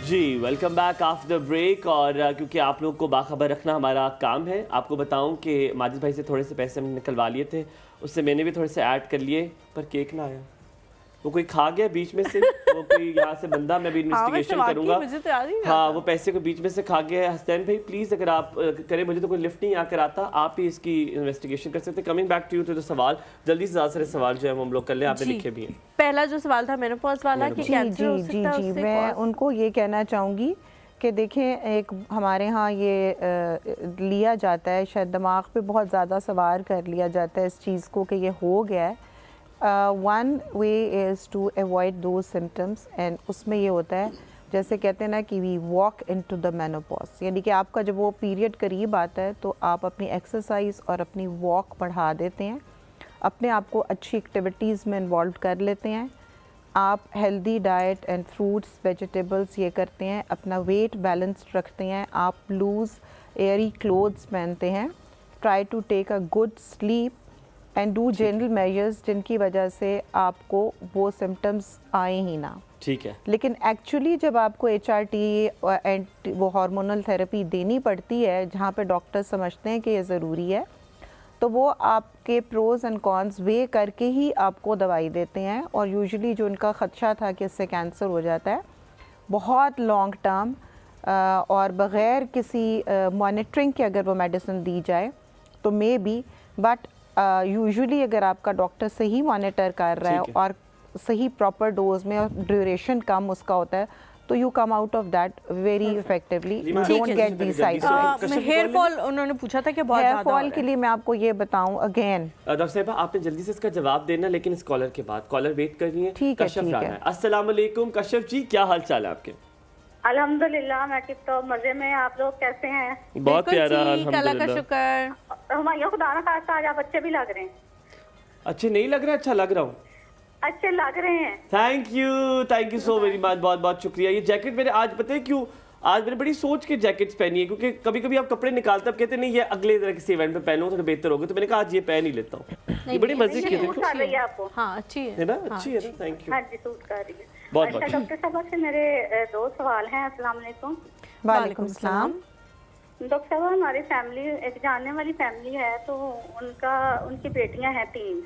जी वेलकम बैक आफ्टर ब्रेक। और क्योंकि आप लोग को बाखबर रखना हमारा काम है, आपको बताऊं कि माजिद भाई से थोड़े से पैसे हमने निकलवा लिए थे, उससे मैंने भी थोड़े से ऐड कर लिए, पर केक ना आया। वो कोई खा गया बीच में से, वो कोई यहाँ से बंदा, मैं भी इन्वेस्टिगेशन करूंगा। मुझे तो याद ही नहीं हाँ, आता। वो पैसे को बीच में से खा गया है। हसनैन भाई प्लीज़ अगर आप करें, मुझे तो कोई लिफ्ट नहीं आकर आता, आप ही इसकी इन्वेस्टिगेशन कर सकते हैं। कमिंग बैक टू यू, तो सवाल जल्दी से ज़्यादा सारे सवाल जो है हम लोग कर लें, आपने जी। लिखे भी हैं। पहला जो सवाल था मेनोपॉज वाला कि जी कैंसर हो जी जी सकता है जी उससे मैं cause? उनको ये कहना चाहूँगी कि देखें, एक हमारे यहाँ ये लिया जाता है, शायद दिमाग पे बहुत ज़्यादा सवार कर लिया जाता है इस चीज़ को कि ये हो गया है। One way is to avoid those symptoms, and उसमें ये होता है, जैसे कहते हैं ना कि we walk into the menopause, यानी कि आपका जब वो पीरियड करीब आता है तो आप अपनी एक्सरसाइज और अपनी वॉक बढ़ा देते हैं, अपने आप को अच्छी एक्टिविटीज़ में इन्वॉल्व कर लेते हैं, आप healthy diet and fruits vegetables ये करते हैं, अपना वेट बैलेंस्ड रखते हैं, आप लूज़ एयरी क्लोथ्स पहनते हैं, try to take a good sleep and do general measures जिनकी वजह से आपको वो सिम्टम्स आए ही ना। ठीक है। लेकिन एक्चुअली जब आपको HRT एंड वो हार्मोनल थेरेपी देनी पड़ती है, जहाँ पे डॉक्टर समझते हैं कि ये ज़रूरी है, तो वो आपके प्रोज एंड कॉन्स वे करके ही आपको दवाई देते हैं। और यूजुअली जो उनका ख़दशा था कि इससे कैंसर हो जाता है, बहुत लॉन्ग टर्म और बग़ैर किसी मॉनिटरिंग के अगर वो मेडिसिन दी जाए तो मे बी, बट यूजुअली अगर आपका डॉक्टर सही मॉनिटर कर रहा है ठीक है। और सही प्रॉपर डोज में और ड्यूरेशन कम उसका होता है, तो you come out of that very effectively, you ठीक डोंट है, गेट दी साइड कश्यप हेयर कौन फॉल उन्होंने पूछा था कि बहुत हेयर ज़्यादा हो फॉल रहा के है। लिए मैं आपको ये बताऊं अगेन, डॉक्टर साहब आपने जल्दी से इसका जवाब देना, लेकिन इस कॉलर के बाद। कॉलर वेट कर रही है। ठीक है, कश्यप ठीक राना है। है। अस्सलाम वालेकुम कश्यप जी, क्या हाल चाल है आपके? अल्हम्दुलिल्लाह, मैं ठीक तो मजे में। आप लोग कैसे हैं? बहुत बिल्कुल प्यारा, ठीक, अल्लाह का अल्हम्दुलिल्लाह। शुक्र। हमारे खुदा ना खास्ता आज आप अच्छे भी लग रहे हैं। अच्छे नहीं लग रहा, अच्छा लग रहा हूँ। अच्छे लग रहे हैं। Thank you so very much, बहुत बहुत शुक्रिया। ये जैकेट मैंने आज, पता है क्यों, आज मैंने बड़ी सोच के जैकेट्स पहनी है, क्योंकि कभी कभी आप कपड़े निकालते, अब कहते नहीं ये अगले तरह किसी इवेंट में पहनूं थोड़ा बेहतर होगा, तो मैंने कहा आज ये पहन ही लेता हूँ। ये बड़ी मजे की सूट कर रही है आपको? हाँ अच्छी है है ना, अच्छी है ना, थैंक यू। हाँ जी, सूट कर रही है। बहुत अच्छा बहुत डॉक्टर साहब से मेरे दो सवाल हैं। अस्सलाम वालेकुम। वालेकुम सलाम। डॉक्टर साहब, हमारी फैमिली एक जानने वाली फैमिली है, तो उनकी बेटियां हैं 3,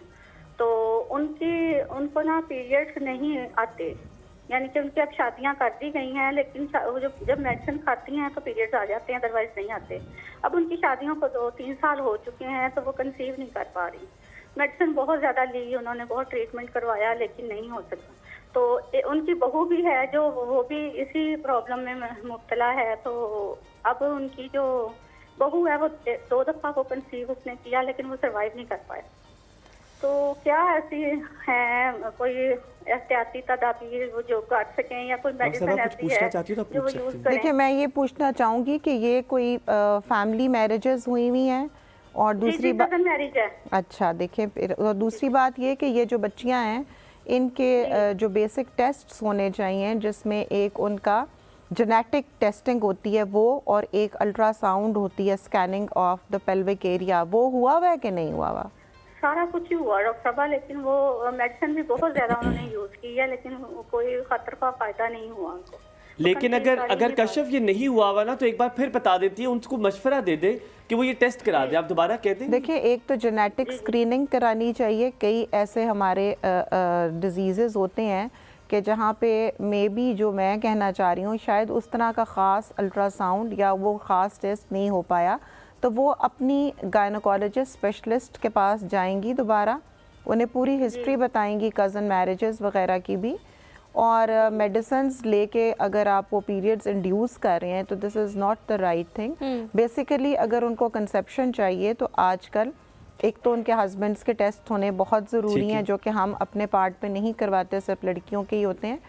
तो उनको ना पीरियड्स नहीं आते, यानी कि उनकी अब शादियां कर दी गई हैं, लेकिन वो जब मेडिसिन खाती हैं तो पीरियड्स आ जाते हैं, अदरवाइज नहीं आते। अब उनकी शादियों को 2-3 साल हो चुके हैं, तो वो कंसीव नहीं कर पा रही। मेडिसिन बहुत ज़्यादा ली, उन्होंने बहुत ट्रीटमेंट करवाया, लेकिन नहीं हो सका। तो उनकी बहू भी है जो वो भी इसी प्रॉब्लम में मुब्तला है। तो अब उनकी जो बहू है वो 2 दफ़ा वो कंसीव उसने किया, लेकिन वो सर्वाइव नहीं कर पाया। तो क्या ऐसी है कोई एहतियाती तदाबीर वो जो कर सकें, या कोई मेडिसिन ऐसी है जो वो यूज़ करें? देखिए, मैं ये पूछना चाहूँगी कि ये कोई फैमिली मैरिजेस हुई हुई हैं, और दूसरी बात, मैरिज है। अच्छा देखिए, फिर और दूसरी बात ये कि ये जो बच्चियां हैं, इनके जो बेसिक टेस्ट्स होने चाहिए, जिसमें एक उनका जेनेटिक टेस्टिंग होती है वो, और एक अल्ट्रासाउंड होती है, scanning of the pelvic area, वो हुआ हुआ है कि नहीं हुआ हुआ? सारा कुछ ही हुआ डॉक्टर साहब, लेकिन वो मेडिसिन भी बहुत ज्यादा उन्होंने यूज की है, लेकिन कोई खतर का फायदा नहीं हुआ उनको। लेकिन अगर कश्यप ये नहीं हुआ हुआ ना, तो एक बार फिर बता देती है, उनको मशवरा दे दे कि वो ये टेस्ट करा दे। आप दोबारा कहते हैं। देखिए, एक तो जेनेटिक स्क्रीनिंग करानी चाहिए। कई ऐसे हमारे डिजीज़ेज़ होते हैं कि जहाँ पे मे बी, जो मैं कहना चाह रही हूँ, शायद उस तरह का ख़ास अल्ट्रासाउंड या वो ख़ास टेस्ट नहीं हो पाया, तो वो अपनी गायनोकोलॉजिस्ट स्पेशलिस्ट के पास जाएंगी दोबारा, उन्हें पूरी हिस्ट्री बताएंगी, कज़न मैरिजेस वगैरह की भी, और मेडिसिन्स लेके अगर आप वो पीरियड्स इंड्यूस कर रहे हैं तो this is not the right thing. Basically अगर उनको कंसेप्शन चाहिए तो आजकल एक तो उनके हस्बैंड्स के टेस्ट होने बहुत ज़रूरी हैं, जो कि हम अपने पार्ट पे नहीं करवाते, सिर्फ लड़कियों के ही होते हैं।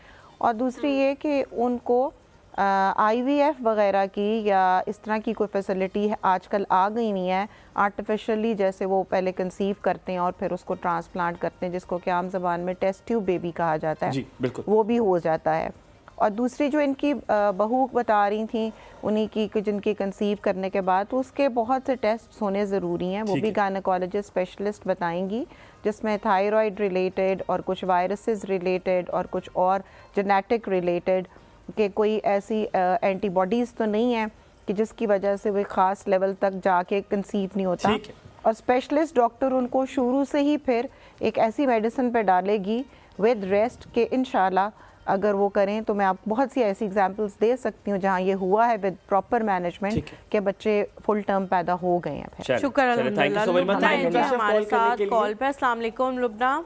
और दूसरी ये कि उनको IVF वगैरह की या इस तरह की कोई फैसिलिटी है आजकल आ गई नहीं है, आर्टिफिशियली जैसे वो पहले कंसीव करते हैं और फिर उसको ट्रांसप्लांट करते हैं, जिसको कि आम ज़बान में टेस्ट ट्यूब बेबी कहा जाता है। जी, बिल्कुल। वो भी हो जाता है। और दूसरी जो इनकी बहू बता रही थी, उन्हीं की जिनकी कंसीव करने के बाद, तो उसके बहुत से टेस्ट होने ज़रूरी हैं, वो भी गायनोकोलॉजिस्ट स्पेशलिस्ट बताएंगी, जिसमें थायराइड रिलेटेड और कुछ वायरसेस रिलेटेड और कुछ और जेनेटिक रिलेटेड कि कोई ऐसी एंटीबॉडीज़ तो नहीं है कि जिसकी वजह से वो ख़ास लेवल तक जाके कंसीव नहीं होता। ठीक है। और स्पेशलिस्ट डॉक्टर उनको शुरू से ही फिर एक ऐसी मेडिसिन पे डालेगी विद रेस्ट के इंशाल्लाह अगर वो करें तो मैं आप बहुत सी ऐसी एग्जांपल्स दे सकती हूँ जहाँ ये हुआ है विद प्रॉपर मैनेजमेंट के बच्चे फुल टर्म पैदा हो गए हैं फिर। शुक्र अल्हम्दुलिल्लाह। लुब्ना है जी हमारे साथ कॉल पे। अस्सलाम वालेकुम लुब्ना।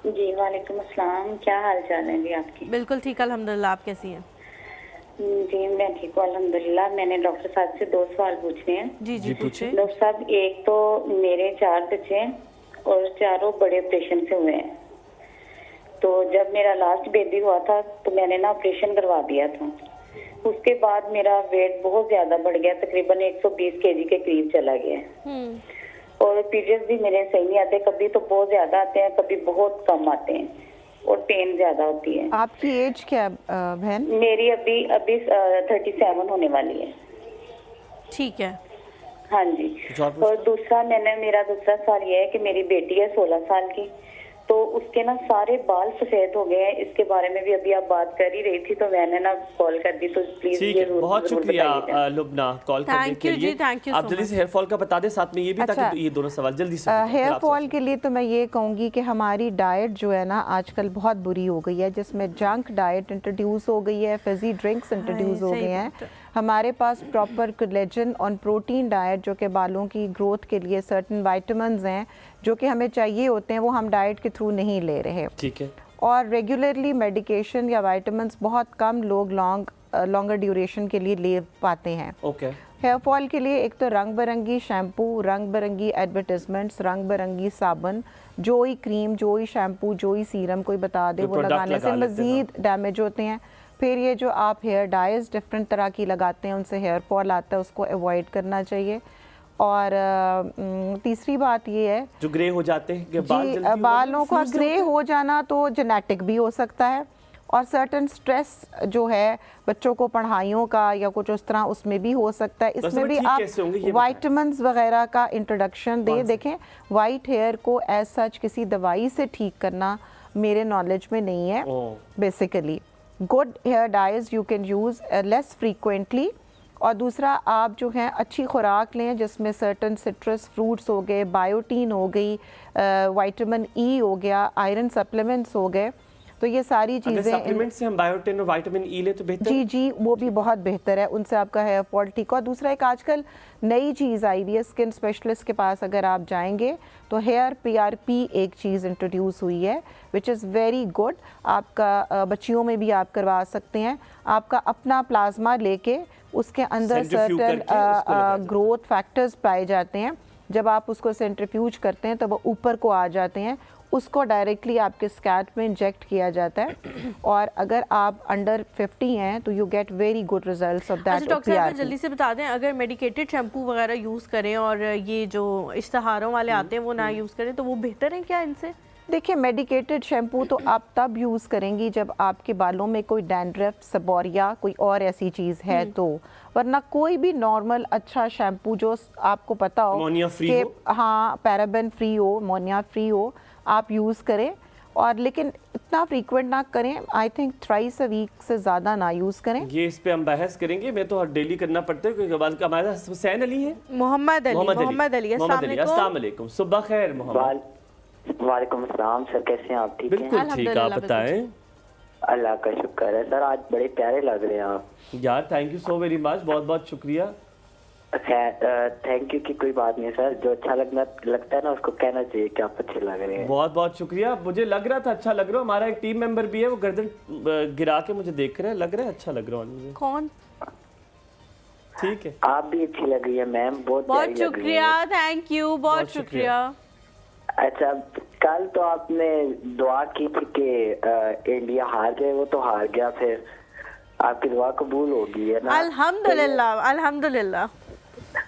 जी वालेकुम अस्सलाम, क्या हाल चाल है जी आपकी? बिल्कुल ठीक अल्हम्दुलिल्लाह, आप कैसी हैं? जी मैं ठीक हूँ अल्हम्दुलिल्लाह। मैंने डॉक्टर साहब से 2 सवाल पूछने हैं। जी जी पूछे। डॉक्टर साहब, एक तो मेरे 4 बच्चे हैं और चारों बड़े ऑपरेशन से हुए हैं। तो जब मेरा लास्ट बेबी हुआ था तो मैंने ना ऑपरेशन करवा दिया था। उसके बाद मेरा वेट बहुत ज्यादा बढ़ गया, तकरीबन 120 केजी के करीब चला गया। और पीरियड्स भी मेरे सही नहीं आते, कभी तो बहुत ज्यादा आते हैं, कभी बहुत कम आते हैं और पेन ज्यादा होती है। आपकी एज क्या है बहन? मेरी अभी 37 होने वाली है। ठीक है। हाँ जी। और मेरा दूसरा सवाल ये है कि मेरी बेटी है 16 साल की, तो उसके ना सारे बाल सफेद हो गए हैं। इसके बारे में भी अभी आप बात कर ही रही थी तो मैंने ना कॉल कर दी, तो प्लीज ठीक है, बहुत शुक्रिया लुब्ना कॉल करने के लिए। आप जल्दी से हेयर फॉल का बता दें साथ में ये भी, ताकि ये दोनों सवाल जल्दी से। हेयर फॉल के लिए तो मैं ये कहूँगी कि हमारी डाइट जो है ना आजकल बहुत बुरी हो गई है, जिसमें जंक डाइट इंट्रोड्यूस हो गई है, फिजी ड्रिंक्स इंट्रोड्यूस हो गए हैं। हमारे पास प्रॉपर कोलेजन और प्रोटीन डाइट जो कि बालों की ग्रोथ के लिए सर्टन विटामिन्स हैं जो कि हमें चाहिए होते हैं, वो हम डाइट के थ्रू नहीं ले रहे। ठीक है। और रेगुलरली मेडिकेशन या विटामिन्स बहुत कम लोग लॉन्गर ड्यूरेशन के लिए ले पाते हैं। ओके। हेयर फॉल के लिए एक तो रंग बिरंगी शैम्पू, रंग बिरंगी एडवर्टिजमेंट्स, रंग बिरंगी साबुन, जोई क्रीम, जोई शैम्पू, जोई सीरम कोई बता दे, वो लगाने से मज़ीद डैमेज होते हैं। फिर ये जो आप हेयर डाइज डिफरेंट तरह की लगाते हैं उनसे हेयर फॉल आता है, उसको अवॉइड करना चाहिए। और तीसरी बात ये है जो ग्रे हो जाते हैं कि बालों का ग्रे हो जाना तो जेनेटिक भी हो सकता है, और सर्टन स्ट्रेस जो है बच्चों को पढ़ाइयों का या कुछ उस तरह उसमें भी हो सकता है। इसमें भी आप विटामिन्स वगैरह का इंट्रोडक्शन देखें। वाइट हेयर को एज सच किसी दवाई से ठीक करना मेरे नॉलेज में नहीं है। Basically good hair dyes you can use less frequently, और दूसरा आप जो है अच्छी खुराक लें जिसमें सर्टन सिट्रस फ्रूट्स हो गए, बायोटीन हो गई, विटामिन ई हो गया, आयरन सप्लीमेंट्स हो गए। तो ये सारी चीज़ें सप्लीमेंट से हम बायोटीन और विटामिन ई ले तो बेहतर। जी वो भी बहुत बेहतर है, उनसे आपका हेयर फॉल ठीक। और दूसरा एक आजकल नई चीज़ आई हुई है, स्किन स्पेशलिस्ट के पास अगर आप जाएंगे तो हेयर PRP एक चीज़ इंट्रोड्यूस हुई है विच इज़ वेरी गुड। आपका बच्चियों में भी आप करवा सकते हैं। आपका अपना प्लाज्मा लेके उसके अंदर सर्टन ग्रोथ फैक्टर्स पाए जाते हैं, जब आप उसको सेंट्रीफ्यूज करते हैं तो वो ऊपर को आ जाते हैं, उसको डायरेक्टली आपके स्कैल्प में इंजेक्ट किया जाता है। और अगर आप अंडर 50 हैं तो you get very good results of that. अच्छा डॉक्टर साहब जल्दी से बता दें, अगर मेडिकेटेड शैम्पू वगैरह यूज़ करें और ये जो इश्तहारों वाले आते हैं वो ना यूज़ करें तो वो बेहतर है क्या इनसे? देखिए मेडिकेटेड शैम्पू तो आप तब यूज़ करेंगी जब आपके बालों में कोई डैंड्रफ, सबोरिया, कोई और ऐसी चीज़ है तो, वरना कोई भी नॉर्मल अच्छा शैम्पू जो आपको पता हो कि हाँ पैराबेन फ्री हो, अमोनिया फ्री हो, आप यूज़ करें। और लेकिन इतना फ्रीक्वेंट ना करें, I think thrice a week से ज़्यादा ना यूज़ करें। ये इस पे हम बहस करेंगे, मैं तो डेली करना पड़ता है क्योंकि हमारे पास हुसैन अली है। मोहम्मद अली अस्सलाम वालेकुम। सुबह खैर मोहम्मद। वालेकुम अस्सलाम सर, कैसे हैं आप? ठीक हैं? बिल्कुल ठीक, आप बताएं। अल्लाह का शुक्र है सर, आज बड़े प्यारे लग रहे हैं आप यार। Thank you so very much, बहुत बहुत शुक्रिया। थैंक यू की कोई बात नहीं सर, जो अच्छा लगता है ना उसको कहना चाहिए कि आप अच्छे लग रहे हैं। बहुत बहुत शुक्रिया, मुझे लग रहा था अच्छा लग रहा हूँ। हमारा एक टीम मेंबर भी है, वो गर्दन गिरा के मुझे देख रहे हैं, लग रहा है अच्छा लग रहा हूँ मुझे। कौन? ठीक है, आप भी अच्छी लग रही है मैम, बहुत शुक्रिया, थैंक यू, बहुत शुक्रिया। अच्छा, कल तो आपने दुआ की थी कि इंडिया हार जाए, वो तो हार गया, फिर आपकी दुआ कबूल होगी है ना? अल्हम्दुलिल्लाह अल्हम्दुलिल्लाह।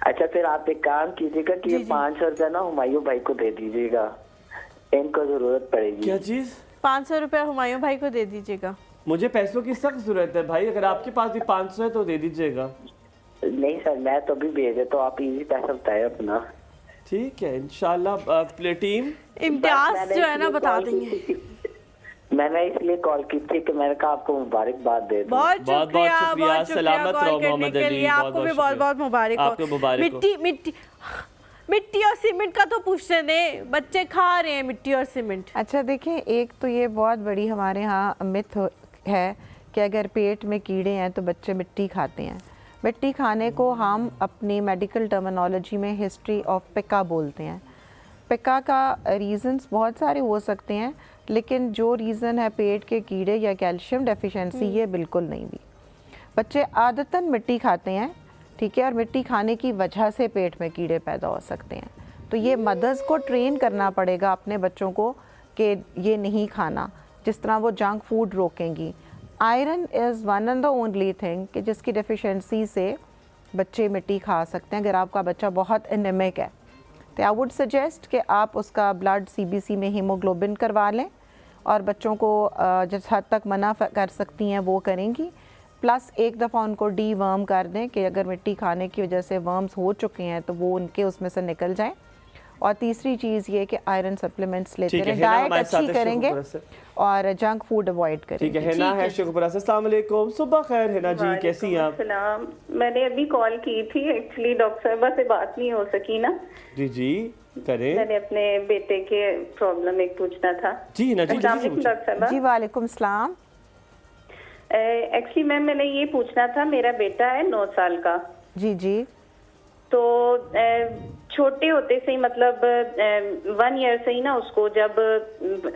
अच्छा, फिर आप एक काम कीजिएगा कि ये 500 रुपया ना हुमायूं भाई को दे दीजिएगा, इनको जरूरत पड़ेगी। क्या चीज? 500 रुपया हुमायूं भाई को दे दीजिएगा। मुझे पैसों की सख्त जरूरत है भाई, अगर आपके पास भी 500 है तो दे दीजिएगा। नहीं सर, मैं तो अभी भेजे, तो आप इजी पैसा बताए अपना। ठीक है इंशाल्लाह। टीम इम्तियाज जो है ना बता देंगे। मैंने इसलिए कॉल की थी कि मैंने कहा आपको मुबारकबाद दे दूं। बहुत बहुत शुक्रिया, शुक्रिया, बहुत शुक्रिया सलामत कॉल रहो करने मोहम्मद के अली, लिए। बहुत आपको भी बहुत बहुत बहुत मुबारक आपको हो। मुबारक हो। मिट्टी और सीमेंट का तो पूछने दें, बच्चे खा रहे हैं मिट्टी और सीमेंट। अच्छा देखें, एक तो ये बहुत बड़ी हमारे यहाँ मिथ है कि अगर पेट में कीड़े हैं तो बच्चे मिट्टी खाते हैं। मिट्टी खाने को हम अपनी मेडिकल टर्मिनोलॉजी में हिस्ट्री ऑफ पिका बोलते हैं। पिका का रीज़न्स बहुत सारे हो सकते हैं, लेकिन जो रीज़न है पेट के कीड़े या कैल्शियम डेफिशिएंसी, ये बिल्कुल नहीं भी। बच्चे आदतन मिट्टी खाते हैं, ठीक है, और मिट्टी खाने की वजह से पेट में कीड़े पैदा हो सकते हैं। तो ये मदर्स को ट्रेन करना पड़ेगा अपने बच्चों को कि ये नहीं खाना, जिस तरह वो जंक फूड रोकेंगी। Iron is one and the only thing कि जिसकी डेफिशिएंसी से बच्चे मिट्टी खा सकते हैं। अगर आपका बच्चा बहुत एनेमिक है तो आई वुड सजेस्ट कि आप उसका ब्लड सीबीसी में हीमोग्लोबिन करवा लें, और बच्चों को जिस हद तक मना कर सकती हैं वो करेंगी। प्लस एक दफ़ा उनको डीवर्म कर दें कि अगर मिट्टी खाने की वजह से वर्म्स हो चुके हैं तो वो उनके उसमें से निकल जाएं। और तीसरी चीज़ ये कि आयरन सप्लीमेंट्स लेते रहें, डाइट अच्छी करेंगे और जंक फूड अवॉइड करेंगे। ठीक है, हिना है शेखपुरा से। अस्सलाम वालेकुम, सुबह खैर हिना जी, कैसी हैं आप? सलाम, मैंने अभी कॉल की थी, एक्चुअली डॉक्टर साहबा से बात नहीं हो सकी ना। जी जी करें। मैंने अपने बेटे के प्रॉब्लम एक पूछना था। जी हिना जी, अस्सलाम वालेकुम डॉक्टर साहबा। जी वालेकुम सलाम। एक्चुअली मैम मैंने ये पूछना था, मेरा बेटा है 9 साल का। जी जी। तो छोटे होते से ही मतलब 1 ईयर से ही ना उसको जब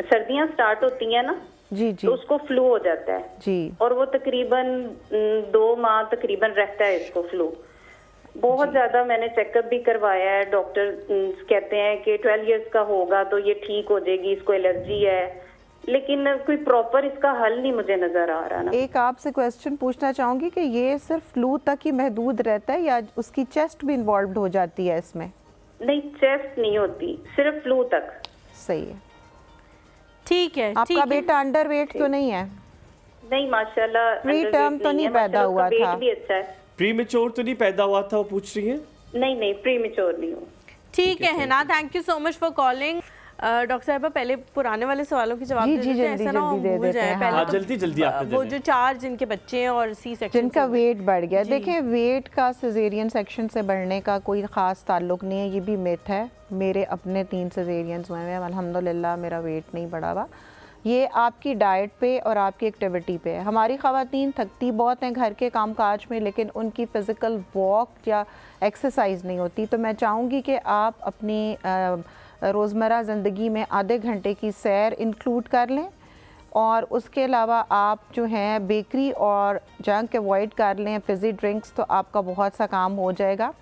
सर्दियां स्टार्ट होती हैं ना, जी जी, तो उसको फ्लू हो जाता है जी, और वो तकरीबन 2 माह तकरीबन रहता है इसको फ्लू। बहुत ज्यादा मैंने चेकअप भी करवाया है, डॉक्टर कहते हैं कि 12 इयर्स का होगा तो ये ठीक हो जाएगी, इसको एलर्जी है, लेकिन कोई प्रॉपर इसका हल नहीं मुझे नजर आ रहा ना। एक आपसे क्वेश्चन पूछना चाहूँगी कि ये सिर्फ फ्लू तक ही महदूद रहता है या उसकी चेस्ट भी इन्वॉल्व हो जाती है इसमें? नहीं, चेस्ट नहीं होती, सिर्फ फ्लू तक। सही है, ठीक है। आपका बेटा अंडरवेट तो नहीं है? नहीं माशाल्लाह, प्री टर्म तो नहीं पैदा हुआ था? भी अच्छा है। प्रीमेच्योर तो नहीं पैदा हुआ था, वो पूछ रही हैं? नहीं प्रीमेच्योर नहीं हो। ठीक है Hina, thank you so much for calling. Doctor साहबा पहले पुराने वाले सवालों के जवाब दे देते हैं, ऐसा ना हो भूल जाए। पहले जल्दी जल्दी आप वो जो 4 जिनके बच्चे हैं और सी सेक्शन जिनका वेट बढ़ गया, देखें वेट का सिजेरियन सेक्शन से बढ़ने का कोई ख़ास ताल्लुक नहीं है, ये भी मिथ है। मेरे अपने 3 सिजेरियंस हुए हैं, अल्हम्दुलिल्लाह मेरा वेट नहीं बढ़ा हुआ। ये आपकी डाइट पे और आपकी एक्टिविटी पे है। हमारी ख़वातीन थकती बहुत हैं घर के कामकाज में, लेकिन उनकी फ़िज़िकल वॉक या एक्सरसाइज नहीं होती। तो मैं चाहूँगी कि आप अपनी रोज़मर्रा ज़िंदगी में आधे घंटे की सैर इंक्लूड कर लें, और उसके अलावा आप जो हैं बेकरी और जंक अवॉइड कर लें, फिज़ी ड्रिंक्स, तो आपका बहुत सा काम हो जाएगा।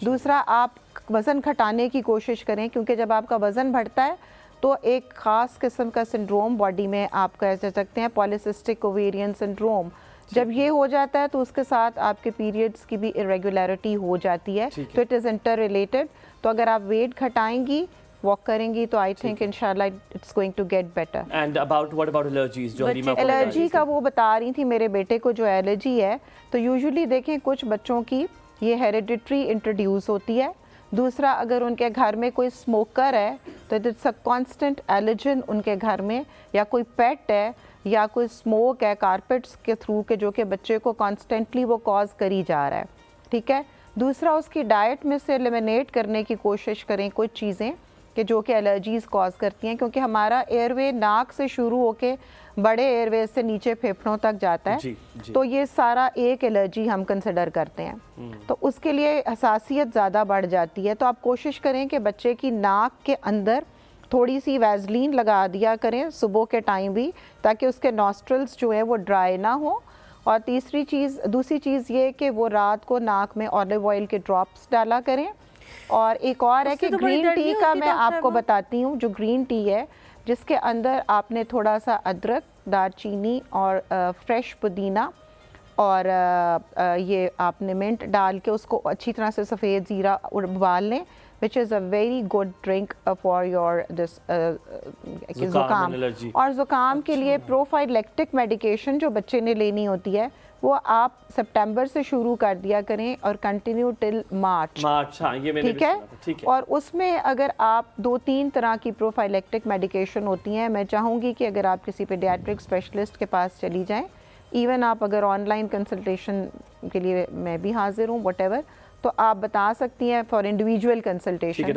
दूसरा, आप वज़न घटाने की कोशिश करें, क्योंकि जब आपका वज़न बढ़ता है तो एक ख़ास किस्म का सिंड्रोम बॉडी में आप कह सकते हैं, पॉलीसिस्टिक ओवेरियन सिंड्रोम। जब ये हो जाता है तो उसके साथ आपके पीरियड्स की भी इरेगुलरिटी हो जाती है, तो इट इज़ इंटर रिलेटेड। तो अगर आप वेट घटाएंगी, वॉक करेंगी, तो आई थिंक इंशाल्लाह it's going to get better. And what about allergies? जो एलर्जी का वो बता रही थी, मेरे बेटे को जो एलर्जी है, तो यूजुअली देखें कुछ बच्चों की ये हेरिडिटरी इंट्रोड्यूस होती है। दूसरा, अगर उनके घर में कोई स्मोकर है तो इट्स अ कांस्टेंट एलर्जन उनके घर में, या कोई पेट है या कोई स्मोक है कारपेट्स के थ्रू के जो कि बच्चे को कॉन्स्टेंटली वो कॉज करी जा रहा है, ठीक है। दूसरा, उसकी डाइट में से एलिमिनेट करने की कोशिश करें कुछ चीज़ें कि जो कि एलर्जीज़ कॉज करती हैं, क्योंकि हमारा एयरवे नाक से शुरू होके बड़े एयरवे से नीचे फेफड़ों तक जाता है। जी। तो ये सारा एक एलर्जी हम कंसिडर करते हैं, तो उसके लिए हसासियत ज़्यादा बढ़ जाती है। तो आप कोशिश करें कि बच्चे की नाक के अंदर थोड़ी सी वैसलीन लगा दिया करें सुबह के टाइम भी, ताकि उसके नॉस्ट्रल्स जो है वो ड्राई ना हो। और दूसरी चीज़ ये कि वो रात को नाक में ऑलिव ऑयल के ड्रॉप्स डाला करें। और एक और है कि ग्रीन टी का मैं आपको बताती हूँ, जो ग्रीन टी है जिसके अंदर आपने थोड़ा सा अदरक, दालचीनी और फ्रेश पुदीना और ये आपने मिंट डाल के उसको अच्छी तरह से सफ़ेद ज़ीरा उबाल लें, which is a very good drink for your this ज़ुकाम। और ज़ुकाम के लिए प्रोफाइलैक्टिक मेडिकेशन जो बच्चे ने लेनी होती है वो आप सितंबर से शुरू कर दिया करें और कंटिन्यू टिल मार्च। हाँ, ये मैंने ठीक है। भी सुना था, ठीक है। और उसमें अगर आप 2-3 तरह की प्रोफाइलेक्टिक मेडिकेशन होती हैं, मैं चाहूँगी कि अगर आप किसी पीडियाट्रिक स्पेशलिस्ट के पास चली जाएं, इवन आप अगर ऑनलाइन कंसल्टेशन के लिए मैं भी हाजिर हूँ, व्हाटएवर, तो आप बता सकती हैं for individual consultation. I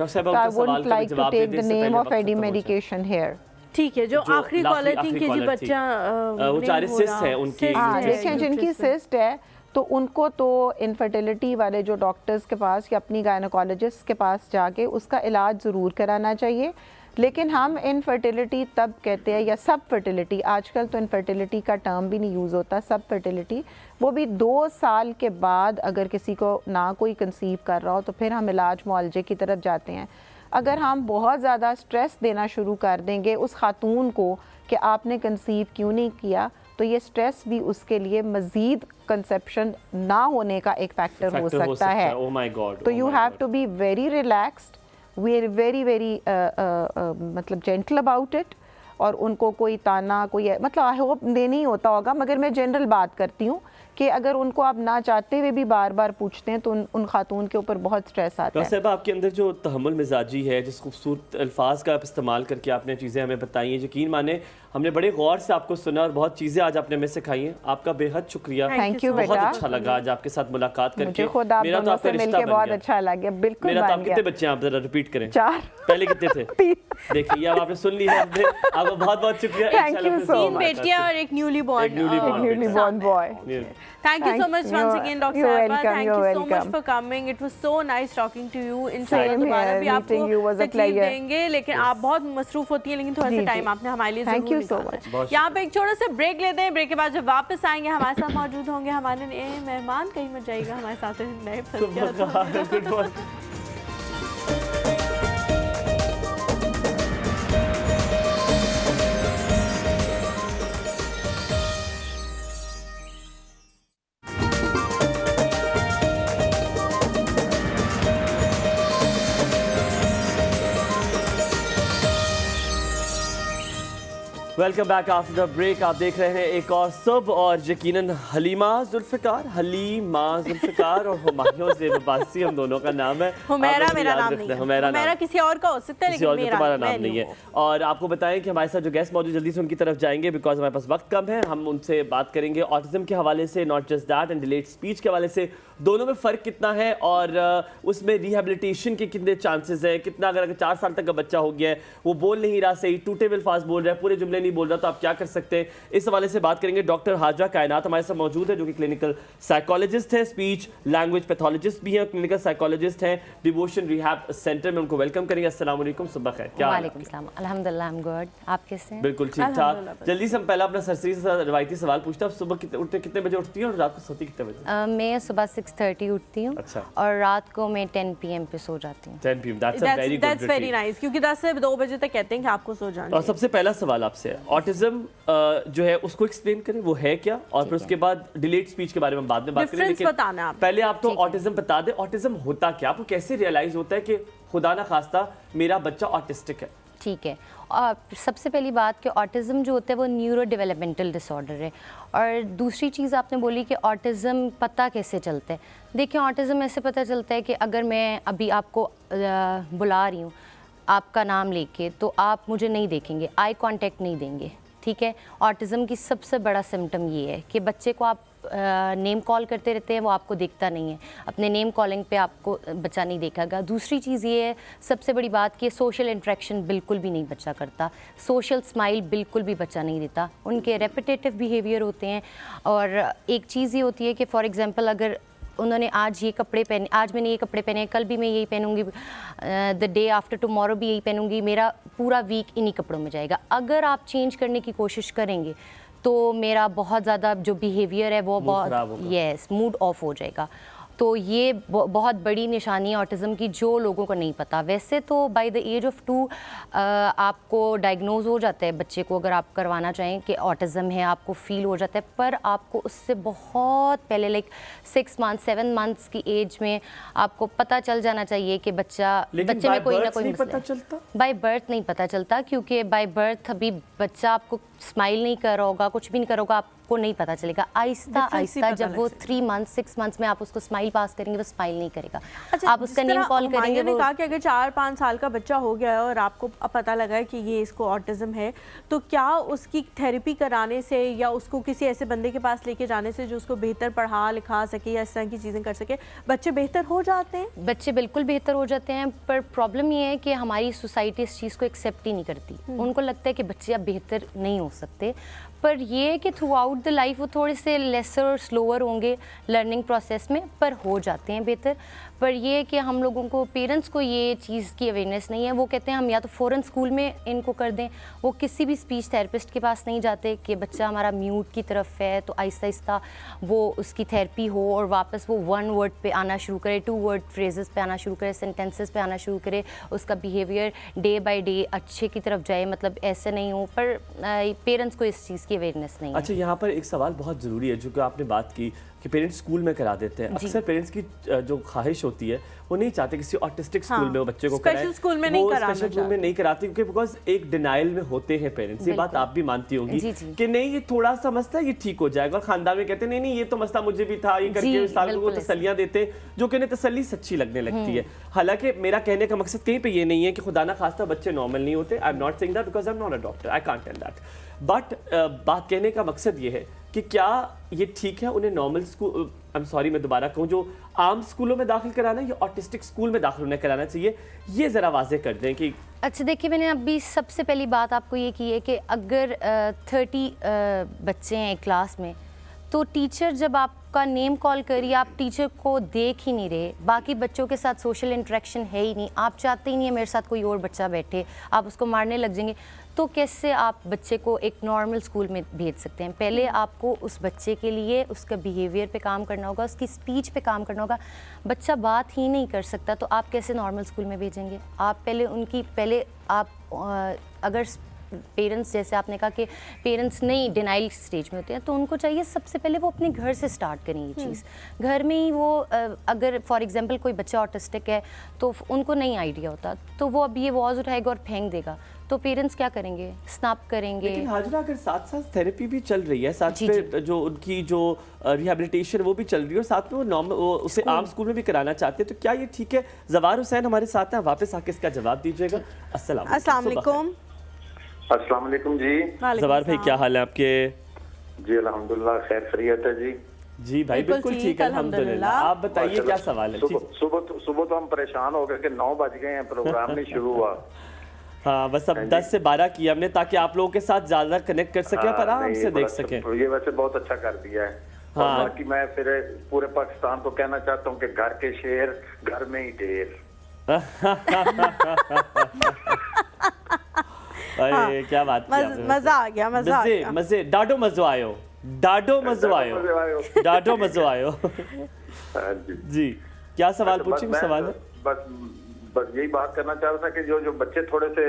wouldn't like to take the name of any medication here. ठीक है, जो आखिरी कॉलर थी कि जी बच्चा वो चारे सिस्ट है उनकी। हाँ, देखें जिनकी सिस्ट है तो उनको तो इनफर्टिलिटी वाले जो डॉक्टर्स के पास या अपनी गायनोकोलॉजिस्ट के पास जाके उसका इलाज ज़रूर कराना चाहिए। लेकिन हम इनफर्टिलिटी तब कहते हैं, या सब फर्टिलिटी, आजकल तो इनफर्टिलिटी का टर्म भी नहीं यूज़ होता, सब फर्टिलिटी, वो भी 2 साल के बाद अगर किसी को ना कोई कंसीव कर रहा हो तो फिर हम इलाज मुआलजे की तरफ जाते हैं। अगर हम बहुत ज़्यादा स्ट्रेस देना शुरू कर देंगे उस खातून को कि आपने कंसीव क्यों नहीं किया, तो ये स्ट्रेस भी उसके लिए मज़ीद कंसेप्शन ना होने का एक फैक्टर हो सकता है। Oh my god. तो you have to be very relaxed, we are very very मतलब जेंटल अबाउट इट। और उनको कोई ताना, कोई मतलब आई होप नहीं होता होगा, मगर मैं जनरल बात करती हूँ कि अगर उनको आप ना चाहते हुए भी बार बार पूछते हैं तो उन खातून के ऊपर बहुत स्ट्रेस आता है। साहब, आपके अंदर जो तहम्मुल मिजाजी है, जिस खूबसूरत अल्फाज का आप इस्तेमाल करके आपने चीज़ें हमें बताई हैं, यकीन माने हमने बड़े गौर से आपको सुना और बहुत चीज़ें आज आपने हमें सिखाई हैं। आपका बेहद शुक्रिया, थैंक यू बहुत बेटा, अच्छा लगा आज आपके साथ मुलाकात करके। मुझे खुद आप दोनों से मिलके बहुत अच्छा लगा। बिल्कुल मेरा तो आप कितने बच्चे हैं, आप जरा रिपीट करें। 4। पहले कितने थे? देखिए अब आपने सुन लिया, आपको बहुत बहुत शुक्रिया। थैंक यू सो 3 बेटियां और एक newly born boy. Thank you so much once again, Dr. Saiba. Thank you so much for coming. It was so nice talking to you. इंशाल्लाह दोबारा भी आपको तकलीफ देंगे, लेकिन आप बहुत मसरूफ होती हैं, लेकिन थोड़ा सा टाइम आपने हमारे लिए थैंक यू सो मच। यहाँ पे एक छोटा सा ब्रेक लेते हैं। ब्रेक के बाद जब वापस आएंगे हमारे साथ मौजूद होंगे हमारे नए मेहमान, कहीं मत जाइएगा, हमारे साथ नए फंस welcome back after the break. आप देख रहे हैं एक और सब, और यकीनन हलीमा जुल्फ़िकार और हुमायूं ज़ेब अब्बासी हम दोनों का नाम है। हुमैरा मेरा नाम नहीं है, हुमैरा किसी और का हो सकता है, लेकिन मेरा तुम्हारा नाम नहीं है। और आपको बताएं कि हमारे साथ जो गेस्ट मौजूद, जल्दी से उनकी तरफ जाएंगे बिकॉज हमारे पास वक्त कम है। हम उनसे बात करेंगे ऑटिज्म के हवाले से, not just that, and delayed speech के हवाले से, दोनों में फ़र्क कितना है और उसमें रिहेबिलिटेशन के कितने चांसेस हैं, कितना अगर 4 साल तक का बच्चा हो गया है, वो बोल नहीं रहा सही, टूटे अल्फाज बोल रहा है, पूरे जुमले नहीं बोल रहा, तो आप क्या कर सकते हैं, इस हवाले से बात करेंगे। डॉक्टर हाजरा कायनात हमारे साथ मौजूद है, जो कि क्लिनिकल साइकोलॉजिस्ट है, स्पीच लैंग्वेज पैथोलॉजिस्ट भी हैं, क्लिनिकल साइकोलॉजिस्ट हैं डिवोशन रिहैब सेंटर में। उनको वेलकम करेंगे। अस्सलाम वालेकुम, सुबह खैर, क्या हाल है? अल्हम्दुलिल्लाह, आई एम गुड। आप कैसे हैं? बिल्कुल ठीक ठाक। जल्दी से हम पहला अपना सरसरी से रवायती सवाल पूछते हैं, आप सुबह उठते कितने बजे उठती हैं और रात को सोती कितने बजे? मैं सुबह 6:30 उठती हूँ। अच्छा। और रात को मैं 10 PM पे सो जाती हूँ। 10 PM, that's very nice, क्योंकि 10 से 2 बजे तक कहते हैं कि आपको सो जाना। और सबसे पहला सवाल आपसे है, ऑटिज्म जो है उसको एक्सप्लेन करें, वो है क्या, और फिर उसके बाद डिलेड स्पीच के बारे में बाद में बात करें, लेकिन पहले आप तो ऑटिज्म बता दें, ऑटिज्म होता क्या, आपको कैसे रियलाइज होता है कि खुदा ना खास्ता मेरा बच्चा ऑटिस्टिक है? ठीक है, और सबसे पहली बात कि ऑटिज़म जो होता है वो न्यूरो डेवलपमेंटल डिसऑर्डर है। और दूसरी चीज़ आपने बोली कि ऑटिज़म पता कैसे चलता है। देखिए, ऑटिज़म ऐसे पता चलता है कि अगर मैं अभी आपको बुला रही हूँ आपका नाम लेके, तो आप मुझे नहीं देखेंगे, आई कांटेक्ट नहीं देंगे, ठीक है। ऑटिज़म की सबसे बड़ा सिम्टम ये है कि बच्चे को आप नेम कॉल करते रहते हैं, वो आपको देखता नहीं है, अपने नेम कॉलिंग पे आपको बच्चा नहीं देखेगा। दूसरी चीज़ ये है, सबसे बड़ी बात कि सोशल इंटरेक्शन बिल्कुल भी नहीं बच्चा करता, सोशल स्माइल बिल्कुल भी बच्चा नहीं देता, उनके रेपिटेटिव बिहेवियर होते हैं। और एक चीज़ ये होती है कि फॉर एग्ज़ाम्पल अगर उन्होंने आज ये कपड़े पहने, आज मैंने ये कपड़े पहने, कल भी मैं यही पहनूंगी, द डे आफ्टर टुमारो भी यही पहनूंगी, मेरा पूरा वीक इन्हीं कपड़ों में जाएगा। अगर आप चेंज करने की कोशिश करेंगे तो मेरा बहुत ज़्यादा जो बिहेवियर है वो बहुत मूड ऑफ हो जाएगा। तो ये बहुत बड़ी निशानी है ऑटिज़म की, जो लोगों को नहीं पता। वैसे तो बाय द एज ऑफ 2 आपको डायग्नोज हो जाता है बच्चे को, अगर आप करवाना चाहें कि ऑटिज़म है, आपको फील हो जाता है, पर आपको उससे बहुत पहले लाइक 6 मंथ्स 7 मंथ्स की एज में आपको पता चल जाना चाहिए कि बच्चे में कोई ना कोई मसला है। बाय बर्थ नहीं पता चलता, क्योंकि बाय बर्थ अभी बच्चा आपको स्माइल नहीं कर रहा होगा, कुछ भी नहीं कर रहा होगा, आप आपको नहीं पता चलेगा। आहिस्ता Difference ही आहिस्ता पता जब लग वो सके। 3 मंथ्स 6 मंथ्स में आप उसको स्माइल पास करेंगे वो स्माइल नहीं करेगा। अच्छा, आप उसका नेम कॉल करेंगे ने वो कहा कि अगर 4-5 साल का बच्चा हो गया है और आपको अब पता लगा है कि ये इसको ऑटिज्म है, तो क्या उसकी थेरेपी कराने से या उसको किसी ऐसे बंदे के पास लेके जाने से जो उसको बेहतर पढ़ा लिखा सके या इस तरह की चीज़ें कर सके, बच्चे बेहतर हो जाते हैं? बच्चे बिल्कुल बेहतर हो जाते हैं, पर प्रॉब्लम ये है कि हमारी सोसाइटी इस चीज़ को एक्सेप्ट ही नहीं करती। उनको लगता है कि बच्चे अब बेहतर नहीं हो सकते, पर ये है कि थ्रू आउट द लाइफ वो थोड़े से लेसर और स्लोअर होंगे लर्निंग प्रोसेस में, पर हो जाते हैं बेहतर। पर ये है कि हम लोगों को, पेरेंट्स को ये चीज़ की अवेयरनेस नहीं है। वो कहते हैं हम या तो फ़ौरन स्कूल में इनको कर दें, वो किसी भी स्पीच थेरेपिस्ट के पास नहीं जाते कि बच्चा हमारा म्यूट की तरफ है तो आहिस्ता आहिस्ता वो उसकी थेरेपी हो और वापस वो 1 वर्ड पे आना शुरू करे, 2 वर्ड फ्रेजेस पे आना शुरू करे, सेंटेंसेस पे आना शुरू करे, उसका बिहेवियर डे बाय डे अच्छे की तरफ जाए, मतलब ऐसे नहीं हो। पर पेरेंट्स को इस चीज़ की अवेयरनेस नहीं है। अच्छा, यहाँ पर एक सवाल बहुत ज़रूरी है जो कि आपने बात की कि पेरेंट्स स्कूल में करा देते हैं। अक्सर पेरेंट्स की जो ख्वाहिश होती है वो नहीं चाहते किसी ऑटिस्टिक स्कूल में वो बच्चे को कराएं। स्पेशल स्कूल में नहीं कराना स्पेशल स्कूल में नहीं कराती क्योंकि बिकॉज एक डिनाइल में होते हैं पेरेंट्स। ये बात आप भी मानती होंगी कि नहीं ये थोड़ा सा मसला ये ठीक हो जाएगा, और खानदान में कहते हैं नहीं नहीं ये तो मसला मुझे भी था, ये करके साल को तसल्लियां देते हैं जो कि उन्हें तसल्ली सच्ची लगने लगती है। हालांकि मेरा कहने का मकसद कहीं पे ये नहीं है कि खुदा ना खास्ता बच्चे नॉर्मल नहीं होते। I am not saying that because I am not a doctor, I can't tell that. But बात कहने का मकसद ये है कि क्या ये ठीक है उन्हें normal school, I am sorry मैं दोबारा कहूँ, जो आम स्कूलों में दाखिल कराना या ऑटिस्टिक स्कूल में दाखिल उन्हें कराना चाहिए, ये ज़रा वाजे कर दें कि। अच्छा देखिए, मैंने अभी सबसे पहली बात आपको ये की है कि अगर 30 बच्चे हैं एक क्लास में, तो टीचर जब आपका नेम कॉल करिए आप टीचर को देख ही नहीं रहे, बाकी बच्चों के साथ सोशल इंटरेक्शन है ही नहीं, आप चाहते ही नहीं है मेरे साथ कोई और बच्चा बैठे, आप उसको मारने लग जाएंगे, तो कैसे आप बच्चे को एक नॉर्मल स्कूल में भेज सकते हैं? पहले आपको उस बच्चे के लिए उसका बिहेवियर पे काम करना होगा, उसकी स्पीच पे काम करना होगा। बच्चा बात ही नहीं कर सकता तो आप कैसे नॉर्मल स्कूल में भेजेंगे? आप पहले आप अगर पेरेंट्स, जैसे आपने कहा कि पेरेंट्स नहीं डिनाइल स्टेज में होते हैं, तो उनको चाहिए सबसे पहले वो अपने घर से स्टार्ट करें ये चीज़। घर में ही वो अगर फॉर एग्जांपल कोई बच्चा ऑटिस्टिक है तो उनको नहीं आइडिया होता, तो वो अब ये वॉज उठाएगा और फेंक देगा, तो पेरेंट्स क्या करेंगे? स्नैप करेंगे। लेकिन हाजरा अगर साथ साथ थेरेपी भी चल रही है, साथ पे जो उनकी जो रिहैबिलिटेशन वो भी चल रही है और साथ में वो नॉर्मल उसे आम स्कूल में भी कराना चाहते हैं, तो क्या ये ठीक है? जवार हुसैन हमारे साथ हैं, वापस आके इसका जवाब दीजिएगा। अस्सलाम वालेकुम। अस्सलाम वालेकुम जी। जवार भाई क्या हाल है आपके? जी अल्हम्दुलिल्लाह खैर खैरियत है जी। जी भाई बिल्कुल ठीक है अल्हम्दुलिल्लाह। आप बताइए क्या सवाल है? सुबह तो हम परेशान हो गए कि 9 बज गए हैं, प्रोग्राम नहीं शुरू हुआ। हाँ बस अब 10 से 12 किया हमने ताकि आप लोगों के साथ ज्यादा कनेक्ट कर सके, पर आराम से देख सके। ये वैसे बहुत अच्छा कर दिया है। हाँ। बाकी मैं फिर पूरे पाकिस्तान को कहना चाहता हूँ कि घर के शेर घर में ही ढेर। अरे क्या बात की आपने। मजा आ गया, मजा आ गया। मजे डाडो मजो आयो, डाडो मजो आयो, डाडो मजो आयो। जी क्या सवाल पूछिए? सवाल है बस यही बात करना चाह रहा था कि जो बच्चे थोड़े से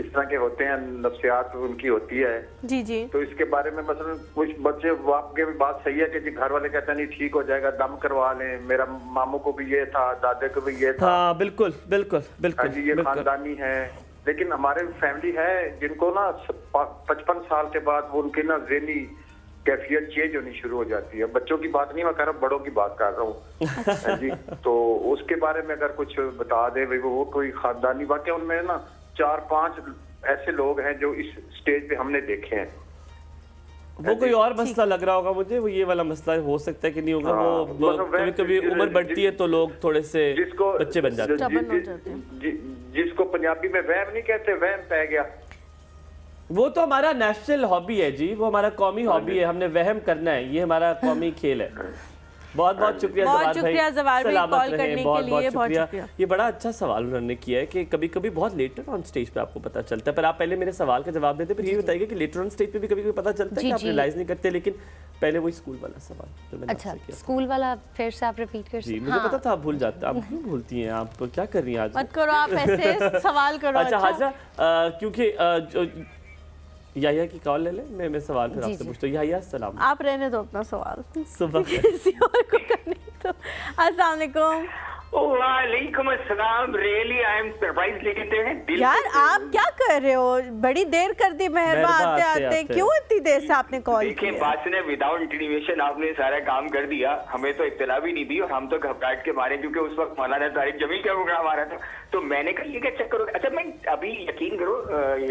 इस तरह के होते हैं, नफ्सियात उनकी होती है जी जी, तो इसके बारे में मसलन कुछ बच्चे, आपके भी बात सही है कि जी घर वाले कहते हैं नहीं ठीक हो जाएगा, दम करवा लें, मेरा मामू को भी ये था, दादे को भी ये था। हाँ बिल्कुल बिल्कुल बिल्कुल जी, ये खानदानी है। लेकिन हमारे फैमिली है जिनको ना 55 साल के बाद वो उनकी ना ज़हनी कैफियत चेंज होनी शुरू हो जाती है। बच्चों की बात नहीं मैं कर रहा, बड़ों की बात कर रहा हूँ जी। तो उसके बारे में अगर कुछ बता दे भाई, वो कोई खानदानी वाकई उनमें ना 4-5 ऐसे लोग हैं जो इस स्टेज पे हमने देखे हैं। वो कोई और मसला लग रहा होगा मुझे, वो ये वाला मसला हो सकता है कि नहीं होगा। वो कभी कभी उम्र बढ़ती है तो लोग थोड़े से बच्चे बन जाते हैं। जिसको पंजाबी में वहम नहीं कहते, वहम पै गया। वो तो हमारा नेशनल हॉबी है जी, वो हमारा कौमी हॉबी है, हमने वहम करना है, ये हमारा कौमी खेल है। बहुत बहुत शुक्रिया जवार भाई, कॉल करने के लिए बहुत शुक्रिया। ये बड़ा अच्छा सवाल उन्होंने किया है कि कभी कभी बहुत लेटर ऑन स्टेज पे आपको पता चलता है, पर आप पहले मेरे सवाल का जवाब देते, फिर ये बताइए कि लेटर ऑन स्टेज पे भी कभी कभी पता चलता है कि आप रियलाइज नहीं करते। लेकिन पहले वही स्कूल वाला सवाल जो मैंने आपसे किया। स्कूल वाला फिर से आप रिपीट कर सकते हैं? जी मुझे पता था आप भूल जाते, आप क्यों भूलती हैं? आप क्या कर रही हैं आज? मत करो आप ऐसे सवाल करो। अच्छा हाजरा, क्योंकि याया की कॉल ले ले, मैं सवाल फिर आपसे पूछता हूँ। याया सलाम, आप रहने दो अपना सवाल, सुबह किसी और को करने दो। अस्सलाम वालेकुम। वालेकुम अस्सलाम। Really I am surprise. लेकिन यार आप क्या कर रहे हो? बड़ी देर कर दी मेहरबा आते आते। क्यों इतनी देर से आपने कॉल किया? देखिए बात सुने, विदाउट इंटीमेशन आपने सारा काम कर दिया, हमें तो इत्तला भी नहीं दी और हम तो घबराहट के मारे, क्योंकि उस वक्त मौलाना तारिक जमील का प्रोग्राम आ रहा था, तो मैंने कहा ये क्या चक्कर हो गया। अच्छा मैं अभी यकीन करो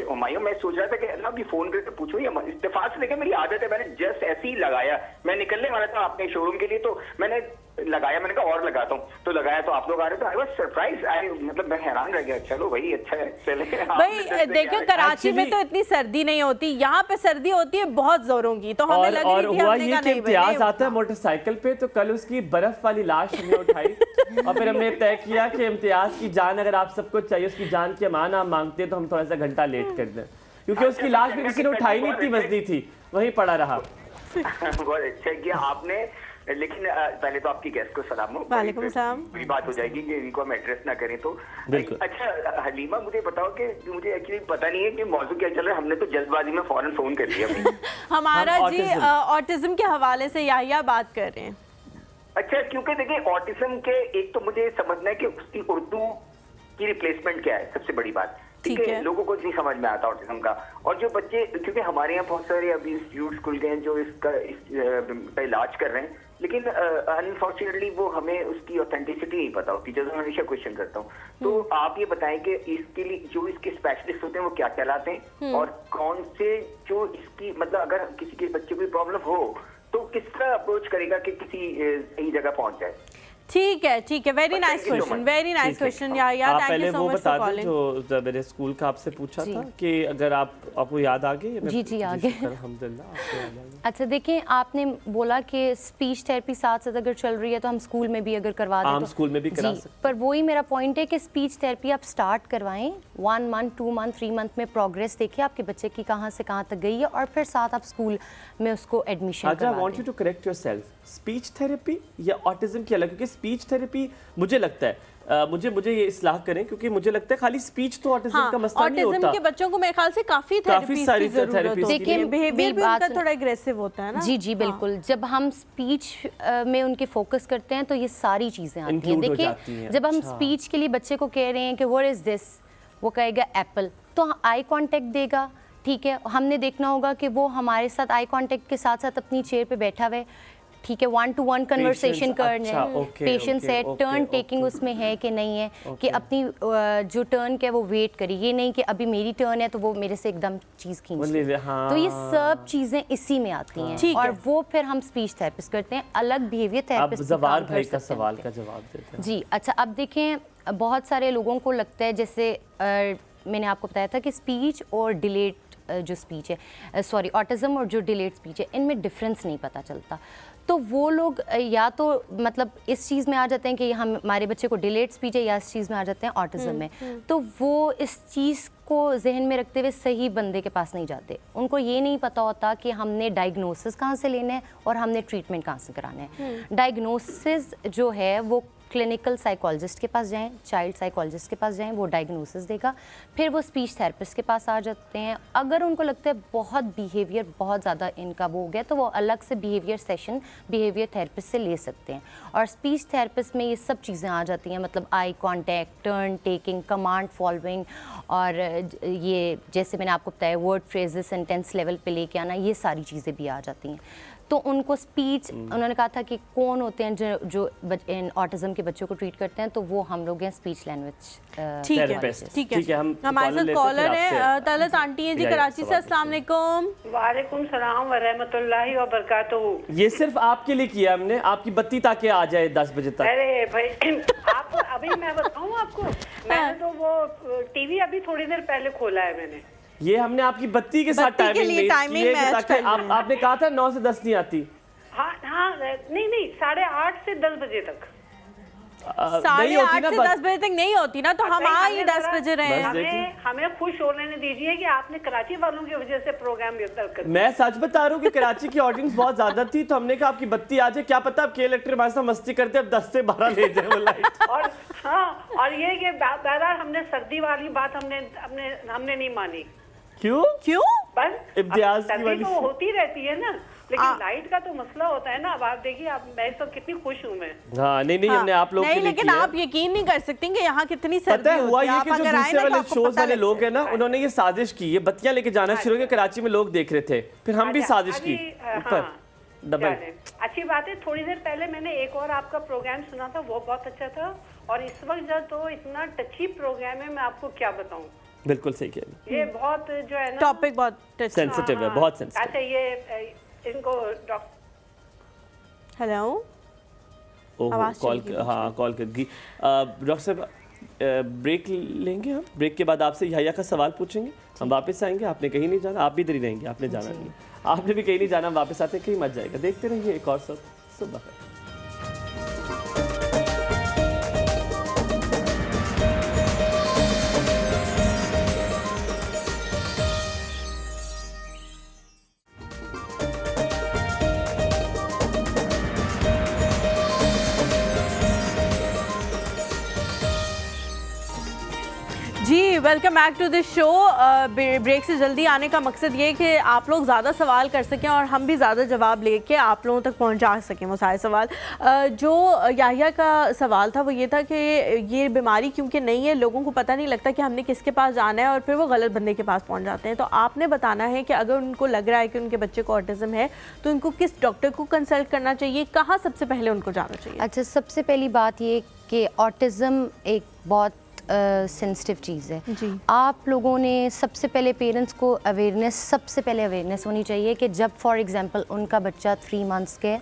हुमायूं, मैं सोच रहा था कि अल्लाह की फोन करके पूछूं या इत्तेफाक से, लेकिन मेरी आदत है, मैंने जस्ट ऐसे ही लगाया, मैं निकलने वाला था अपने शोरूम के लिए, तो मैंने लगाया, मैंने कहा और लगाता हूँ, तो लगाया तो आप लोग आ रहे थे। आई वाज सरप्राइज, मतलब मैं हैरान रह गया। चलो भाई अच्छा है, चले भाई देखो कराची में तो इतनी सर्दी नहीं होती, यहाँ पे सर्दी होती है बहुत जोरों की, तो हमें लग रही थी, हमने कहा नहीं इम्तियाज आता है मोटरसाइकिल पे, तो कल उसकी बर्फ वाली लाश हमने उठाई और फिर हमने तय किया कि इम्तियाज की जान अगर आप सबको चाहिए, उसकी जान की अमान आप मांगते हैं, तो हम थोड़ा सा घंटा लेट कर दें, क्योंकि उसकी लाश भी किसी ने उठाई नहीं, इतनी वजनी थी, वहीं पड़ा रहा। बहुत अच्छा किया आपने। लेकिन पहले तो आपकी गेस्ट को सलाम हो। वालेकुम सलाम। पूरी बात हो जाएगी कि इनको हम एड्रेस ना करें तो। अच्छा हलीमा, मुझे बताओ कि मुझे एक्चुअली पता नहीं है कि मौजू क्या चल रहा है, हमने तो जल्दबाजी में फौरन फोन कर लिया। हमारा जी ऑटिज्म के हवाले से या बात कर रहे हैं। अच्छा, क्योंकि देखिए ऑटिज्म के एक तो मुझे समझना है कि उसकी उर्दू की रिप्लेसमेंट क्या है, सबसे बड़ी बात। ठीक है, लोगों को नहीं समझ में आता ऑटिज्म का। और जो बच्चे, क्योंकि हमारे यहाँ बहुत सारे अभी इंस्टीट्यूट खुल गए हैं जो इसका इलाज कर रहे हैं, लेकिन अनफॉर्चुनेटली वो हमें उसकी ऑथेंटिसिटी नहीं पता होती, जैसे मैं हमेशा क्वेश्चन करता हूँ। तो आप ये बताएं कि इसके लिए जो इसके स्पेशलिस्ट होते हैं वो क्या कहलाते हैं, और कौन से जो इसकी मतलब अगर किसी के बच्चे को प्रॉब्लम हो तो किस तरह अप्रोच करेगा कि किसी सही जगह पहुंच जाए। ठीक है, very nice question, very nice question. यार thank you so much for calling. जो मेरे स्कूल का आपसे पूछा था कि अगर आपको याद आ गई? जी आ गए, अल्हम्दुलिल्लाह। अच्छा देखिए, आपने बोला कि स्पीच थेरेपी साथ साथ अगर चल रही है तो हम स्कूल में भी अगर करवा दें तो स्कूल में भी करा सकते हैं। पर वही मेरा पॉइंट है कि स्पीच थेरेपी आप स्टार्ट करवाएं, 1 मंथ 2 मंथ 3 मंथ में प्रोग्रेस देखिए आपके बच्चे की कहाँ से कहाँ तक गई है, और फिर साथ आप स्कूल में उसको एडमिशन करवा दें। I want you to correct yourself, speech therapy या ऑटिज्म की अलग? क्योंकि स्पीच थेरेपी मुझे लगता है मुझे ये इस्लाह करें, क्योंकि मुझे लगता है खाली स्पीच तो ऑटिज्म का मसला नहीं होता। ऑटिज्म के बच्चों को मेरे ख्याल से काफी सारी थेरेपी, देखिए बिहेवियर भी उनका थोड़ा एग्रेसिव होता है ना। जी बिल्कुल। जब हम स्पीच में उनके फोकस करते हैं तो ये सारी चीजें आती हैं। देखिए जब हम स्पीच के लिए बच्चे को कह रहे हैं कि व्हाट इज दिस, वो कहेगा एप्पल, तो आई कांटेक्ट देगा। ठीक है, हमने देखना होगा कि वो हमारे साथ आई कांटेक्ट के साथ साथ अपनी चेयर पे बैठा हुआ है, ठीक है, 1-to-1 कन्वर्सेशन करने, पेशेंस है, टर्न टेकिंग उसमें है कि नहीं है, कि अपनी जो टर्न के वो वेट करी, ये नहीं कि अभी मेरी टर्न है तो वो मेरे से एकदम चीज़ खींच ले। तो ये सब चीज़ें इसी में आती हैं, और वो फिर हम स्पीच थेरेपिस्ट करते हैं, अलग बिहेवियर थेरेपिस्ट जवार भाई का सवाल का जवाब देते हैं। जी अच्छा, अब देखें बहुत सारे लोगों को लगता है, जैसे मैंने आपको बताया था कि स्पीच और डिलेट जो स्पीच है, सॉरी ऑटिज्म और जो डिलेट स्पीच है, इनमें डिफरेंस नहीं पता चलता। तो वो लोग या तो मतलब इस चीज़ में आ जाते हैं कि हमारे बच्चे को डिलेट स्पीच है, या इस चीज़ में आ जाते हैं ऑटिज्म में। तो वो इस चीज़ को जहन में रखते हुए सही बंदे के पास नहीं जाते। उनको ये नहीं पता होता कि हमने डायग्नोसिस कहाँ से लेना है और हमने ट्रीटमेंट कहाँ से कराना है। डायग्नोसिस जो है वो क्लिनिकल साइकोलॉजिस्ट के पास जाएं, चाइल्ड साइकोलॉजिस्ट के पास जाएं, वो डायग्नोसिस देगा, फिर वो स्पीच थेरेपिस्ट के पास आ जाते हैं। अगर उनको लगता है बहुत बिहेवियर बहुत ज़्यादा इनका वो हो गया, तो वो अलग से बिहेवियर सेशन बिहेवियर थेरेपिस्ट से ले सकते हैं। और स्पीच थेरेपिस्ट में ये सब चीज़ें आ जाती हैं, मतलब eye contact, turn taking, command following, और ये जैसे मैंने आपको बताया वर्ड फ्रेजेस सेंटेंस लेवल पे लेके आना, ये सारी चीज़ें भी आ जाती हैं। तो उनको स्पीच, उन्होंने कहा था कि कौन होते हैं जो ऑटिज्म के बच्चों को ट्रीट करते हैं, तो वो हम लोग हैं स्पीच लैंग्वेज थेरेपिस्ट। ठीक है, हमारे साथ कॉलर है तलत आंटी हैं जी कराची से। अस्सलाम वालेकुम। वालेकुम सलाम व रहमतुल्लाहि व बरकातहू। ये सिर्फ आपके लिए किया हमने, आपकी बत्ती ताकि आ जाए 10 बजे तक। अरे भाई आप अभी मैं बताऊं आपको, मैंने तो वो टीवी अभी थोड़ी देर पहले खोला है मैंने। ये हमने आपकी बत्ती के साथ टाइमिंग ताकि आपने कहा था 9 से 10 नहीं आती। हाँ नहीं 8:30 से 10 बजे तक। 8:30 से 10 बजे तक नहीं होती ना, तो हम आए 10 बजे रहे हैं। हमें खुश होने दीजिए कि आपने कराची वालों की वजह से प्रोग्राम बेहतर कर। मैं सच बता रहा हूँ कि कराची की ऑडियंस बहुत ज्यादा थी, तो हमने कहा आपकी बत्ती आ जाए, क्या पता अब के इलेक्ट्रिक हमारे साथ मस्ती करते अब 10 से 12 ले जाए वो लाइट। और हाँ, और ये कि बहरहाल हमने सर्दी वाली बात हमने नहीं मानी। क्यों बस इम्तियाज की सर्दी तो होती रहती है ना, लेकिन लाइट का तो मसला होता है ना। अब आप देखिए, आप मैं सब कितनी खुश हूँ मैं। हाँ नहीं हमने आप लोग नहीं, लेकिन आप यकीन नहीं कर सकते कि यहाँ कितनी सर्दी होती है। हुआ ये कि जो अगर आए दूसरे ना, वाले तो शोज वाले लोग हैं ना, उन्होंने ये साजिश की, ये बत्तियां लेके जाना शुरू किया, कराची में लोग देख रहे थे, फिर हम भी साजिश की ऊपर डबल। अच्छी बात है। थोड़ी देर पहले मैंने एक और आपका प्रोग्राम सुना था, वो बहुत अच्छा था। और इस वक्त तो इतना टची प्रोग्राम है, मैं आपको क्या बताऊं। बिल्कुल सही कह रही ये बहुत जो है ना, टॉपिक बहुत सेंसिटिव है, बहुत सेंसिटिव। अच्छा, ये इनको हेलो, कॉल कॉल कर गई। डॉक्टर साहब ब्रेक लेंगे हम, ब्रेक के बाद आपसे यहिया का सवाल पूछेंगे, हम वापस आएंगे। आपने कहीं नहीं जाना, आप भी इधर ही रहेंगे, आपने जाना नहीं, आपने भी कहीं नहीं जाना, हम वापस आते कहीं मत जाएगा। देखते रहिए एक और सुबह। जी, welcome back to this show. Break से जल्दी आने का मकसद ये है कि आप लोग ज़्यादा सवाल कर सकें और हम भी ज़्यादा जवाब लेके आप लोगों तक पहुंचा सकें वो सारे सवाल। जो याहिया का सवाल था वो ये था कि ये बीमारी क्योंकि नहीं है, लोगों को पता नहीं लगता कि हमने किसके पास जाना है और फिर वो गलत बंदे के पास पहुंच जाते हैं। तो आपने बताना है कि अगर उनको लग रहा है कि उनके बच्चे को ऑटिज़म है तो उनको किस डॉक्टर को कंसल्ट करना चाहिए, कहाँ सबसे पहले उनको जाना चाहिए? अच्छा, सबसे पहली बात ये कि ऑटिज़म एक बहुत सेंसिटिव चीज़ है जी। आप लोगों ने सबसे पहले पेरेंट्स को सबसे पहले अवेयरनेस होनी चाहिए कि जब फॉर एग्जांपल उनका बच्चा 3 मंथ्स के,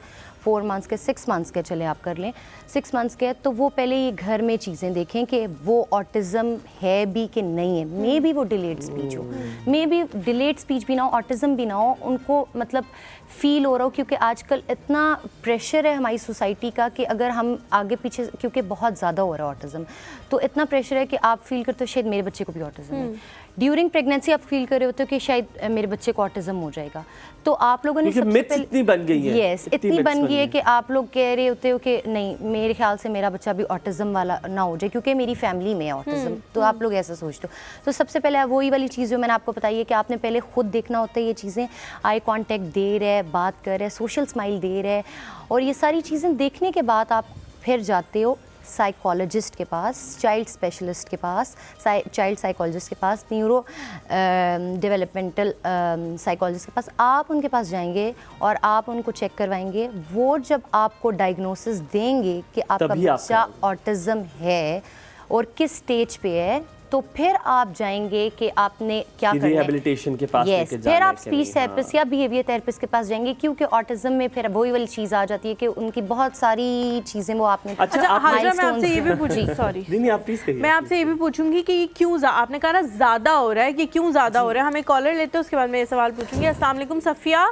4 मंथ्स के, 6 मंथ्स के, चले आप कर लें 6 मंथ्स के, तो वो पहले ये घर में चीज़ें देखें कि वो ऑटिज़म है भी कि नहीं है। मे बी वो डिलेड स्पीच हो, मे बी डिलेड स्पीच भी ना हो, ऑटिज़म भी ना हो, उनको मतलब फील हो रहा हो। क्योंकि आजकल इतना प्रेशर है हमारी सोसाइटी का कि अगर हम आगे पीछे, क्योंकि बहुत ज़्यादा हो रहा है ऑटिज़म, तो इतना प्रेशर है कि आप फील करते हो शायद मेरे बच्चे को भी ऑटिज़म है। ड्यूरिंग प्रेगनेंसी आप फील कर रहे होते हो कि शायद मेरे बच्चे को ऑटिज़म हो जाएगा। तो आप लोगों ने सबसे पहले इतनी बन गई है, यस, इतनी बन गई है कि आप लोग कह रहे होते हो कि नहीं, मेरे ख्याल से मेरा बच्चा भी ऑटिज़म वाला ना हो जाए क्योंकि मेरी फैमिली में है ऑटिज़म। तो आप लोग ऐसा सोचते हो। तो सबसे पहले वही वाली चीज़ जो मैंने आपको बताई है कि आपने पहले खुद देखना होता है ये चीज़ें, आई कॉन्टेक्ट दे रहा है, बात कर रहा है, सोशल स्माइल दे रहा है, और ये सारी चीज़ें देखने के बाद आप फिर जाते हो साइकोलॉजिस्ट के पास, चाइल्ड स्पेशलिस्ट के पास, चाइल्ड साइकोलॉजिस्ट के पास, न्यूरो डेवलपमेंटल साइकोलॉजिस्ट के पास। आप उनके पास जाएंगे और आप उनको चेक करवाएंगे। वो जब आपको डायग्नोसिस देंगे कि आपका बच्चा ऑटिज़म है और किस स्टेज पे है, तो फिर आप जाएंगे कि आपने क्या करना है, रिहैबिलिटेशन के पास लेके जाना है। फिर आप स्पीच थेरेपिस्ट या बिहेवियर थेरेपिस्ट के पास जाएंगे, क्योंकि ऑटिज़म में फिर वही वाली चीज़ आ जाती है कि उनकी बहुत सारी चीज़ें वो आपने अच्छा हाजरा, मैं आपसे ये भी पूछी, सॉरी नहीं आप प्लीज कहिए, मैं आपसे ये भी पूछूंगी कि क्यों आपने कहा ना ज़्यादा हो रहा है, कि क्यों ज़्यादा हो रहा है। हमें कॉलर लेते हैं, उसके बाद मैं ये सवाल पूछूंगी। अस्सलाम वालेकुम सफ़िया।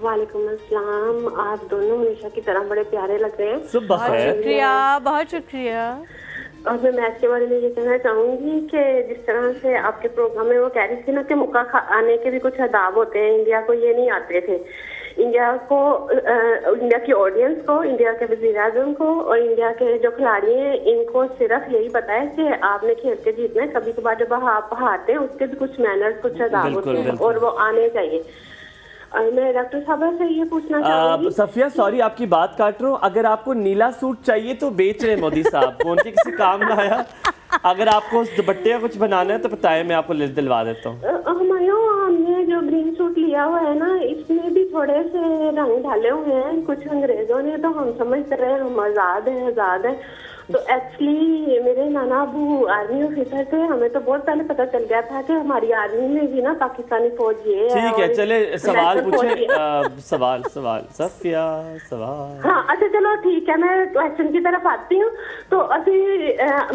वालेकुम अस्सलाम। आप दोनों हमेशा की तरह बड़े प्यारे लग रहे हैं। बहुत शुक्रिया, बहुत शुक्रिया। और मैं मैच के बारे में ये कहना चाहूँगी कि जिस तरह से आपके प्रोग्राम में वो कह रही थी ना कि मुक्का आने के भी कुछ आदाब होते हैं, इंडिया को ये नहीं आते थे। इंडिया की ऑडियंस को, इंडिया के वज़ीर-ए-आज़म को और इंडिया के जो खिलाड़ी हैं, इनको सिर्फ यही पता है कि आपने खेल के जीतना है। कभी कभार जब आप हारते हैं उसके भी कुछ मैनर्स, कुछ आदाब होते हैं और वो आने चाहिए। मैं डॉक्टर साहब से ये पूछना चाहूँगी। सफिया सॉरी आपकी बात काट रहा हूँ, अगर आपको नीला सूट चाहिए तो बेच रहे मोदी साहब, वो उनके किसी काम ना आया। अगर आपको दुपट्टे का कुछ बनाना है तो बताएं, मैं आपको दिलवा देता हूँ। हमने जो ग्रीन सूट लिया हुआ है ना, इसमें भी थोड़े से रंग डाले हुए हैं कुछ अंग्रेजों ने, तो हम समझते रहे हम आज़ाद है। तो एक्चुअली मेरे नाना अबू आर्मी ऑफिसर थे, हमें तो बहुत पहले पता चल गया था कि हमारी आर्मी में भी ना पाकिस्तानी फौज ये है। ठीक है, चले सवाल पूछे। सवाल सफिया सवाल। हाँ अच्छा चलो ठीक है, मैं क्वेश्चन की तरफ आती हूँ। तो अभी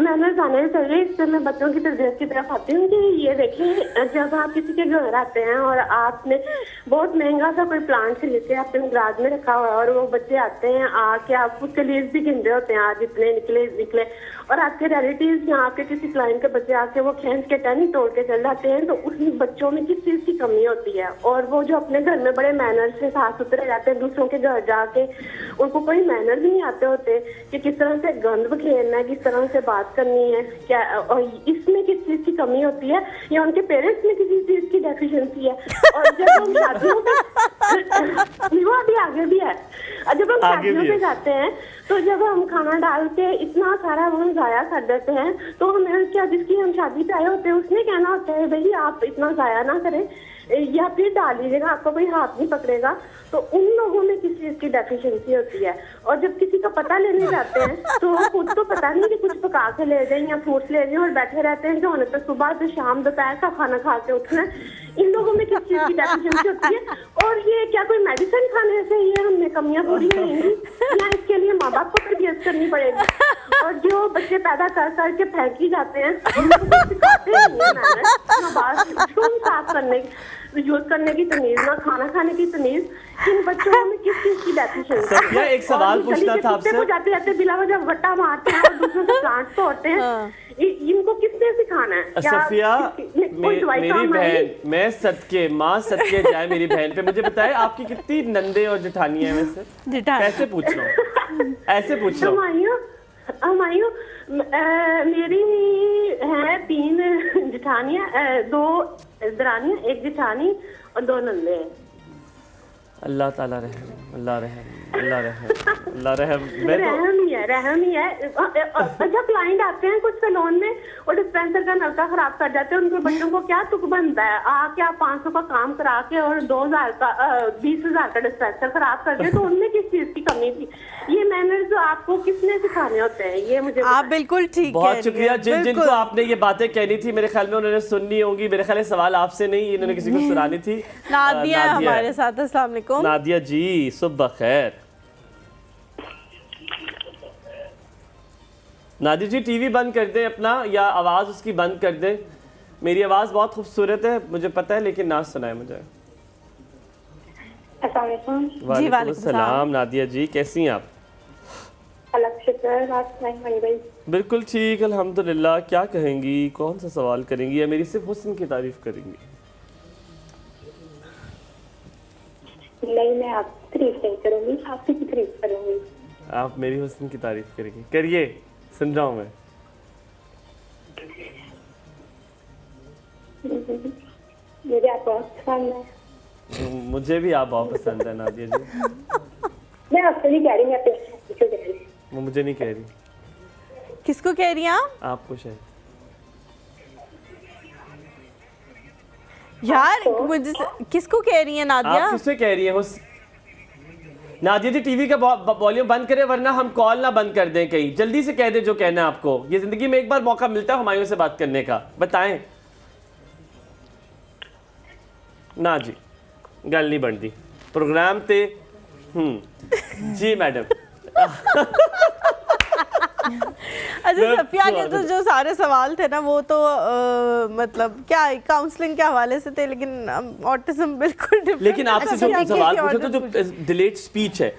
मैंने जाने चाहिए, इससे मैं बच्चों की तरबियत की तरफ आती हूँ कि ये देखिए, जब आप किसी के घर आते हैं और आपने बहुत महंगा सा कोई प्लांट से लेके अपने गराज में रखा हुआ है और वो बच्चे आते हैं, आके आप उसके लीव्स भी गिन रहे होते हैं, आज इतने निकले, और आपके रिलेटिव्स या आपके किसी क्लाइंट के बच्चे आके वो खींच के टहनी तोड़ के चल जाते हैं, तो उस बच्चों में किस चीज़ की कमी होती है? और वो जो अपने घर में बड़े मैनर से साफ सुथरे जाते हैं, दूसरों के घर जाके उनको कोई मैनर भी नहीं आते होते कि किस तरह से गंद बखेरना है, किस तरह से बात करनी है, क्या और इसमें किस चीज़ की कमी होती है, या उनके पेरेंट्स में किसी चीज़ की डेफिशिएंसी है। और जब हम शादियों पे वो अभी आगे भी है। जब हम शादियों पे जाते हैं तो जब हम खाना डाल के इतना सारा हम जाया कर देते हैं, तो हमें क्या, जिसकी हम शादी पे आए होते हैं उसने कहना होता है भाई आप इतना जाया ना करें या फिर डाल लीजिएगा, आपको कोई हाथ नहीं पकड़ेगा। तो उन लोगों में किस चीज की डेफिशिएंसी होती है। और जब किसी का पता लेने जाते हैं तो खुद तो पता नहीं कि कुछ पका के ले जाएं या फ्रूट्स ले जाएं और बैठे रहते हैं जो होने तो सुबह से शाम दोपहर का खाना खा के उठना है। इन लोगों में किस चीज की डेफिशिएंसी होती है। और ये क्या कोई मेडिसिन खाने से ये हमें कमियां पूरी होंगी या इसके लिए माँ बाप को तरबियत करनी पड़ेगी। और जो बच्चे पैदा कर करके फेंक ही जाते हैं उनको कुछ सिखाते नहीं है मैंने साफ करने यूज करने की तमीज, ना खाना खाने की तमीज। इन बच्चों में किस चीज की डेफिशिएंसी। एक सवाल पूछना था आपसे। जाते जाते बिला वजह वट्टा मारते हैं और दूसरों से प्लांट तोड़ते हैं। इनको किसने सिखाना है? सफिया मेरी बहन, मैं सदके माँ सदके जाए मेरी बहन पे, मुझे बताए आपकी कितनी नंदे और जेठानियां हैं वैसे? कैसे पूछ रहा हूँ, ऐसे पूछ रहा हूँ। हमायूं मेरी है 3 जेठानियां, 2 दरानियां, 1 जेठानी और 2 नंदे हैं। अल्लाह ताला रहम, अल्लाह रहम, अल्लाह रहम, अल्लाह रहम। रहम ही है। जब क्लाइंट आते हैं कुछ सैलून में और डिस्पेंसर का नलका खराब कर जाते हैं, उनके बच्चों को क्या तुक बनता है, आके आप 500 का काम करा के और 2000 का 20,000 का डिस्पेंसर खराब कर दे, तो उनमें किस चीज की कमी थी? ये मैनर्स आपको किसने सिखाने होते हैं? ये मुझे आप बिल्कुल ठीक, बहुत शुक्रिया। जिनको आपने ये बातें कहनी थी मेरे ख्याल में उन्होंने सुननी होंगी। मेरे ख्याल में सवाल आपसे नहीं, इन्होंने किसी को सुनानी थी। नादिया हमारे साथ। अस्सलाम वालेकुम नादिया जी, सुबह खैर। नादिया जी टीवी बंद कर दें अपना, या आवाज़ उसकी बंद कर दें। मेरी आवाज़ बहुत खूबसूरत है मुझे पता है, लेकिन ना सुनाए मुझे। वालेकुम सलाम नादिया जी, कैसी हैं आप? बिल्कुल ठीक अल्हम्दुलिल्लाह। क्या कहेंगी, कौन सा सवाल करेंगी या मेरी सिर्फ हुस्न की तारीफ करेंगी? नहीं, मैं आपकी तारीफ नहीं करूंगी, आपकी तारीफ करूंगी। आप मेरी हुस्न की तारीफ करेंगी, करिए, सुन रहा हूँ मैं। मुझे आप बहुत पसंद है। मुझे भी आप बहुत पसंद है नादिया जी। मैं आपसे नहीं कह रही, मैं अपने कह रही। वो मुझे नहीं कह रही। किसको कह रही हैं आप? आपको शायद। यार मुझे किसको कह रही हैं नादिया? आप किससे कह रही हैं? नादिया जी टीवी का वॉल्यूम बंद करें वरना हम कॉल ना बंद कर दें कहीं। जल्दी से कह दे जो कहना है आपको। ये जिंदगी में एक बार मौका मिलता है हुमायूं से बात करने का, बताएं। ना जी गल नहीं बनती प्रोग्राम ते। जी मैडम। अच्छा सफिया के तो जो सारे सवाल थे ना वो तो मतलब क्या काउंसलिंग के हवाले से थे, लेकिन ऑटिज्म बिल्कुल डिफरेंट। लेकिन आपसे जो सवाल पूछा तो जो डिलेड स्पीच है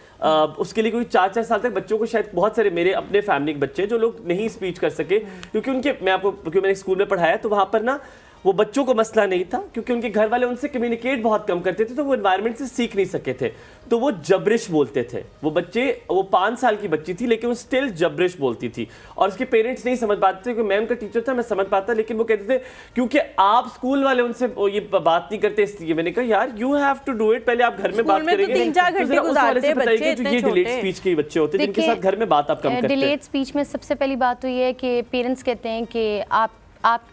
उसके लिए कोई 4-4 साल तक बच्चों को, शायद बहुत सारे मेरे अपने फैमिली के बच्चे जो लोग नहीं स्पीच कर सके क्योंकि उनके, मैं आपको क्योंकि मैंने स्कूल में पढ़ाया तो वहाँ पर ना वो बच्चों को मसला नहीं था क्योंकि उनके घर वाले उनसे कम्युनिकेट बहुत कम करते थे, तो वो एनवायरनमेंट से सीख नहीं सके थे, तो वो जबरिश बोलते थे। वो बच्चे, वो 5 साल की बच्ची थी लेकिन वो स्टिल जबरिश बोलती थी और उसके पेरेंट्स नहीं समझ पाते थे। क्योंकि मैं उनका टीचर था, मैं समझ पाता, लेकिन वो कहते थे क्योंकि आप स्कूल वाले उनसे ये बात नहीं करते इसलिए। मैंने कहा यार you have to do it, पहले आप घर में बात करेंगे। 3-4 घंटे गुजारते हैं बच्चे इतने ये डिलेड स्पीच के बच्चे होते हैं जिनके साथ घर में बात आप कम करते हैं। डिलेड स्पीच में सबसे पहली बात तो ये है कि पेरेंट्स कहते हैं कि आप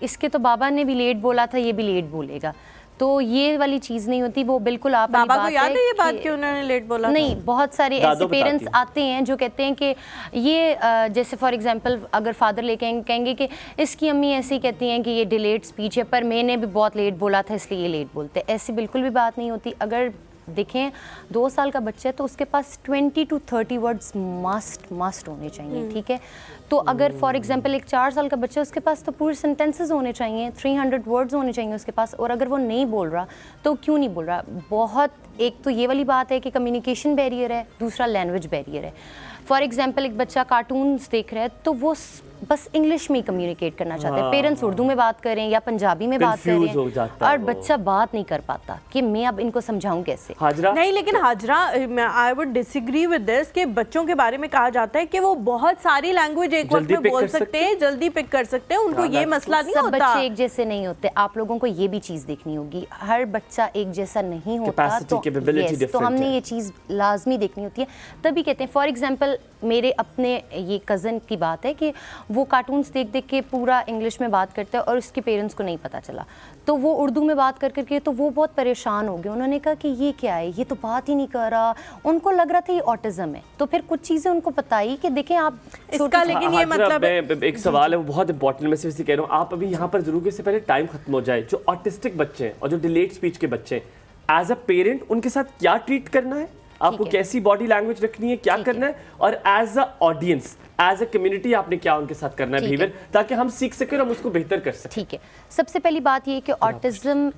इसके तो बाबा ने भी लेट बोला था, ये भी लेट बोलेगा, तो ये वाली चीज़ नहीं होती। वो बिल्कुल आप बाबा को याद है ये बात कि उन्होंने लेट बोला? नहीं, बहुत सारे ऐसे पेरेंट्स आते हैं जो कहते हैं कि ये जैसे फॉर एग्जांपल अगर फादर लेके कहेंगे कि इसकी अम्मी ऐसी कहती हैं कि ये डिलेड स्पीच है, पर मैंने भी बहुत लेट बोला था इसलिए ये लेट बोलते हैं। ऐसी बिल्कुल भी बात नहीं होती। अगर देखें 2 साल का बच्चा है तो उसके पास 20 to 30 वर्ड्स मस्ट होने चाहिए, ठीक है। तो अगर फॉर एग्जांपल एक 4 साल का बच्चा है उसके पास तो पूरे सेंटेंसेस होने चाहिए, 300 वर्ड्स होने चाहिए उसके पास। और अगर वो नहीं बोल रहा तो क्यों नहीं बोल रहा? बहुत, एक तो ये वाली बात है कि कम्युनिकेशन बैरियर है, दूसरा लैंग्वेज बैरियर है। फॉर एग्जांपल एक बच्चा कार्टून्स देख रहा है तो वो बस इंग्लिश में ही कम्युनिकेट करना चाहते हैं। पेरेंट्स उर्दू में बात करें या पंजाबी में बात करें और बच्चा बात नहीं कर पाता कि मैं अब इनको समझाऊं कैसे। हाजरा नहीं, लेकिन Hajra I would disagree with this कि बच्चों के बारे में कहा जाता है कि वो बहुत सारी लैंग्वेज एक वक्त में बोल सकते हैं, जल्दी पिक कर सकते हैं, उनको ये मसला नहीं होता। सब बच्चे एक जैसे नहीं होते। आप लोगों को ये भी चीज़ देखनी होगी, हर बच्चा एक जैसा नहीं होता। तो हमने ये चीज़ लाजमी देखनी होती है, तभी कहते हैं। फॉर एग्जाम्पल मेरे अपने ये कज़न की बात है कि वो कार्टून्स देख देख के पूरा इंग्लिश में बात करते हैं और उसके पेरेंट्स को नहीं पता चला, तो वो उर्दू में बात कर करके तो वो बहुत परेशान हो गए। उन्होंने कहा कि ये क्या है, ये तो बात ही नहीं कर रहा। उनको लग रहा था ये ऑटिज्म है, तो फिर कुछ चीज़ें उनको बताई कि देखें आप इसका, लेकिन ये मतलब एक सवाल है वो बहुत इंपॉर्टेंट, मैं सिर्फ कह रहा हूँ आप अभी यहाँ पर जरूर से पहले टाइम खत्म हो जाए, जो ऑटिस्टिक बच्चे हैं और जो डिलेड स्पीच के बच्चे हैं, एज अ पेरेंट उनके साथ क्या ट्रीट करना है, आपको कैसी बॉडी लैंग्वेज रखनी है, क्या करना है, और as a audience as a community आपने क्या उनके साथ करना है बिहेवियर, ताकि हम सीख सकें और हम उसको बेहतर कर सकें। ठीक है, सबसे पहली बात ये कि ऑटिज्म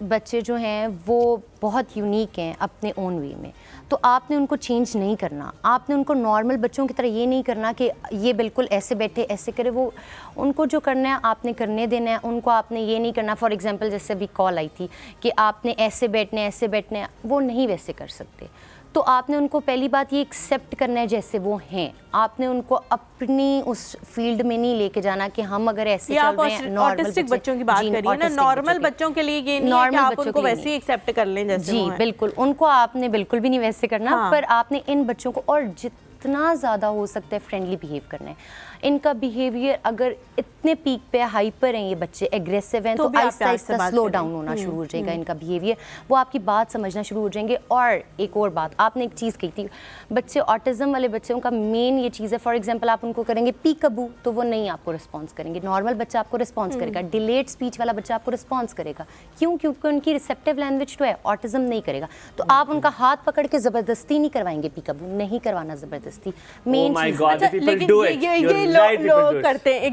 बच्चे जो हैं वो बहुत यूनिक हैं अपने ओन वे में, तो आपने उनको चेंज नहीं करना। आपने उनको नॉर्मल बच्चों की तरह ये नहीं करना कि ये बिल्कुल ऐसे बैठे ऐसे करे। वो उनको जो करना है आपने करने देना है। उनको आपने ये नहीं करना, फॉर एग्जांपल जैसे अभी कॉल आई थी कि आपने ऐसे बैठने, वो नहीं वैसे कर सकते। तो आपने उनको पहली बात ये एक्सेप्ट करना है जैसे वो हैं। आपने उनको अपनी उस फील्ड में नहीं लेके जाना कि हम अगर ऐसे चल रहे हैं। ऑटिस्टिक बच्चों की बात करिए ना, नॉर्मल बच्चों के लिए ये नहीं है कि आप उनको वैसे ही एक्सेप्ट कर लें जैसे जी बिल्कुल, उनको आपने बिल्कुल भी नहीं वैसे करना। हाँ। पर आपने इन बच्चों को और जितना ज़्यादा हो सकता है फ्रेंडली बिहेव करना है। इनका बिहेवियर अगर इतने पीक पे हाइपर हैं, ये बच्चे एग्रेसिव हैं, तो आहिस्ता आहिस्ता स्लो डाउन होना शुरू हो जाएगा इनका बिहेवियर। वो आपकी बात समझना शुरू हो जाएंगे। और एक और बात, आपने एक चीज़ कही थी, बच्चे ऑटिज्म वाले बच्चों का मेन ये चीज़ है, फॉर एग्जांपल आप उनको करेंगे पीकबू तो वो नहीं आपको रिस्पॉन्स करेंगे। नॉर्मल बच्चा आपको रिस्पॉन्स करेगा, डिलेड स्पीच वाला बच्चा आपको रिस्पॉन्स करेगा। क्यों? क्योंकि उनकी रिसेप्टिव लैंग्वेज तो है, ऑटिज्म नहीं करेगा। तो आप उनका हाथ पकड़ के ज़बरदस्ती नहीं करवाएंगे पीकबू, नहीं करवाना ज़बरदस्ती। मेन लोग करते हैं,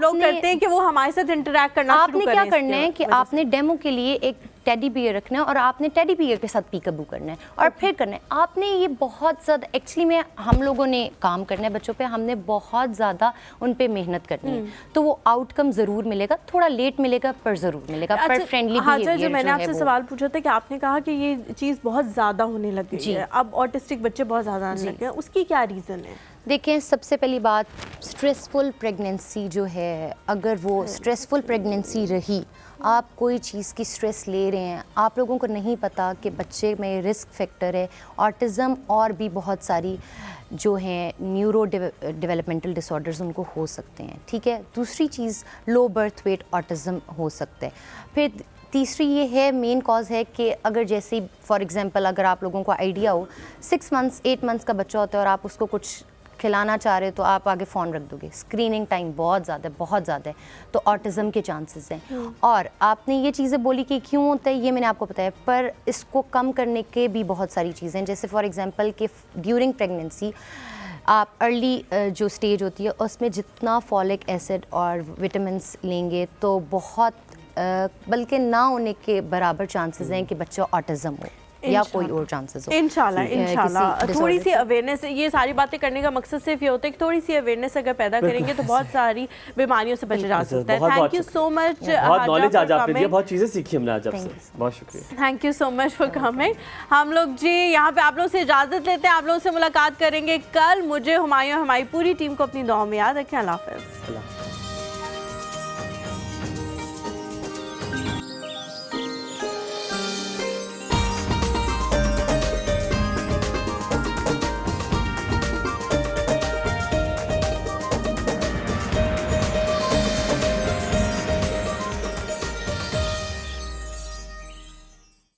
लोग करते हैं कि वो हमारे साथ इंटरैक्ट करना शुरू करें। आपने क्या करना है कि आपने डेमो के लिए एक टेडी बियर रखना है और आपने टेडी बियर के साथ पीकबू करना है और फिर करना है आपने ये बहुत ज़्यादा। एक्चुअली में हम लोगों ने काम करना है बच्चों पे, हमने बहुत ज़्यादा उन पे मेहनत करनी है, तो वो आउटकम ज़रूर मिलेगा, थोड़ा लेट मिलेगा पर ज़रूर मिलेगा। पर फ्रेंडली बिहेवियर जो मैंने आपसे सवाल पूछा था कि आपने कहा कि ये चीज़ बहुत ज़्यादा होने लगी है, अब ऑटिस्टिक बच्चे बहुत ज़्यादा आने लगे हैं, उसकी क्या रीज़न है? देखें, सबसे पहली बात स्ट्रेसफुल प्रेगनेंसी जो है, अगर वो स्ट्रेसफुल प्रेगनेंसी रही, आप कोई चीज़ की स्ट्रेस ले रहे हैं, आप लोगों को नहीं पता कि बच्चे में रिस्क फैक्टर है ऑटिज़म और भी बहुत सारी जो हैं न्यूरो डेवलपमेंटल डिसऑर्डर्स उनको हो सकते हैं। ठीक है, दूसरी चीज़ लो बर्थ वेट ऑटिज़म हो सकता है। फिर तीसरी ये है, मेन कॉज है कि अगर जैसे फॉर एग्जांपल अगर आप लोगों को आइडिया हो 6 मंथ्स 8 मंथ्स का बच्चा होता है और आप उसको कुछ खिलाना चाह रहे हो तो आप आगे फ़ोन रख दोगे, स्क्रीनिंग टाइम बहुत ज़्यादा है, तो ऑटिज़म के चांसेस हैं। और आपने ये चीज़ें बोली कि क्यों होता है, ये मैंने आपको बताया, पर इसको कम करने के भी बहुत सारी चीज़ें हैं। जैसे फॉर एग्जांपल कि ड्यूरिंग प्रेगनेंसी आप अर्ली जो स्टेज होती है उसमें जितना फॉलिक एसिड और विटामिन्स लेंगे तो बहुत बल्कि ना होने के बराबर चांसेस हैं कि बच्चा ऑटिज़म हो या कोई और चांसेस हो। इंशाल्लाह थोड़ी सी अवेयरनेस, ये सारी बातें करने का मकसद सिर्फ ये होता है कि थोड़ी सी अवेयरनेस अगर पैदा करेंगे तो बहुत सारी बीमारियों से बचा जा सकता है। थैंक यू सो मच, बहुत नॉलेज आज आपने दिया, बहुत चीज़ें सीखी हमने आज आपसे, बहुत शुक्रिया। Thank you so much for coming. हम लोग जी यहाँ पे आप लोगों से इजाज़त लेते हैं, आप लोगों से मुलाकात करेंगे कल। मुझे, हुमायूं, हमारी पूरी टीम को अपनी दुआ में याद रखें। अल्लाह हाफ़िज़।